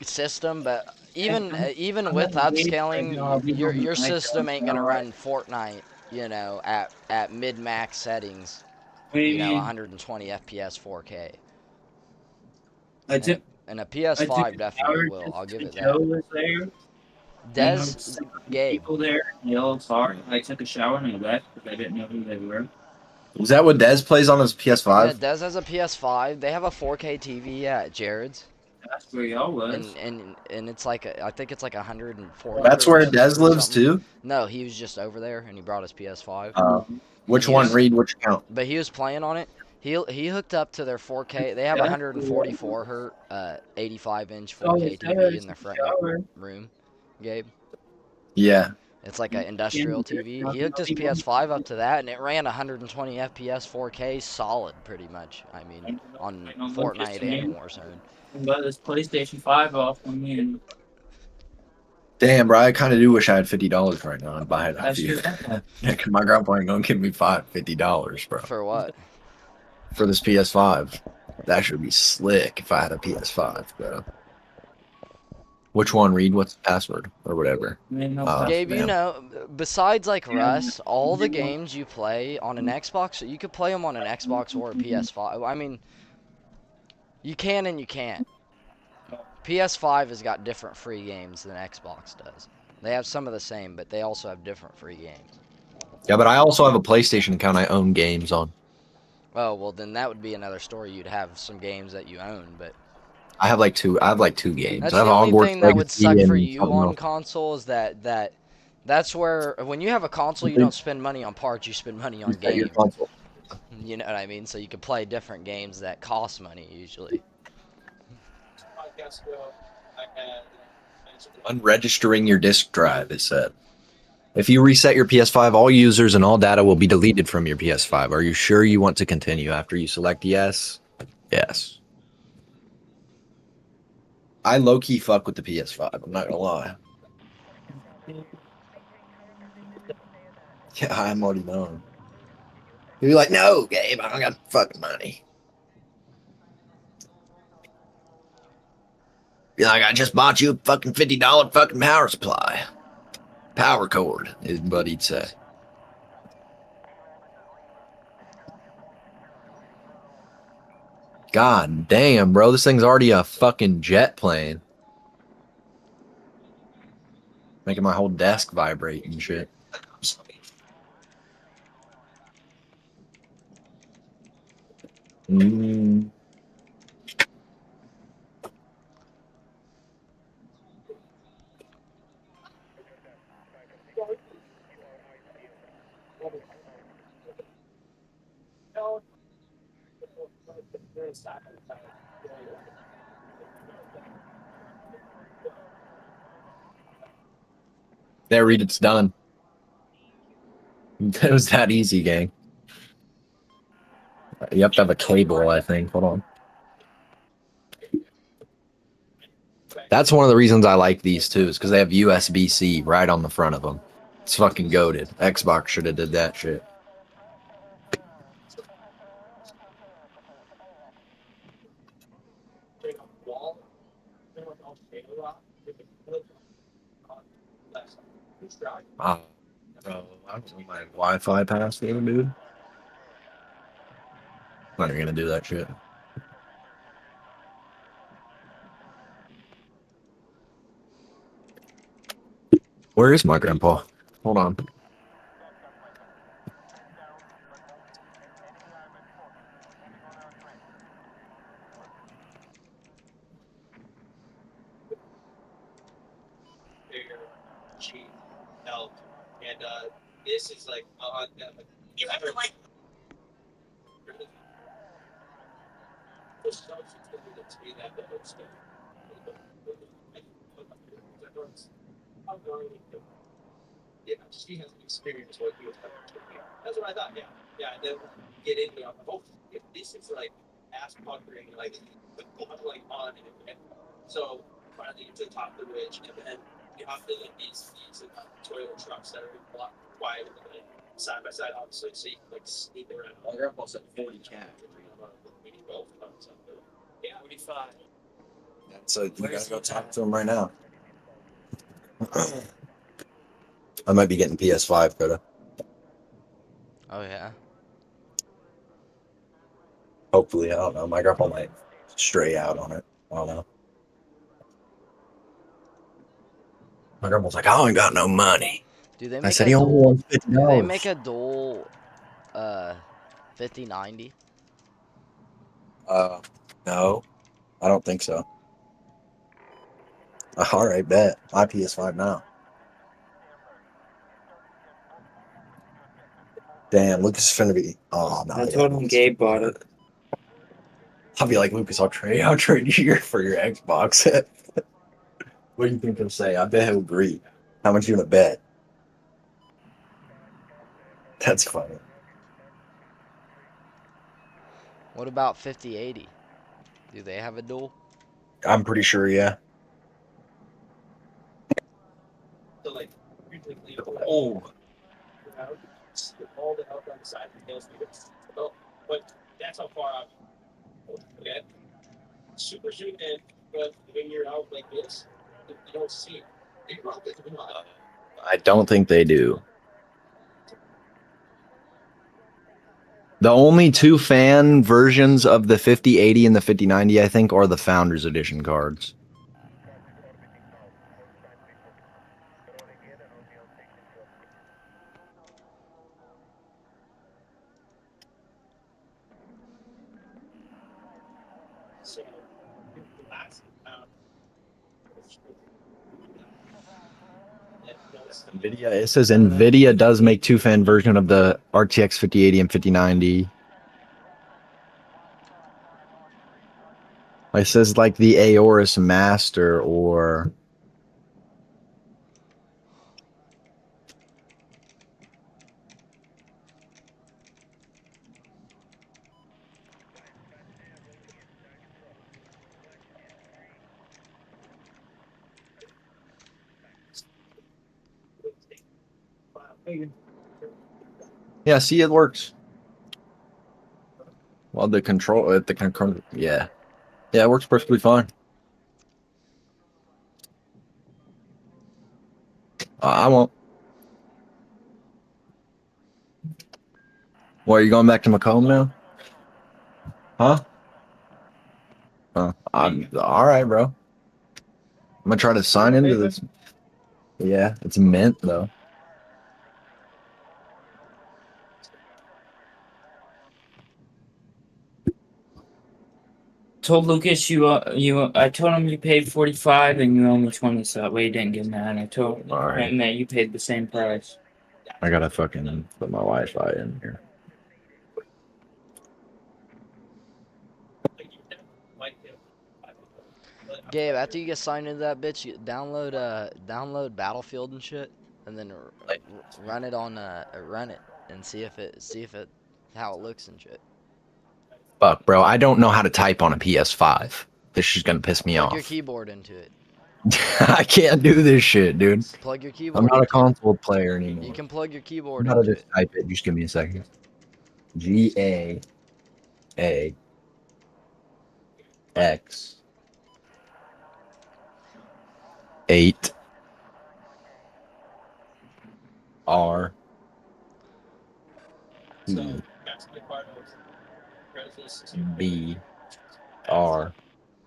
system, but even with upscaling, your system ain't gonna run Fortnite, you know, at mid max settings. You know, 120 FPS 4K. And a PS5 definitely will. I'll give it that. Gabe. People there in the yellow car. I took a shower and I left because I didn't know who they were. Was that what Dez plays on his PS5? Yeah, Dez has a PS5. They have a 4K TV at Jared's. That's where y'all was. And it's like I think it's like 140. That's where Dez lives too? No, he was just over there and he brought his PS5. Which one, Reed? Which account? But he was playing on it. He hooked up to their 4K. They have 144 hertz, 85-inch 4K TV in their front room. Gabe. Yeah. It's like an industrial TV. He hooked his PS5 up to that, and it ran 120 FPS, 4K, solid, pretty much. I mean, on Fortnite and Warzone. But this PlayStation 5 off on me and Damn, bro, I kind of do wish I had $50 right now and buy it off that's you. true. Yeah, 'cause my grandpa ain't gonna give me $50, bro. For what? For this PS5. That should be slick if I had a PS5, bro. Which one, Reed? What's the password? Or whatever. Gabe, you damn. know, besides like Rust, all the games you play on an Xbox, so you could play them on an Xbox or a PS5. I mean, you can and you can't. PS5 has got different free games than Xbox does. They have some of the same, but they also have different free games. Yeah, but I also have a PlayStation account I own games on. Oh, well, then that would be another story. You'd have some games that you own, but I have like two games. that's I have the only Hogwarts thing that would Legacy suck for and you something on else. console is that's where when you have a console, you don't spend money on parts, you spend money on Yeah, your games. console. You know what I mean? So you can play different games that cost money usually. Unregistering your disk drive, it said. If you reset your PS5, all users and all data will be deleted from your PS5. Are you sure you want to continue? After you select yes, yes. I low-key fuck with the PS5, I'm not gonna lie. Yeah, I'm already known. You'll be like, no, Gabe, I don't got fucking money. Be like, I just bought you a fucking $50 fucking power supply. Power cord, is what he'd say. God damn, bro, this thing's already a fucking jet plane. Making my whole desk vibrate and shit. Mm. There, Reed, it's done. It was that easy, gang. You have to have a cable, I think. Hold on. That's one of the reasons I like these too, is because they have USB-C right on the front of them. It's fucking goated. Xbox should have did that shit. Bro, I don't know my Wi-Fi password, dude. I'm not gonna do that shit. Where is my grandpa? Hold on. She helped, and this is like on you ever like. Yeah, she has experienced what he was having to do. That's what I thought. Yeah, and then get into it. Oh, if this is like ass puckering, like on it, and so finally to the top of the ridge, and then you have to like these Toyota trucks that are blocked quiet and side by side, obviously, so you can like sneak around. My grandpa said 40 cat. Yeah, 45. So you gotta go talk to him right now. I might be getting PS5, Coda. Oh yeah. Hopefully, I don't know. My grandpa might stray out on it. I don't know. My grandpa's like, I ain't got no money. Do they I make said a he only dual? wants Do they $50. make a dual 5090? No, I don't think so. All right, bet. My PS5 now. Damn, Lucas is finna be. Oh no. I told him Gabe bought it. I'll be like, Lucas, I'll trade you for your Xbox. What do you think he'll say? I bet he'll agree. How much you gonna bet? That's funny. What about 5080? Do they have a dual? I'm pretty sure, yeah. So like, usually leave Oh. all the help on the side of the hills. But that's how far out. Okay. Super zoom in, but when you're out like this, you don't see it. You probably do not. I don't think they do. The only two fan versions of the 5080 and the 5090, I think, are the Founders Edition cards. So, last, Nvidia. It says Nvidia does make two fan version of the RTX 5080 and 5090. It says like the Aorus Master or yeah, see, it works. Well, the control at the control, yeah, it works perfectly fine. I won't. What, are you going back to Macomb now? Huh? I'm all right, bro. I'm gonna try to sign into this. Yeah, it's mint though. Told Lucas I told him you paid 45 and you owe me 20, so that way he didn't get mad. I told him that you paid the same price. I gotta fucking put my Wi-Fi in here. Gabe, after you get signed into that bitch, you download Battlefield and shit, and then run it on run it and see if it how it looks and shit. Fuck, bro, I don't know how to type on a PS5. This is gonna piss me Plug off. your keyboard into it. I can't do this shit, dude. Plug your keyboard. I'm not a into console player anymore. You can plug your keyboard I'm not into just type it. Just give me a second. GAAX 8 R E B R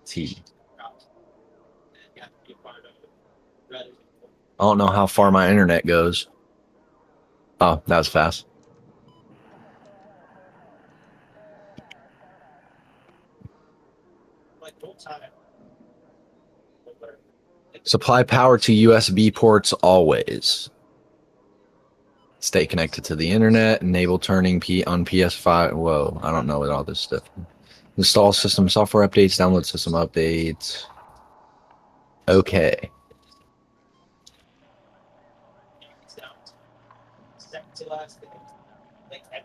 T. I don't know how far my internet goes. Oh, that was fast. Supply power to USB ports always. Stay connected to the internet. Enable turning on PS5. Whoa, I don't know what all this stuff. Install system software updates. Download system updates. Okay.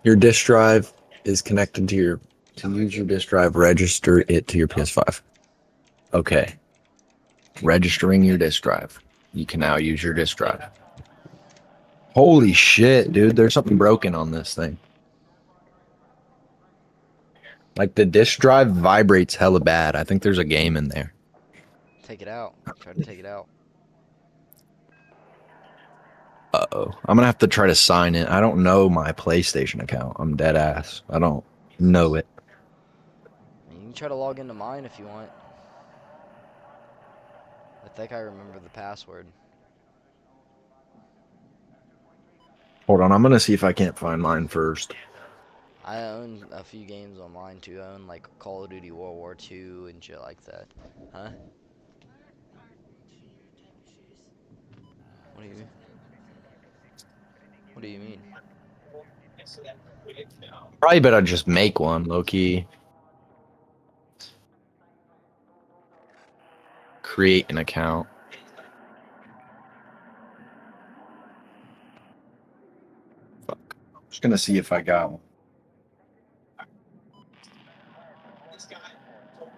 Your disk drive is connected to your. To use your disk drive, register it to your PS5. Okay. Registering your disk drive. You can now use your disk drive. Holy shit, dude. There's something broken on this thing. Like the disk drive vibrates hella bad. I think there's a game in there. Take it out. Try to take it out. Uh-oh. I'm gonna have to try to sign in. I don't know my PlayStation account. I'm dead ass. I don't know it. You can try to log into mine if you want. I think I remember the password. Hold on, I'm gonna see if I can't find mine first. I own a few games online too. I own like Call of Duty World War II and shit like that. Huh? What do you mean? What do you mean? Probably better just make one, low-key. Create an account. Just gonna see if I got one. This guy told me,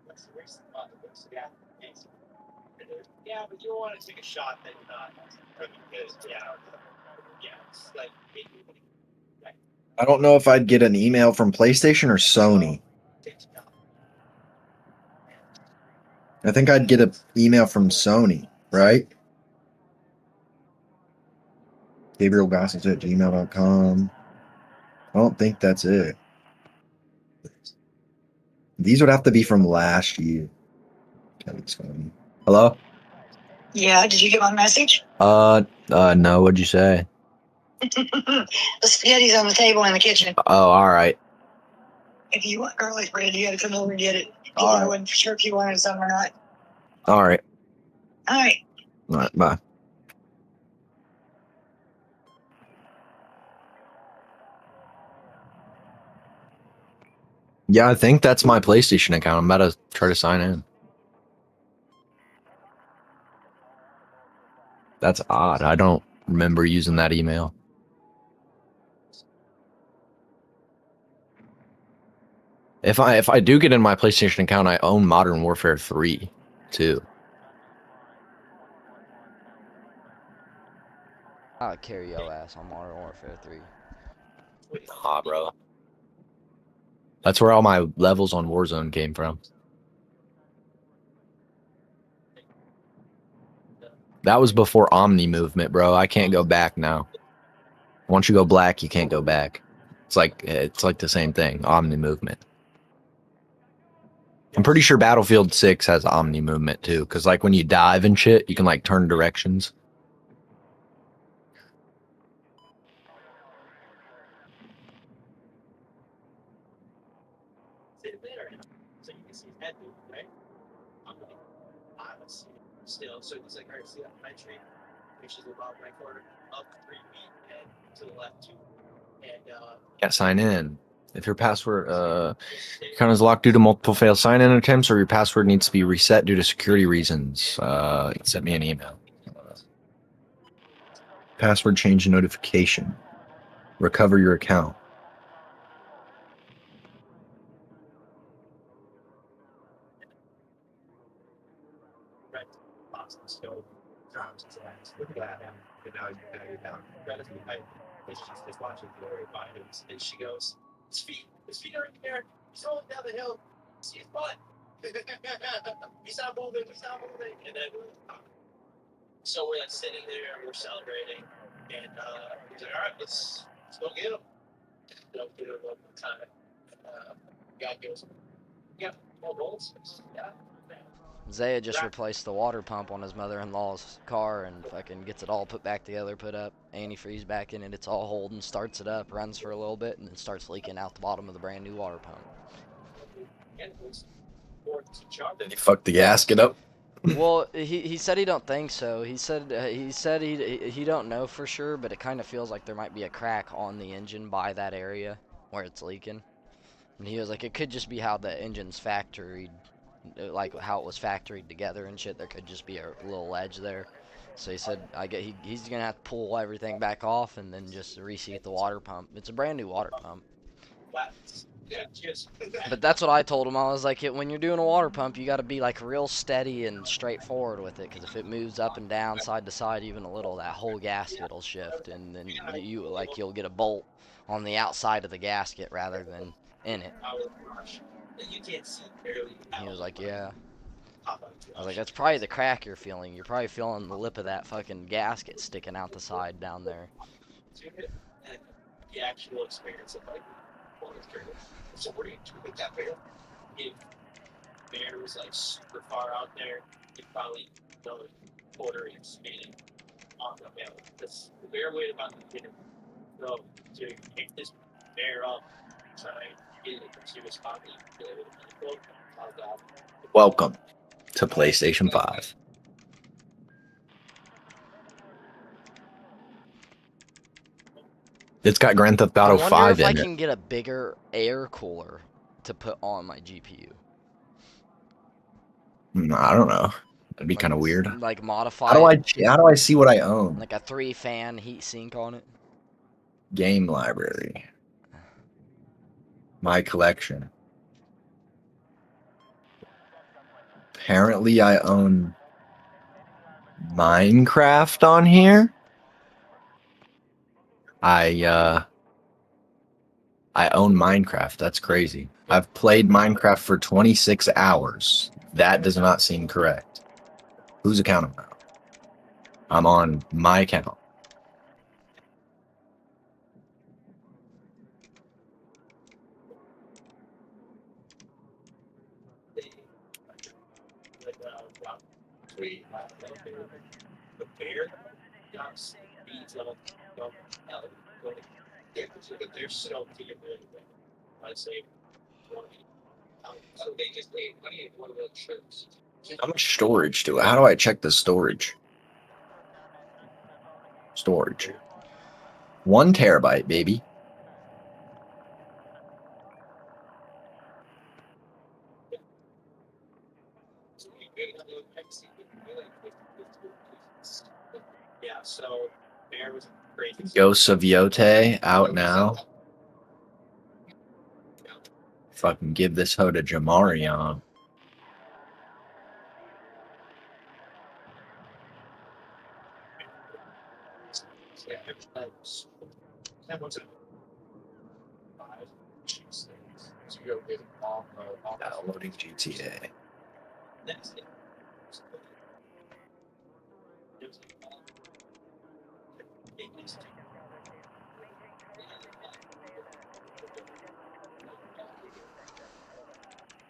"What's the race about this?" Yeah, thanks. Yeah, but you don't want to take a shot that you're not. Because it's like. I don't know if I'd get an email from PlayStation or Sony. I think I'd get an email from Sony, right? GabrielGossage@gmail.com. I don't think that's it. These would have to be from last year. Hello? Yeah, did you get my message? No, what'd you say? The spaghetti's on the table in the kitchen. Oh, all right. If you want garlic bread, you gotta come over and get it. All right. I wasn't sure if you wanted some or not. All right. All right. All right, bye. Yeah, I think that's my PlayStation account. I'm about to try to sign in. That's odd. I don't remember using that email. If I do get in my PlayStation account, I own Modern Warfare 3 too. I'll carry your ass on Modern Warfare 3. Nah, bro. That's where all my levels on Warzone came from. That was before Omni movement, bro. I can't go back now. Once you go black, you can't go back. It's like the same thing, Omni movement. I'm pretty sure Battlefield 6 has Omni movement too, because like when you dive and shit, you can like turn directions. So you can see his head move, right? I'm like, let's see. Still, so he's like, all right, see that pine tree, which is about my corner, up 3 feet, and to the left 2. And Can't sign in. If your password account is locked due to multiple failed sign-in attempts, or your password needs to be reset due to security reasons, send me an email. Password change notification. Recover your account. still drums his ass. Look at that. And now you're down. Relatively high. And she's just watching Glory by him. And she goes, his feet are in the air. He's rolling down the hill. See his butt. He's not moving. And then, so we're like sitting there and we're celebrating. And he's like, all right, let's go get him. Don't get him one more time. Guy goes, yeah, more rolls. Yeah. Zaya just replaced the water pump on his mother-in-law's car and fucking gets it all put back together, put up. Antifreeze back in it. It's all holding, starts it up, runs for a little bit, and then starts leaking out the bottom of the brand new water pump. He fucked the gasket up. Well, he said he don't think so. He said he don't know for sure, but it kind of feels like there might be a crack on the engine by that area where it's leaking. And he was like, it could just be how the engine's factoried, like how it was factoried together and shit. There could just be a little ledge there. So he said, he's gonna have to pull everything back off and then just reseat the water pump. It's a brand new water pump. But that's what I told him. I was like, when you're doing a water pump, you got to be like real steady and straightforward with it, because if it moves up and down, side to side, even a little, that whole gasket will shift, and then you'll get a bolt on the outside of the gasket rather than in it. He was like, yeah. I was like, that's probably the crack you're feeling. You're probably feeling the lip of that fucking gasket sticking out the side down there. The actual experience of like, so what do you do with that bear? If bear was like super far out there, you'd probably know a quarter inch spinning on the mail. That's the bear weighed about the minute. So to pick this bear up, try and get it to his pocket. Welcome to PlayStation 5. It's got Grand Theft Auto 5 in it. I wonder if I can get a bigger air cooler to put on my GPU. I don't know. That'd be kind of weird. Like modify. How do I see what I own? Like a 3-fan heat sink on it. Game library. My collection. Apparently, I own Minecraft on here. I own Minecraft. That's crazy. I've played Minecraft for 26 hours. That does not seem correct. Whose account am I on? I'm on my account. The bear got speeds of they're so deep. I'd say so they just made money in one of those trips. How much storage do I? How do I check the storage? Storage. 1 terabyte, baby. Yeah, so bear was crazy. Ghosts of Yote out now. Fucking give this hoe to Jamarion. Downloading GTA.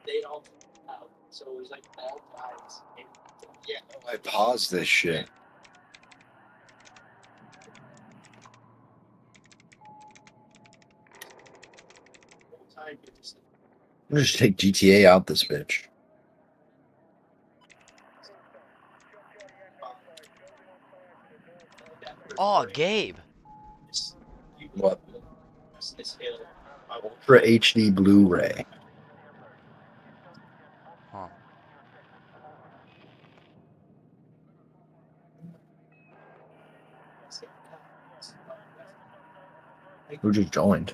They all out, so it was like all guys. Yeah, I paused this shit. I'm just take GTA out this bitch. Oh, Gabe. What? Ultra HD Blu-ray. Huh. Who just joined?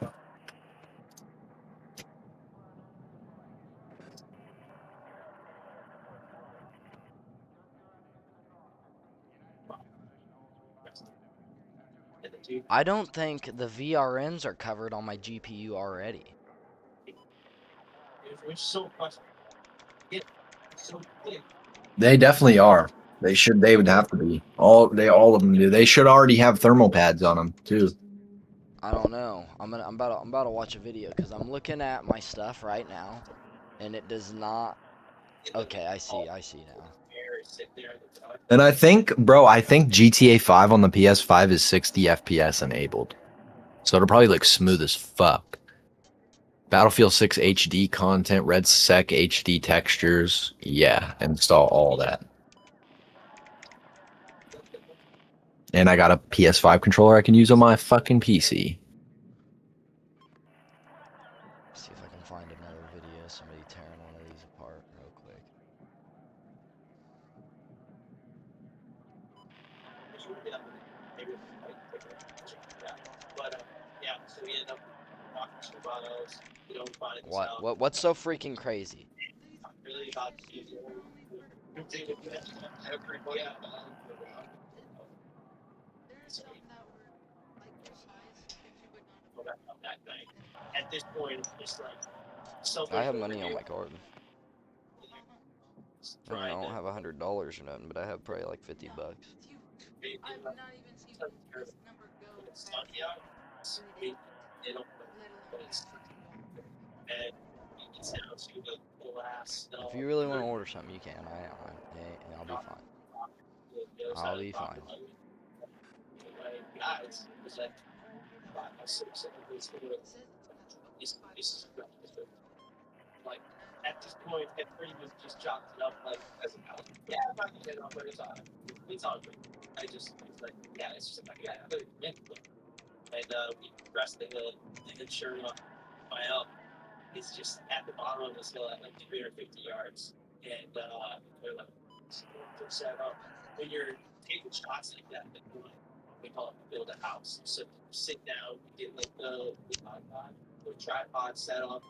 I don't think the VRMs are covered on my GPU already. They definitely are. They should. They would have to be. All of them do. They should already have thermal pads on them too. I don't know. I'm about to watch a video because I'm looking at my stuff right now, and it does not. Okay, I see now. And I think, bro, GTA 5 on the PS5 is 60 FPS enabled, so it'll probably look smooth as fuck. Battlefield 6 HD content, Red Sec HD textures. Yeah, install all that. And I got a PS5 controller I can use on my fucking PC. See if I can find another video of somebody tearing one of these apart real quick. But yeah, so we ended up walking to Bottles. We don't find it. What's so freaking crazy? Really about that night. At this point, it's like I have money on my card. I don't have $100 or nothing, but I have probably like $50. I've not even seen this number go. And it's down to the last. If you really want to order something, you can. I'll be fine. I'll be fine. Guys, it's like 5 or 6 like at this point, everybody was just chopped it up like as an out. Yeah, I'm not gonna get it off, but it's all good. I just it's like yeah, it's just like yeah, and we pressed the hill, and sure enough, my elk is just at the bottom of this hill at like 350 yards, and they're like set up when you're taking shots like that. we call it build a house. So sit down, get like the tripod set up,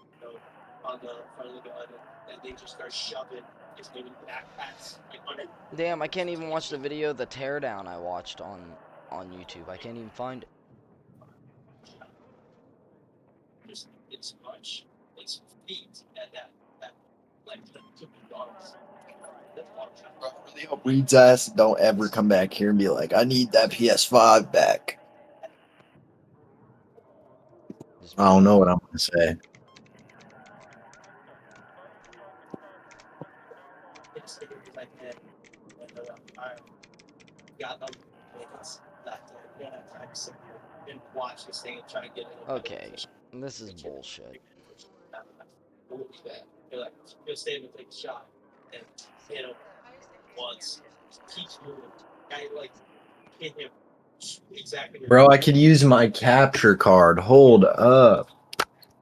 on the front of the gun, and they just start shoving his little backpacks like under. Damn, I can't even watch the video of the teardown I watched on YouTube. I can't even find it. Just it's much. It's feet at that like the $2. I really hope Reed's ass don't ever come back here and be like, I need that PS5 back. I don't know what I'm gonna say. It's like that. Got them. It's left there. Yeah, I sit here and watch this thing and try to get it. Okay, this is bullshit. You're like, you'll stand and take a shot, and hit him once. Keeps moving. Guy like hit him exactly. Bro, I could use my capture card. Hold up.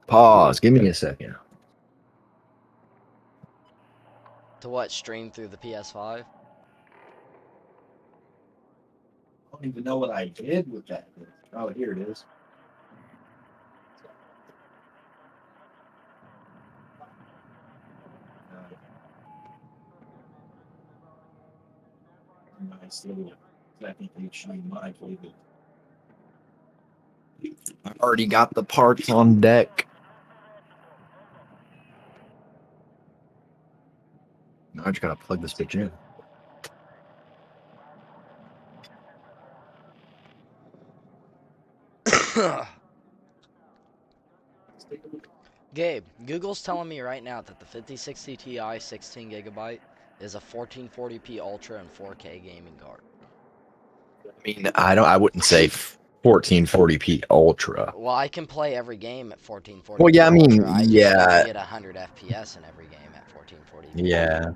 Pause. Give me a second. To what, stream through the PS5? I don't even know what I did with that. Oh, here it is. Nice little technically HDMI cable. I've already got the parts on deck. Now I just gotta plug this bitch in. Gabe, Google's telling me right now that the 5060 Ti 16GB is a 1440p Ultra and 4K gaming card. I mean, I wouldn't say 1440p Ultra. Well, I can play every game at 1440p. Well, yeah, I mean, Ultra. I just yeah. can't get 100 FPS in every game at 1440p. Yeah.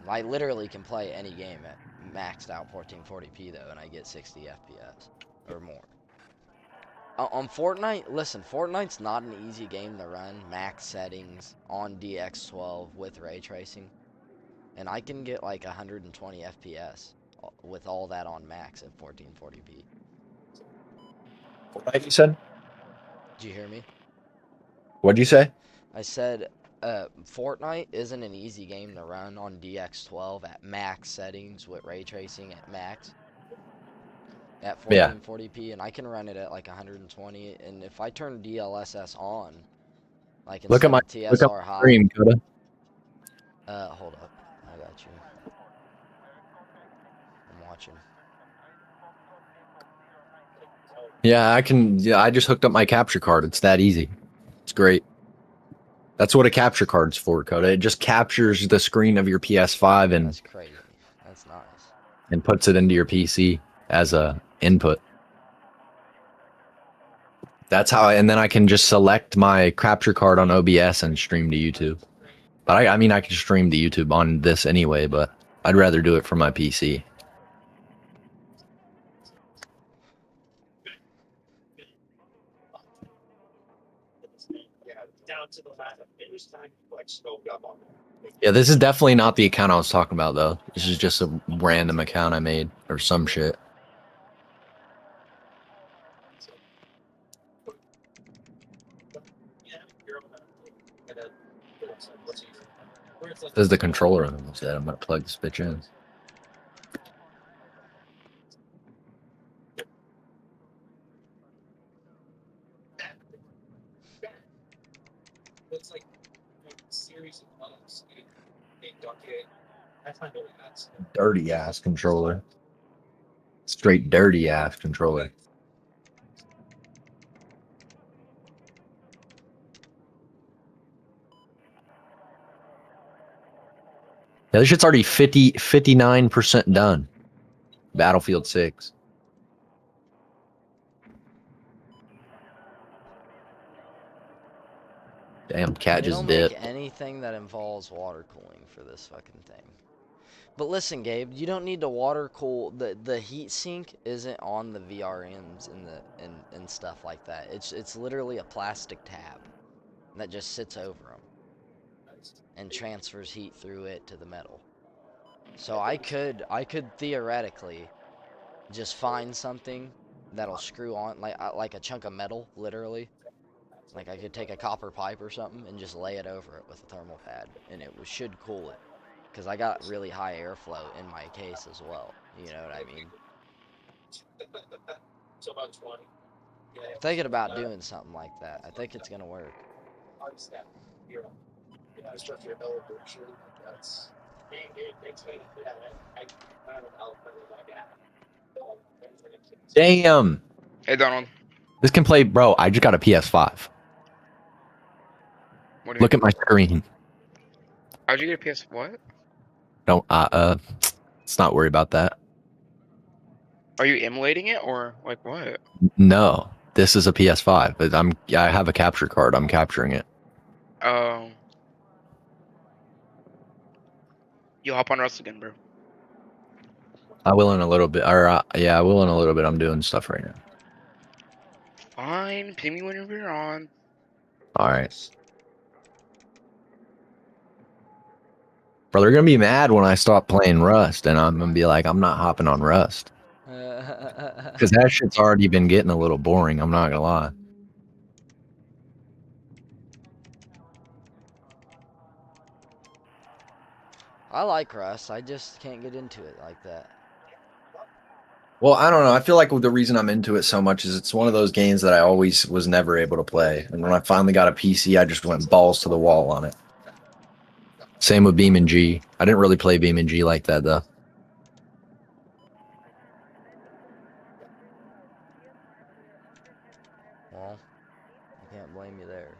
I literally can play any game at maxed out 1440p though, and I get 60 FPS or more. On Fortnite, listen, Fortnite's not an easy game to run, max settings, on DX12 with ray tracing. And I can get like 120 FPS with all that on max at 1440p. Fortnite, you said? Did you hear me? What'd you say? I said, Fortnite isn't an easy game to run on DX12 at max settings with ray tracing at max. At 1440p, and I can run it at like 120, and if I turn DLSS on, like instead Look at my of TSR high, stream, Coda. hold up, I got you. I'm watching. Yeah, I can. Yeah, I just hooked up my capture card. It's that easy. It's great. That's what a capture card's for, Coda. It just captures the screen of your PS5 and That's crazy. That's nice. And puts it into your PC as a input. That's how, and then I can just select my capture card on OBS and stream to YouTube. But I mean, I can stream to YouTube on this anyway, but I'd rather do it from my PC. Yeah, this is definitely not the account I was talking about, though. This is just a random account I made or some shit. This is the controller on the I'm gonna plug this bitch in. Looks like a series of bugs in Donkey. I find it nuts. Dirty ass controller. Straight dirty ass controller. Yeah, this shit's already 59% done. Battlefield 6. Damn, cat They just don't dipped. make anything that involves water cooling for this fucking thing. But listen, Gabe, you don't need to water cool. The heat sink isn't on the VRMs and stuff like that. It's literally a plastic tab that just sits over them and transfers heat through it to the metal. So I could theoretically just find something that'll screw on like a chunk of metal, literally. Like I could take a copper pipe or something and just lay it over it with a thermal pad, and it should cool it. Because I got really high airflow in my case as well. You know what I mean? So about 20. Yeah. I'm thinking about doing something like that. I think it's gonna work. Yeah, especially your elevation. That's it's I don't know how like that. Damn. Hey, Donald. This can play, bro. I just got a PS5. What do you Look at my screen. How'd you get a PS? What? Don't let's not worry about that. Are you emulating it or like what? No, this is a PS5, but I have a capture card. I'm capturing it. Oh. You hop on Rust again, bro. I will in a little bit. Or yeah, I will in a little bit. I'm doing stuff right now. Fine, ping me whenever you're on. All right. Bro, they're gonna be mad when I stop playing Rust, and I'm gonna be like, I'm not hopping on Rust. Because that shit's already been getting a little boring. I'm not gonna lie. I like Rust. I just can't get into it like that. Well, I don't know. I feel like the reason I'm into it so much is it's one of those games that I always was never able to play. And when I finally got a PC, I just went balls to the wall on it. Same with BeamNG. I didn't really play BeamNG like that, though. Well, I can't blame you there.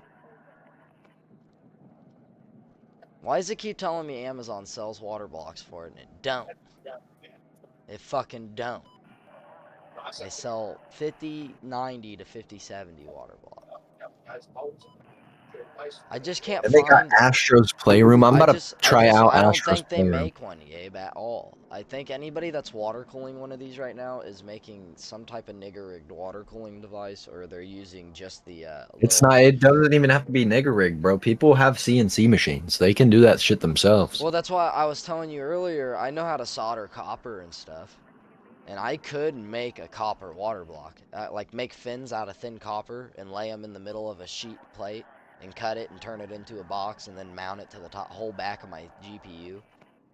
Why does it keep telling me Amazon sells water blocks for it and it don't? It fucking don't. They sell 5090 to 5070 water blocks. I just can't And they got find. Astro's Playroom. I'm about to try out I don't Astro's think they Playroom. make one, Gabe, at all. I think anybody that's water cooling one of these right now is making some type of nigger rigged water cooling device, or they're using just the. It's not. It doesn't even have to be nigger rig, bro. People have CNC machines. They can do that shit themselves. Well, that's why I was telling you earlier. I know how to solder copper and stuff, and I could make a copper water block. Like make fins out of thin copper and lay them in the middle of a sheet plate and cut it and turn it into a box and then mount it to the whole back of my GPU.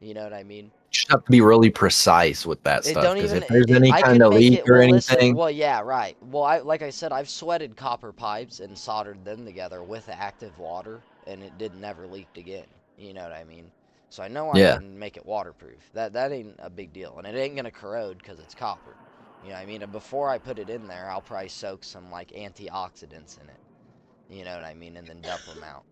You know what I mean? You just have to be really precise with that stuff. Because if there's any kind of leak or anything, well, yeah, right. Well, like I said, I've sweated copper pipes and soldered them together with active water, and it did never leaked again. You know what I mean? So I know I can make it waterproof. That ain't a big deal, and it ain't gonna corrode because it's copper. You know what I mean? And before I put it in there, I'll probably soak some like antioxidants in it. You know what I mean? And then dump them out.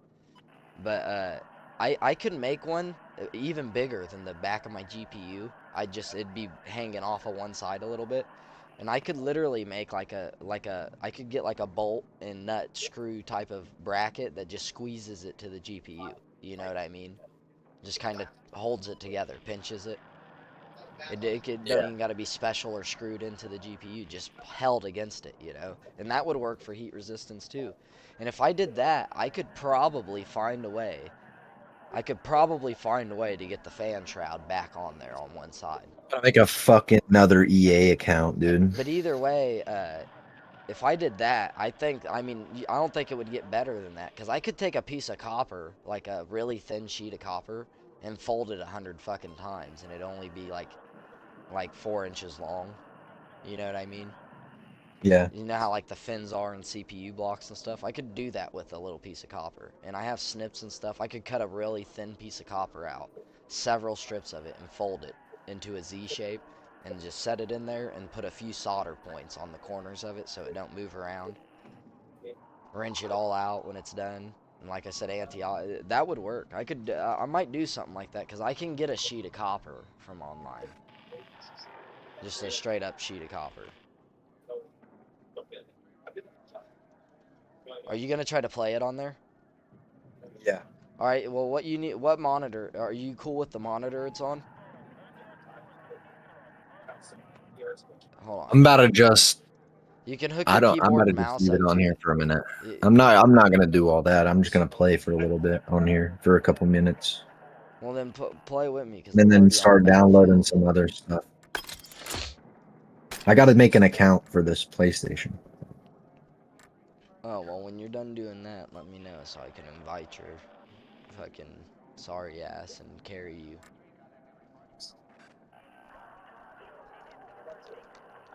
But I could make one even bigger than the back of my GPU. It'd be hanging off of one side a little bit, and I could literally make I could get like a bolt and nut screw type of bracket that just squeezes it to the GPU. You know what I mean? Just kind of holds it together, pinches it. It don't even got to be special or screwed into the GPU, just held against it, you know? And that would work for heat resistance too. And if I did that, I could probably find a way. I could probably find a way to get the fan shroud back on there on one side. gotta make a fucking another EA account, dude. But either way, if I did that, I don't think it would get better than that. Because I could take a piece of copper, like a really thin sheet of copper, and fold it 100 fucking times, and it'd only be like 4 inches long. You know what I mean? Yeah. You know how like the fins are in CPU blocks and stuff? I could do that with a little piece of copper. And I have snips and stuff. I could cut a really thin piece of copper out, several strips of it, and fold it into a Z shape, and just set it in there and put a few solder points on the corners of it so it don't move around. Wrench it all out when it's done. And like I said, that would work. I might do something like that, because I can get a sheet of copper from online. Just a straight up sheet of copper. Are you gonna try to play it on there? Yeah. All right. Well, what monitor? Are you cool with the monitor it's on? Hold on. I'm about to just. You can hook I'm your about keyboard to and just mouse leave it up on to here it. for a minute. I'm not gonna do all that. I'm just gonna play for a little bit on here for a couple minutes. Well, then play with me. And then start downloading some other stuff. I gotta make an account for this PlayStation. Oh, well, when you're done doing that, let me know so I can invite your fucking sorry ass and carry you.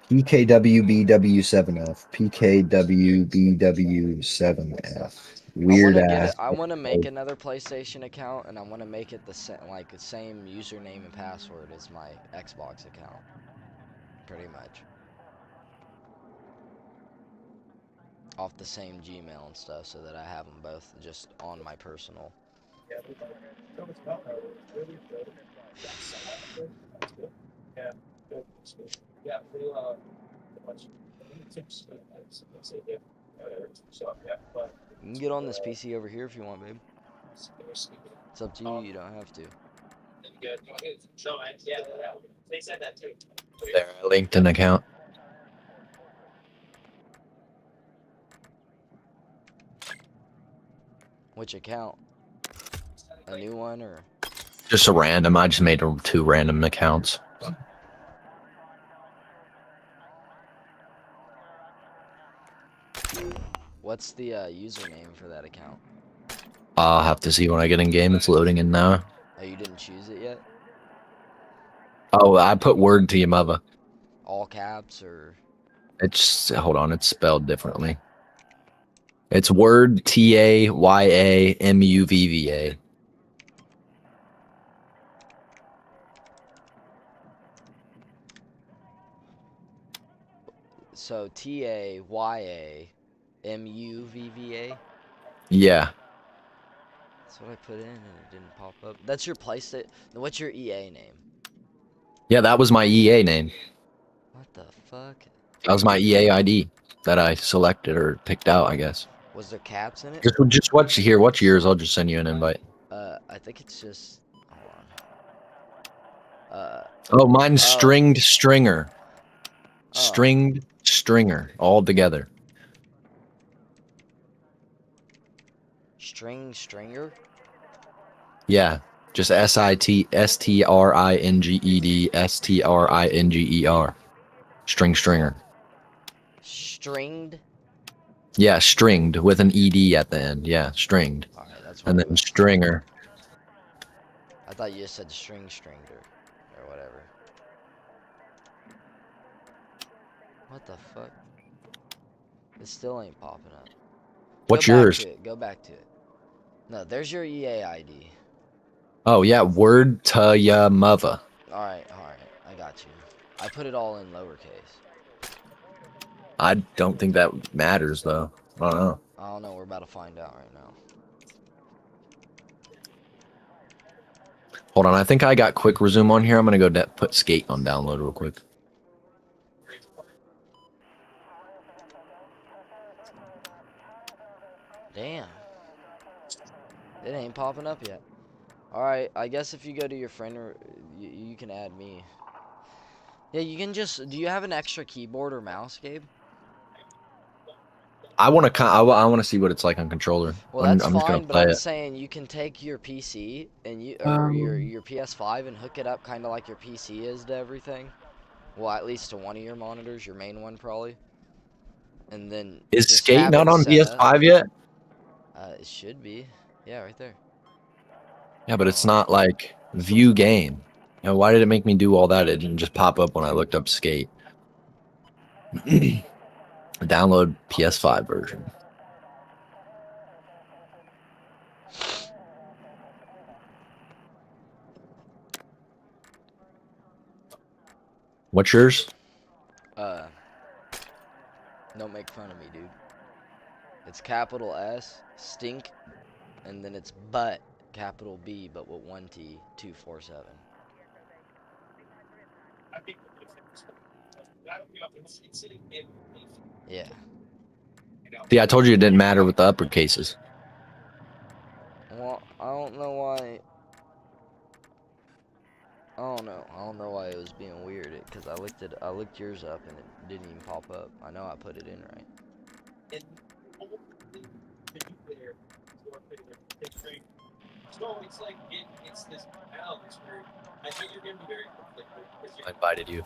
PKWBW7F. PKWBW7F. Weird ass. I want to make another PlayStation account, and I want to make it the same username and password as my Xbox account. Pretty much. Off the same Gmail and stuff, so that I have them both just on my personal. You can get on this PC over here if you want, babe. It's up to you. You don't have to. They said that too. There, I linked an account. Which account? A new one or? Just a random. I just made 2 random accounts. What's the username for that account? I'll have to see when I get in game. It's loading in now. Oh, you didn't choose it yet? Oh, I put word to your mother. All caps or? It's hold on. It's spelled differently. It's word TAYAMUVVA. So TAYAMUVVA? Yeah. That's what I put in and it didn't pop up. That's your PlayStation. What's your EA name? Yeah, that was my EA name. What the fuck? That was my EA ID that I selected or picked out, I guess. Was there caps in it? Just watch here. Watch yours. I'll just send you an invite. I think it's just. Hold on. Oh, mine's stringed stringer. Stringed stringer. All together. Stringer? Yeah. Just SITSTRINGED stringer. Stringed? Yeah, stringed with an ED at the end. Yeah, stringed. Alright, that's and then stringer. I thought you just said stringer or whatever. What the fuck? It still ain't popping up. What's yours? Go back to it. No, there's your EA ID. Oh yeah, word to ya mother. Alright, I got you. I put it all in lowercase. I don't think that matters though. I don't know. I don't know, we're about to find out right now. Hold on, I think I got quick resume on here. I'm gonna go put Skate on download real quick. Damn. It ain't popping up yet. Alright, I guess if you go to your friend, or you can add me. Yeah, you can just. Do you have an extra keyboard or mouse, Gabe? I want to see what it's like on controller. Well, that's I'm just fine, gonna but play I'm it. saying you can take your PC and or your PS5 and hook it up kind of like your PC is to everything. Well, at least to one of your monitors, your main one probably. And then Is just Skate have not it on set PS5 up. yet? It should be. Yeah, right there. Yeah, but it's not like view game. You know, why did it make me do all that? It didn't just pop up when I looked up Skate. Download PS5 version. What's yours? Don't make fun of me, dude. It's capital S, stink, and then it's butt, capital B, but with 1 T, 247. Yeah. See, I told you it didn't matter with the uppercases. Well, I don't know why. I don't know why it was being weird. Because I looked yours up and it didn't even pop up. I know I put it in right. So it's like it's this balance where I think you're gonna be very conflicted. I invited you.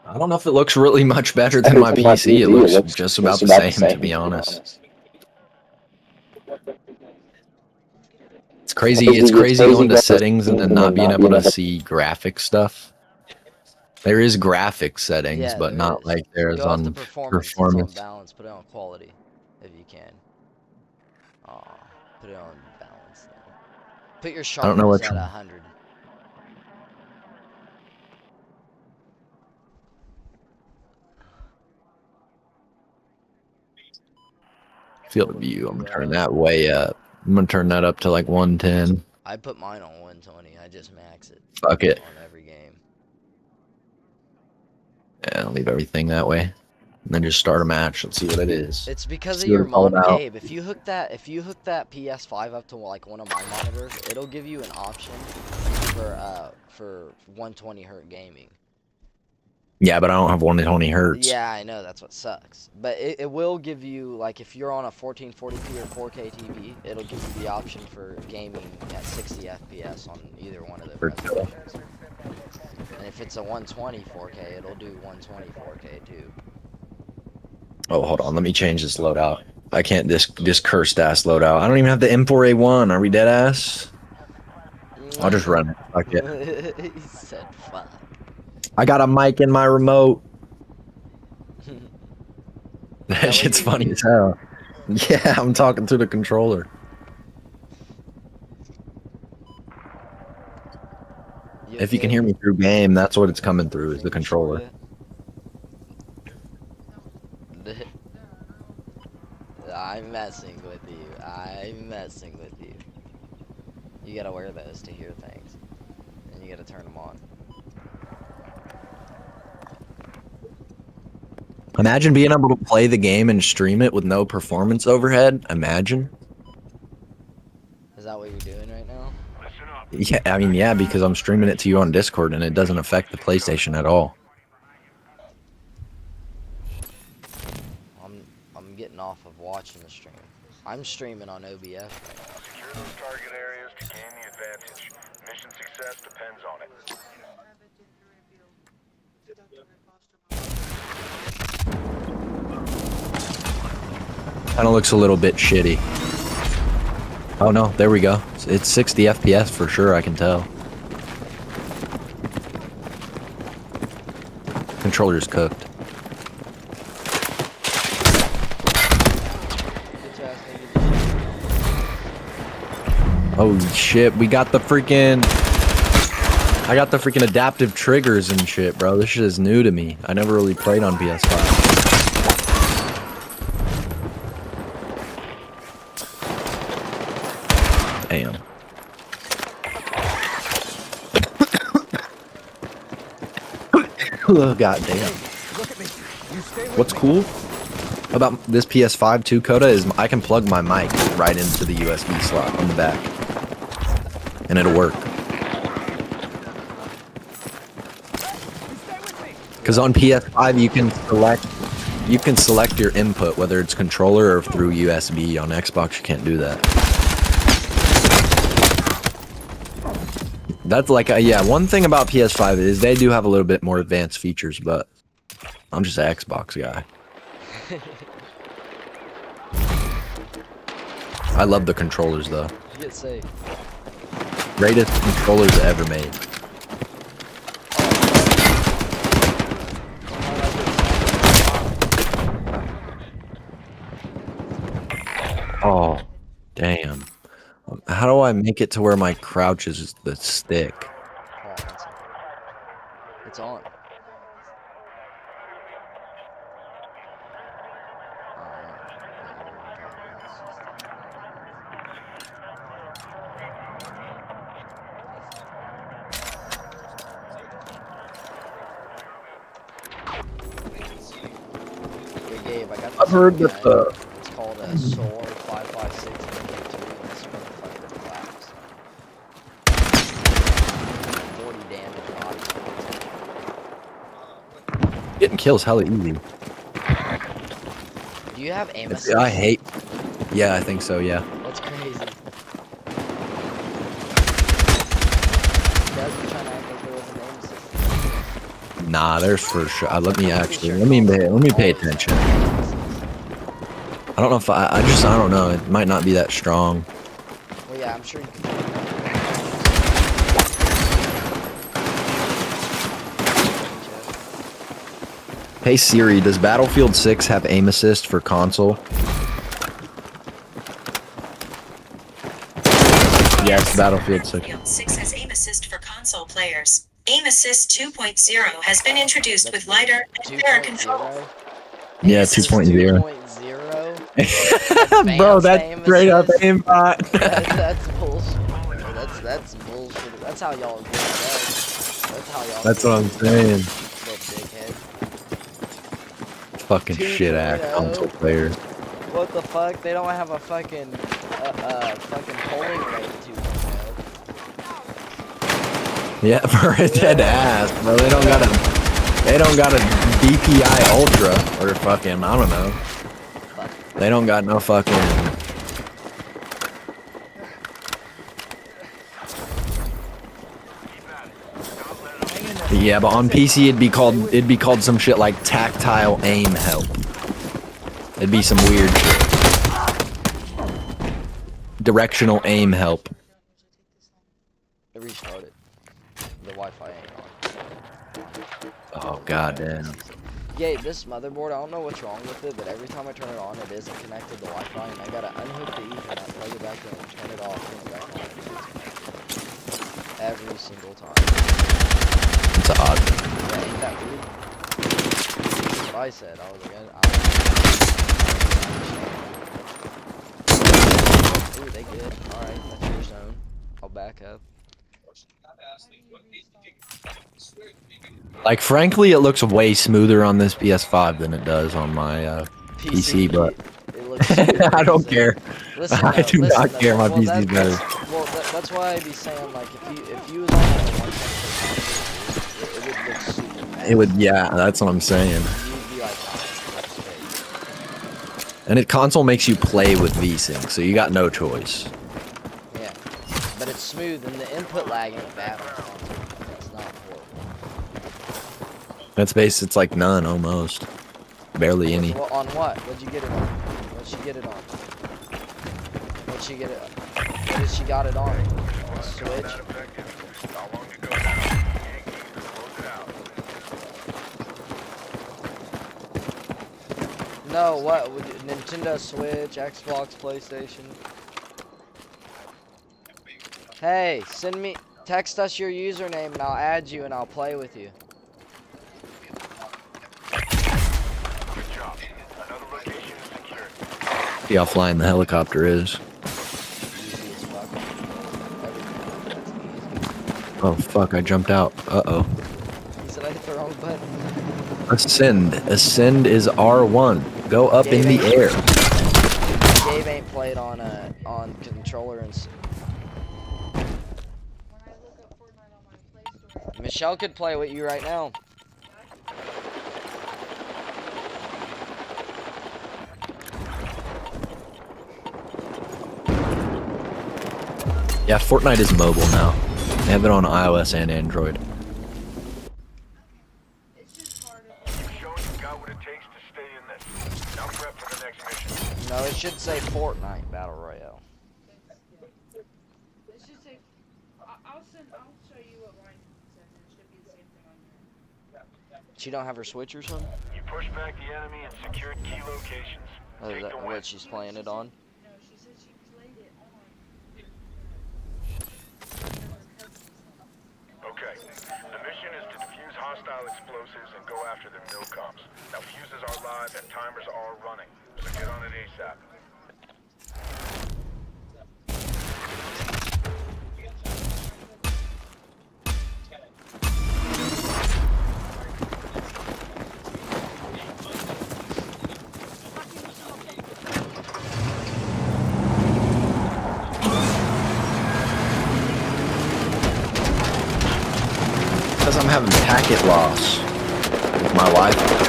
I don't know if it looks really much better than my PC. It looks just about the same, to be honest. It's crazy. It's crazy going to settings and then not being able to see graphic stuff. There is graphic settings, Yeah, but there not is. like there's Go off the on performance. It's performance. on balance. Put it on quality, if you can. Put it on balance. Then. Put your I don't know sharpness which at one. 100. Field of view. I'm gonna turn that way up. I'm gonna turn that up to like 110. I put mine on 120. I just max it. Fuck it. On every game. Yeah, I'll leave everything that way. And then just start a match. Let's see what it is. It's because See of what your it's all mon about. Gabe. If you hook that PS5 up to like one of my monitors, it'll give you an option for 120 hertz gaming. Yeah, but I don't have 120 hertz. Yeah, I know, that's what sucks. But it will give you, like, if you're on a 1440p or 4K TV, it'll give you the option for gaming at 60 FPS on either one of the resolutions. And if it's a 120 4K, it'll do 120 4K too. Oh, hold on. Let me change this loadout. I can't this cursed ass loadout. I don't even have the M4A1. Are we dead ass? I'll just run it. Fuck it. He said fuck. I got a mic in my remote. That shit's funny as hell. Yeah, I'm talking through the controller. If you can hear me through game, that's what it's coming through, is the controller. I'm messing with you. I'm messing with you. You gotta wear those to hear things. And you gotta turn them on. Imagine being able to play the game and stream it with no performance overhead. Imagine. Is that what you're doing right now? Yeah, I mean, yeah, because I'm streaming it to you on Discord and it doesn't affect the PlayStation at all. I'm getting off of watching the stream. I'm streaming on OBS right now. Secure those target areas to gain the advantage. Mission success depends on it. Kind of looks a little bit shitty. Oh no, there we go. It's 60 FPS for sure, I can tell. Controller's cooked. Oh shit, we got the freaking... I got the freaking adaptive triggers and shit, bro. This shit is new to me. I never really played on PS5. Damn. Oh, goddamn. What's cool about this PS5 too, Coda, is I can plug my mic right into the USB slot on the back. And it'll work. Because on PS5 you can select your input, whether it's controller or through USB. On Xbox you can't do that. That's like, yeah, one thing about PS5 is they do have a little bit more advanced features, but I'm just an Xbox guy. I love the controllers though. Get safe. Greatest controllers ever made. Oh, damn. How do I make it to where my crouch is the stick? It's on. Hey Gabe, I got this I've heard new that gun. It's called a SOAR 556 MK2, and this motherfucker collapsed. 40 damage body. Getting kills hella easy. Do you have aim assist? I hate. Yeah, I think so. Yeah. That's crazy. You guys were trying to act like there was an aim assist. Nah, there's for sure. Let me pay attention. I don't know if I don't know. It might not be that strong. Well, yeah, I'm sure you can. Hey Siri, does Battlefield 6 have aim assist for console? Yes, Battlefield 6. Battlefield 6 has aim assist for console players. Aim Assist 2.0 has been introduced with lighter and fairer controls. Yeah, 2.0. Bro, that's straight up aimbot. That's bullshit. That's bullshit. That's how y'all get it. That's how y'all. That's what I'm saying. Little dickhead. Fucking shit ass console player. What the fuck? They don't have a fucking polling rate 2.0. Yeah, bro, it's dead ass, bro. They don't got a DPI Ultra or fucking I don't know. They don't got no fucking. Yeah, but on PC it'd be called some shit like tactile aim help. It'd be some weird shit. Directional aim help. It restarted. The Wi-Fi ain't on. Oh goddamn. Yeah, this motherboard, I don't know what's wrong with it, but every time I turn it on, it isn't connected to Wi-Fi, and I gotta unhook the Ethernet, plug it back in, and turn it off, turn it back on. Every single time. It's odd. Yeah, ain't that weird? That's what I said. I was like, ooh, they good. Alright, that's your zone. I'll back up. Like, frankly, it looks way smoother on this PS5 than it does on my PC, but I don't care. Listen, I do not care. My well, PC's better. Well, that's why I be saying, like, if you was on like a 120, it would look super bad. It would, yeah, that's what I'm saying. You'd be like, oh, that's great. And console makes you play with VSync, so you got no choice. Yeah, but it's smooth, and the input lag ain't bad on console. It's not horrible. It's like none, almost. Barely any. Well, on what? What'd you get it on? What'd she get it on? What'd she get it on? What did she got it on? Switch? No, what? Nintendo Switch, Xbox, PlayStation? Hey, text us your username and I'll add you and I'll play with you. See how flying the helicopter is. Oh fuck, I jumped out. Uh-oh. You said I hit the wrong button. Ascend. Ascend is R1. Go up in the air. Gabe ain't played on controller and Michelle could play with you right now. Yeah, Fortnite is mobile now. They have it on iOS and Android. No, it should say Fortnite Battle Royale. It should say. I'll show you what mine says. It should be the same thing on here. She don't have her Switch or something? You push back the enemy and secured key locations. Oh, is that what she's playing it on? No, she said she played it on. Okay. The mission is to defuse hostile explosives and go after them no comms. Now fuses are live and timers are running. So get on it ASAP. Because I'm having packet loss with my Wi-Fi.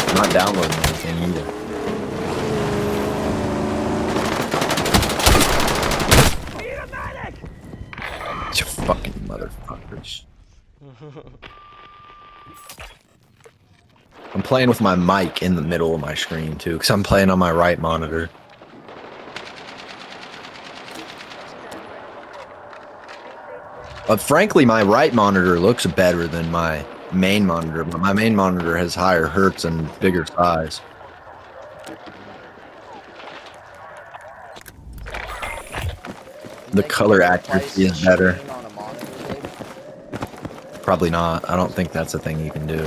I'm not downloading anything either. You fucking motherfuckers. I'm playing with my mic in the middle of my screen too, because I'm playing on my right monitor. But frankly, my right monitor looks better than my main monitor, but my main monitor has higher hertz and bigger size. The color accuracy is better. Probably not. I don't think that's a thing you can do. Do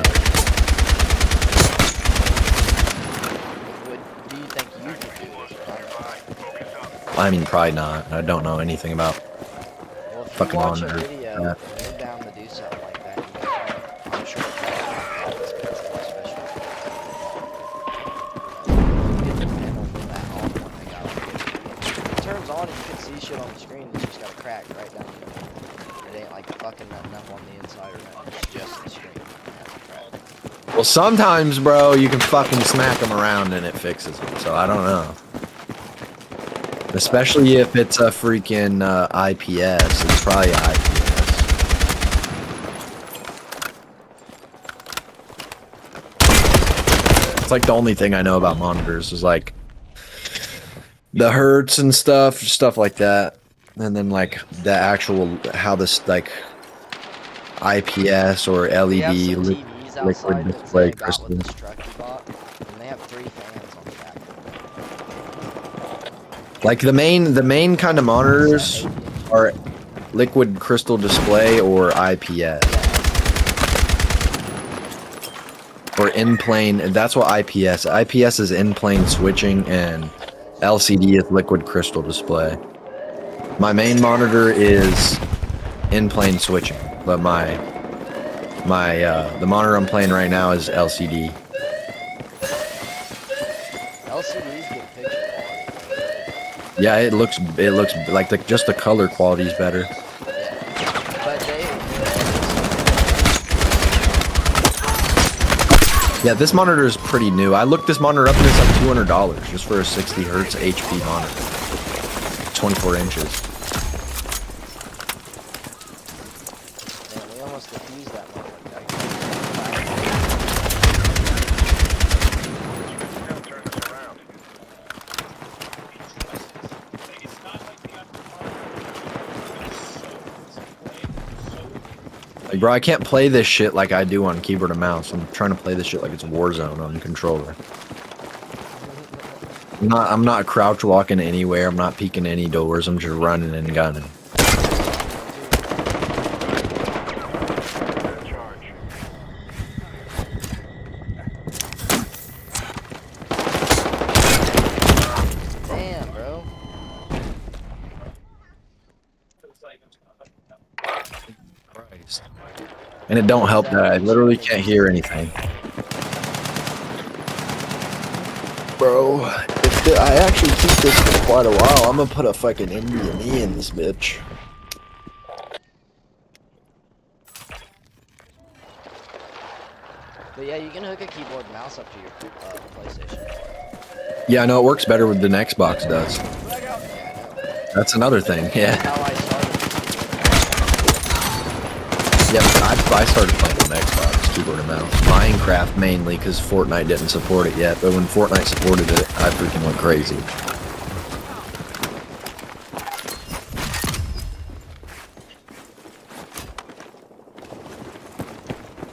you think you could do it? I mean, probably not. I don't know anything about Well, if fucking you watch a monitor. video, Yeah. when you're down to do something like that, you definitely, I'm sure it's especially get the panel from that on when they got it. It turns on and you can see shit on the screen. It's just got a crack right down the middle. It ain't like fucking nothing up on the inside or nothing. It's just the screen. It has a crack. Well, sometimes, bro, you can fucking smack them around and it fixes them. So I don't know. Especially if it's a freaking IPS. It's probably IPS. It's like the only thing I know about monitors is like the hertz and stuff like that. And then like the actual, how this like IPS or LED We have some TVs liquid outside that display Zay got crystal. with this truck he bought, and they have 3 fans on the back. Like the main kind of monitors are liquid crystal display or IPS. Or in-plane, that's what IPS. IPS is in-plane switching and LCD is liquid crystal display. My main monitor is in-plane switching, but the monitor I'm playing right now is LCD. LCDs get picture quality. Yeah, it looks like just the color quality is better. But Yeah, this monitor is pretty new. I looked this monitor up and it's like $200 just for a 60 hertz HP monitor. 24 inches. Man, we almost defused that motherfucker. Like, bro, I can't play this shit like I do on keyboard and mouse. I'm trying to play this shit like it's Warzone on the controller. I'm not crouch walking anywhere. I'm not peeking any doors. I'm just running and gunning. Damn, bro. Christ. And it don't help that I literally can't hear anything. Bro, I actually keep this for quite a while. I'm gonna put a fucking NVMe in this bitch. But yeah, you can hook a keyboard and mouse up to your PlayStation. Yeah, I know it works better with than Xbox does. That's another thing, yeah. Yeah, I started playing on Xbox, keyboard and mouse. Minecraft mainly, because Fortnite didn't support it yet, but when Fortnite supported it, I freaking went crazy.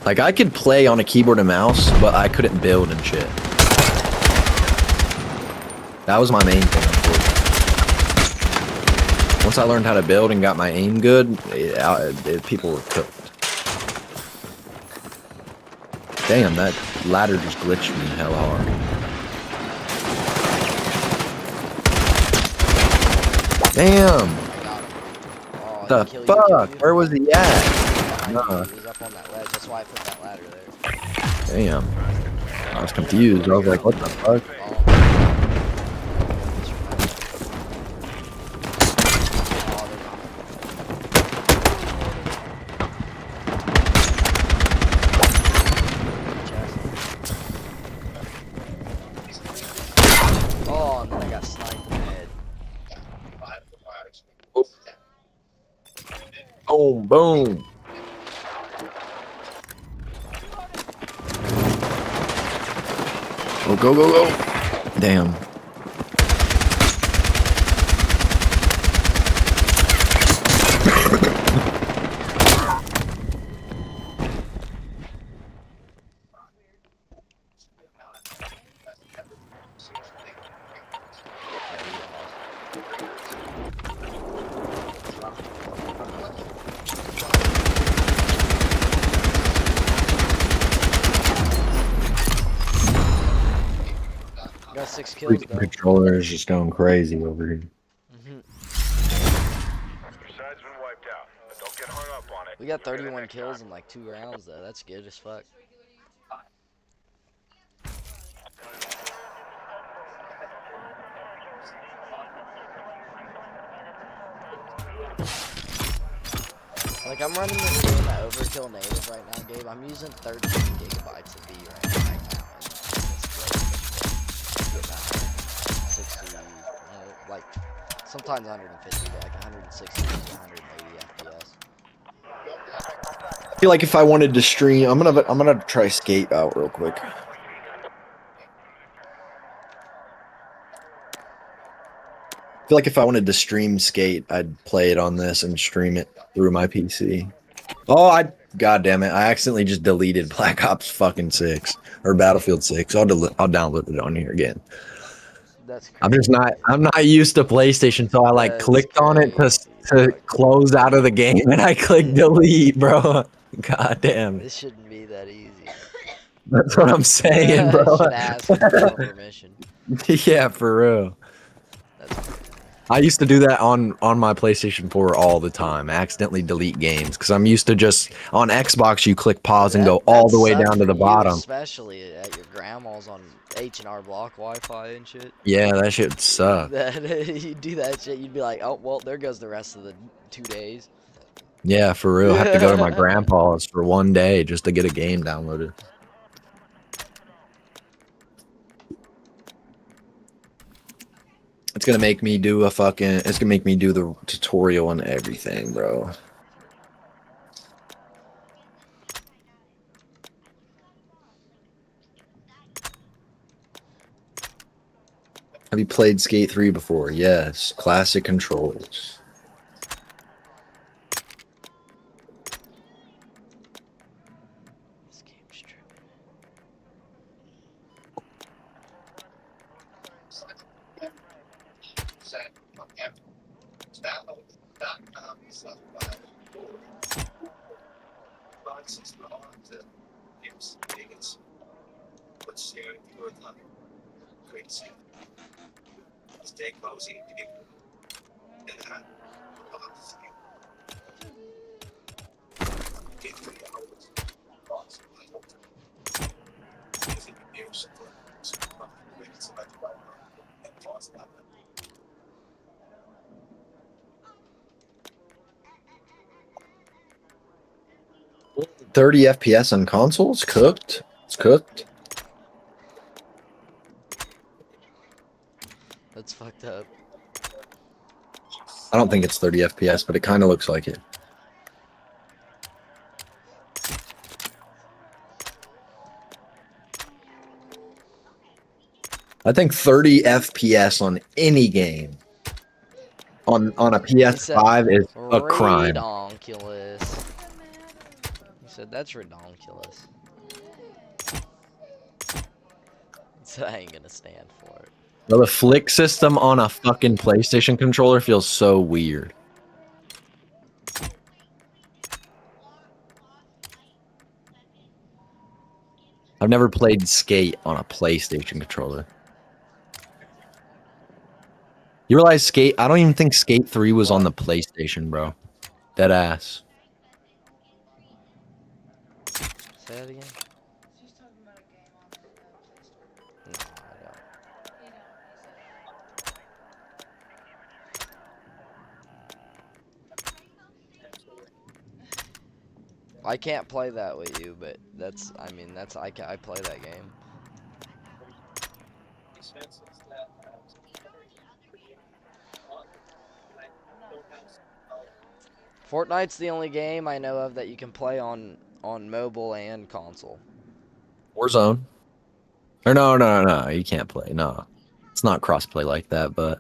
Like, I could play on a keyboard and mouse, but I couldn't build and shit. That was my main thing, unfortunately. Once I learned how to build and got my aim good, people were cooked. Damn, that ladder just glitched me hella hard. Damn! The fuck? Where was he at? Nah. He was up on that ledge. That's why I put that ladder there. Damn. I was confused. I was like, what the fuck? Oh, and then I got sniped in the head. Boom, boom. Oh, go, go, go. Damn. Got 6 kills Freaking though. controller is just going crazy over here. Your side's been wiped out, but don't get hung up on it. We got 31 kills in like 2 rounds though. That's good as fuck. Like I'm running this game at Overkill native right now, Gabe. I'm using 13 gigabytes of V right now. And 60, like sometimes 150, but like 160 to 180 FPS. I feel like if I wanted to stream, I'm gonna try Skate out real quick. I feel like if I wanted to stream Skate, I'd play it on this and stream it through my PC. Oh, God damn it! I accidentally just deleted Black Ops fucking 6 or Battlefield 6. I'll download it on here again. That's crazy. I'm not used to PlayStation, so I like clicked on it to close out of the game, and I clicked delete, bro. God damn. This shouldn't be that easy. That's what I'm saying, bro. Should ask for permission. Yeah, for real. I used to do that on my PlayStation 4 all the time. I accidentally delete games because I'm used to just on Xbox you click pause and go all the way down to the bottom. Especially at your grandma's on H&R Block Wi-Fi and shit. Yeah, that shit sucks. You do that shit, you'd be like, oh well, there goes the rest of the 2 days. Yeah, for real. I have to go to my grandpa's for 1 day just to get a game downloaded. It's gonna make me do it's gonna make me do the tutorial and everything, bro. Have you played Skate 3 before? Yes. Classic controls. Stay cozy. Well, 30 FPS on consoles? Cooked? It's cooked. That's fucked up. I don't think it's 30 FPS, but it kind of looks like it. I think 30 FPS on any game on a PS5 is a crime. Redonkulous. You said that's redonkulous. So I ain't gonna stand for it. Well, the flick system on a fucking PlayStation controller feels so weird. I've never played Skate on a PlayStation controller. You realize Skate? I don't even think Skate 3 was on the PlayStation, bro. Dead ass. Say that again. I can't play that with you, but that's, I mean, that's, I play that game. Fortnite's the only game I know of that you can play on mobile and console. Warzone. Or no, you can't play. No, it's not crossplay like that. But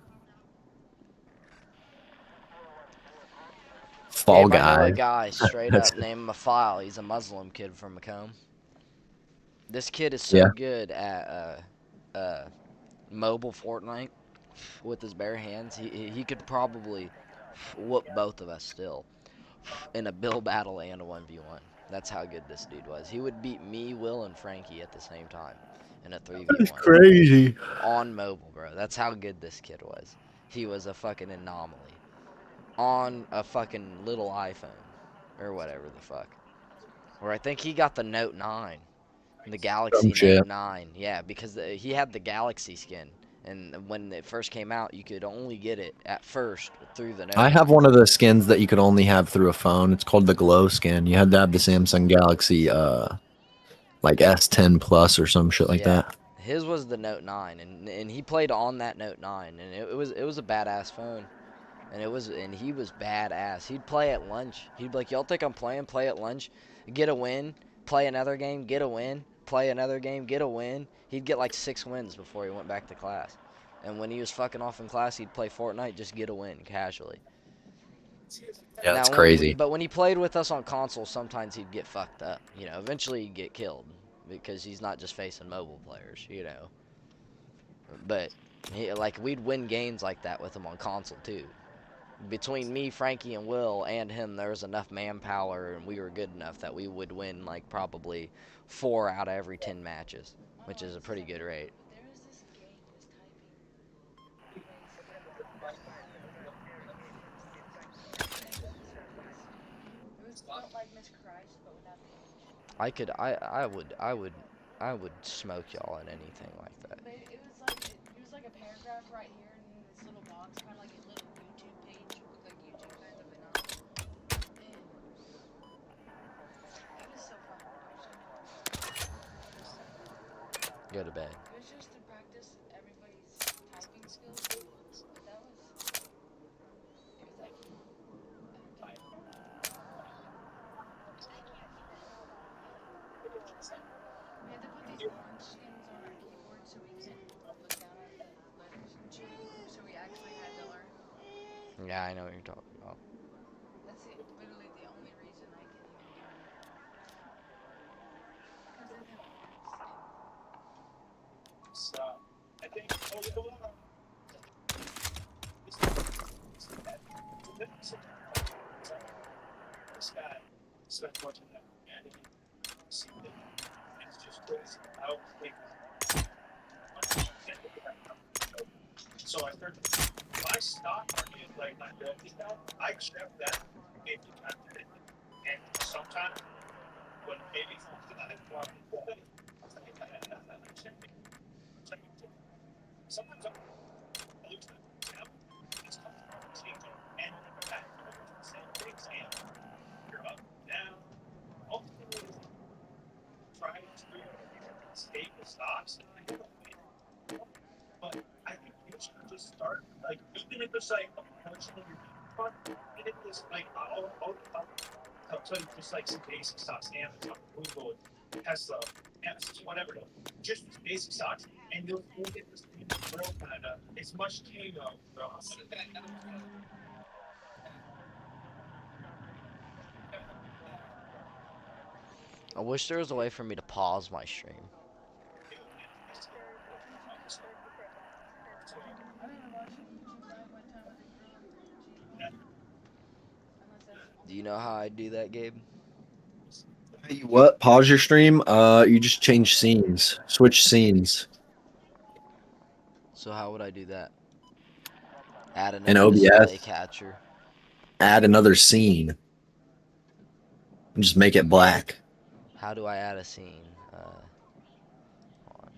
Fall Gabe, I know a Guys. guy straight That's up named Mafile. He's a Muslim kid from Macomb. This kid is so Yeah. good at mobile Fortnite with his bare hands. He could probably whoop both of us still in a Bill battle and a 1v1. That's how good this dude was. He would beat me, Will, and Frankie at the same time in a 3v1 crazy. on mobile, bro. That's how good this kid was. He was a fucking anomaly on a fucking little iPhone or whatever the fuck. Or I think he got the Note 9, the Galaxy shit. Note 9. Yeah, because he had the Galaxy skin, and when it first came out, you could only get it at first through the Note I 9. have one of the skins that you could only have through a phone. It's called the Glow skin. You had to have the Samsung Galaxy, like S10 Plus or some shit like Yeah. that. His was the Note 9, and he played on that Note 9, and it was a badass phone, and he was badass. He'd play at lunch. He'd be like, "Y'all think I'm playing? Play at lunch, get a win, play another game, get a win, play another game, get a win." He'd get like 6 wins before he went back to class, and when he was fucking off in class, he'd play Fortnite, just get a win casually. Yeah, that's Now, crazy. but when he played with us on console, sometimes he'd get fucked up. You know, eventually he'd get killed because he's not just facing mobile players. You know. But we'd win games like that with him on console too. Between me, Frankie, and Will, and him, there was enough manpower, and we were good enough that we would win like probably 4 out of every 10 matches, which is a pretty good rate. I would smoke y'all at anything like that. It was like a paragraph right here in this little box, kind of like a little YouTube page with like YouTube kind of, but not. And it was so fun. Go to bed. It was just to practice everybody's typing skills. But that was. It was like. We had to put these orange skins on our keyboard so we could look down at the letters and shit. So we actually had to learn. Yeah, I know what you're talking about. That's literally the only reason I can even do it. Because of them orange skins. So, I think. This guy spent much of that and it's just crazy. I don't think. So I started. My stock market, like my wealthy stuff, I check that maybe and sometimes when maybe sometimes I'm and same things and you're up down. Ultimately, try to stay with stocks. But I think you should just start like even if it's like unfortunately it is like I'll tell you just like some basic stocks, Amazon, Google, Tesla, whatever, just basic stocks, and you'll get this thing real kind of as much K-O, bro. I wish there was a way for me to pause my stream. Do you know how I do that, Gabe? You what? Pause your stream? You just change scenes. Switch scenes. So how would I do that? Add In another OBS. display catcher. Add another scene. And just make it black. How do I add a scene? Hold on.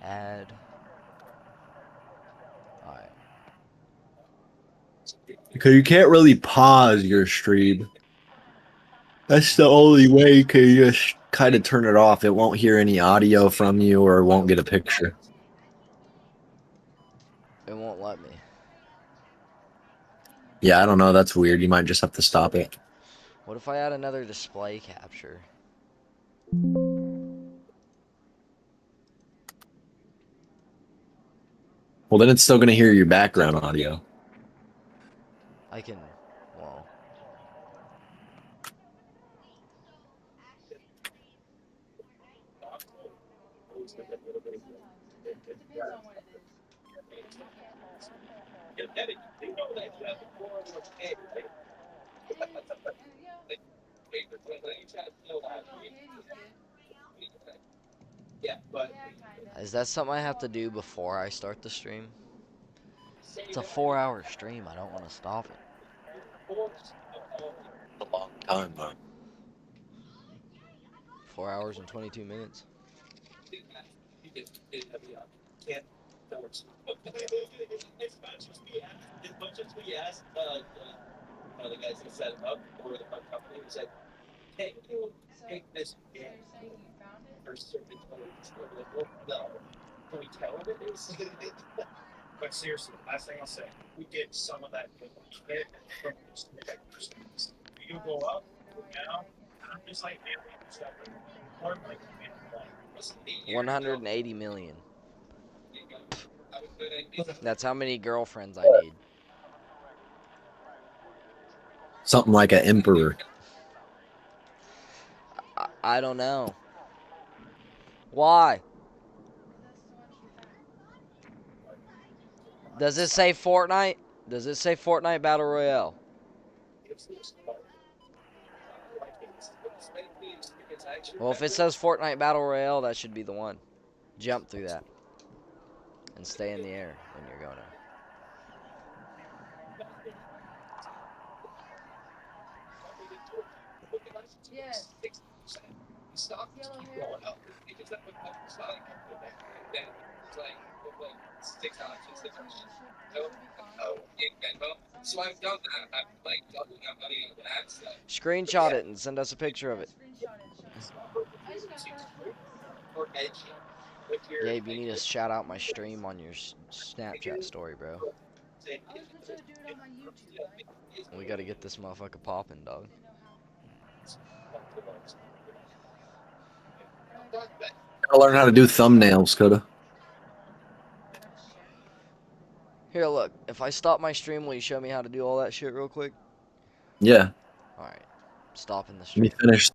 Add. Alright. Because you can't really pause your stream. That's the only way you can just kind of turn it off. It won't hear any audio from you or it won't get a picture. It won't let me. Yeah, I don't know. That's weird. You might just have to stop it. What if I add another display capture? Well, then it's still gonna hear your background audio. I can. Well. Yeah, but Is that something I have to do before I start the stream? It's a 4-hour stream. I don't want to stop it. A long time, though. 4 hours and 22 minutes. Can't. That works. As much as we asked one of the guys that set it up for the fun company, we said, "Can you take this for certain tones?" Well, no. Can we tell them it is? But seriously, last thing I'll say, we get some of that hit from you go up, go down, and I'm just like, stuff. Or like, 180 million. That's how many girlfriends I need. Something like an emperor. I don't know. Why? Does it say Fortnite? Does it say Fortnite Battle Royale? Well, if it says Fortnite Battle Royale, that should be the one. Jump through that. And stay in the air when you're going to. Yes. Stop. Keep going up. Because that would help us out. Then it's like 6 options. Oh, so I've done that. I've like doubled up money on that stuff. Screenshot it and send us a picture of it. Or edgy. With your, Gabe, you need to shout out my stream on your Snapchat story, bro. We gotta get this motherfucker popping, dog. Gotta learn how to do thumbnails, Coda. Here, look. If I stop my stream, will you show me how to do all that shit real quick? Yeah. Alright. Stopping the Let stream. me finish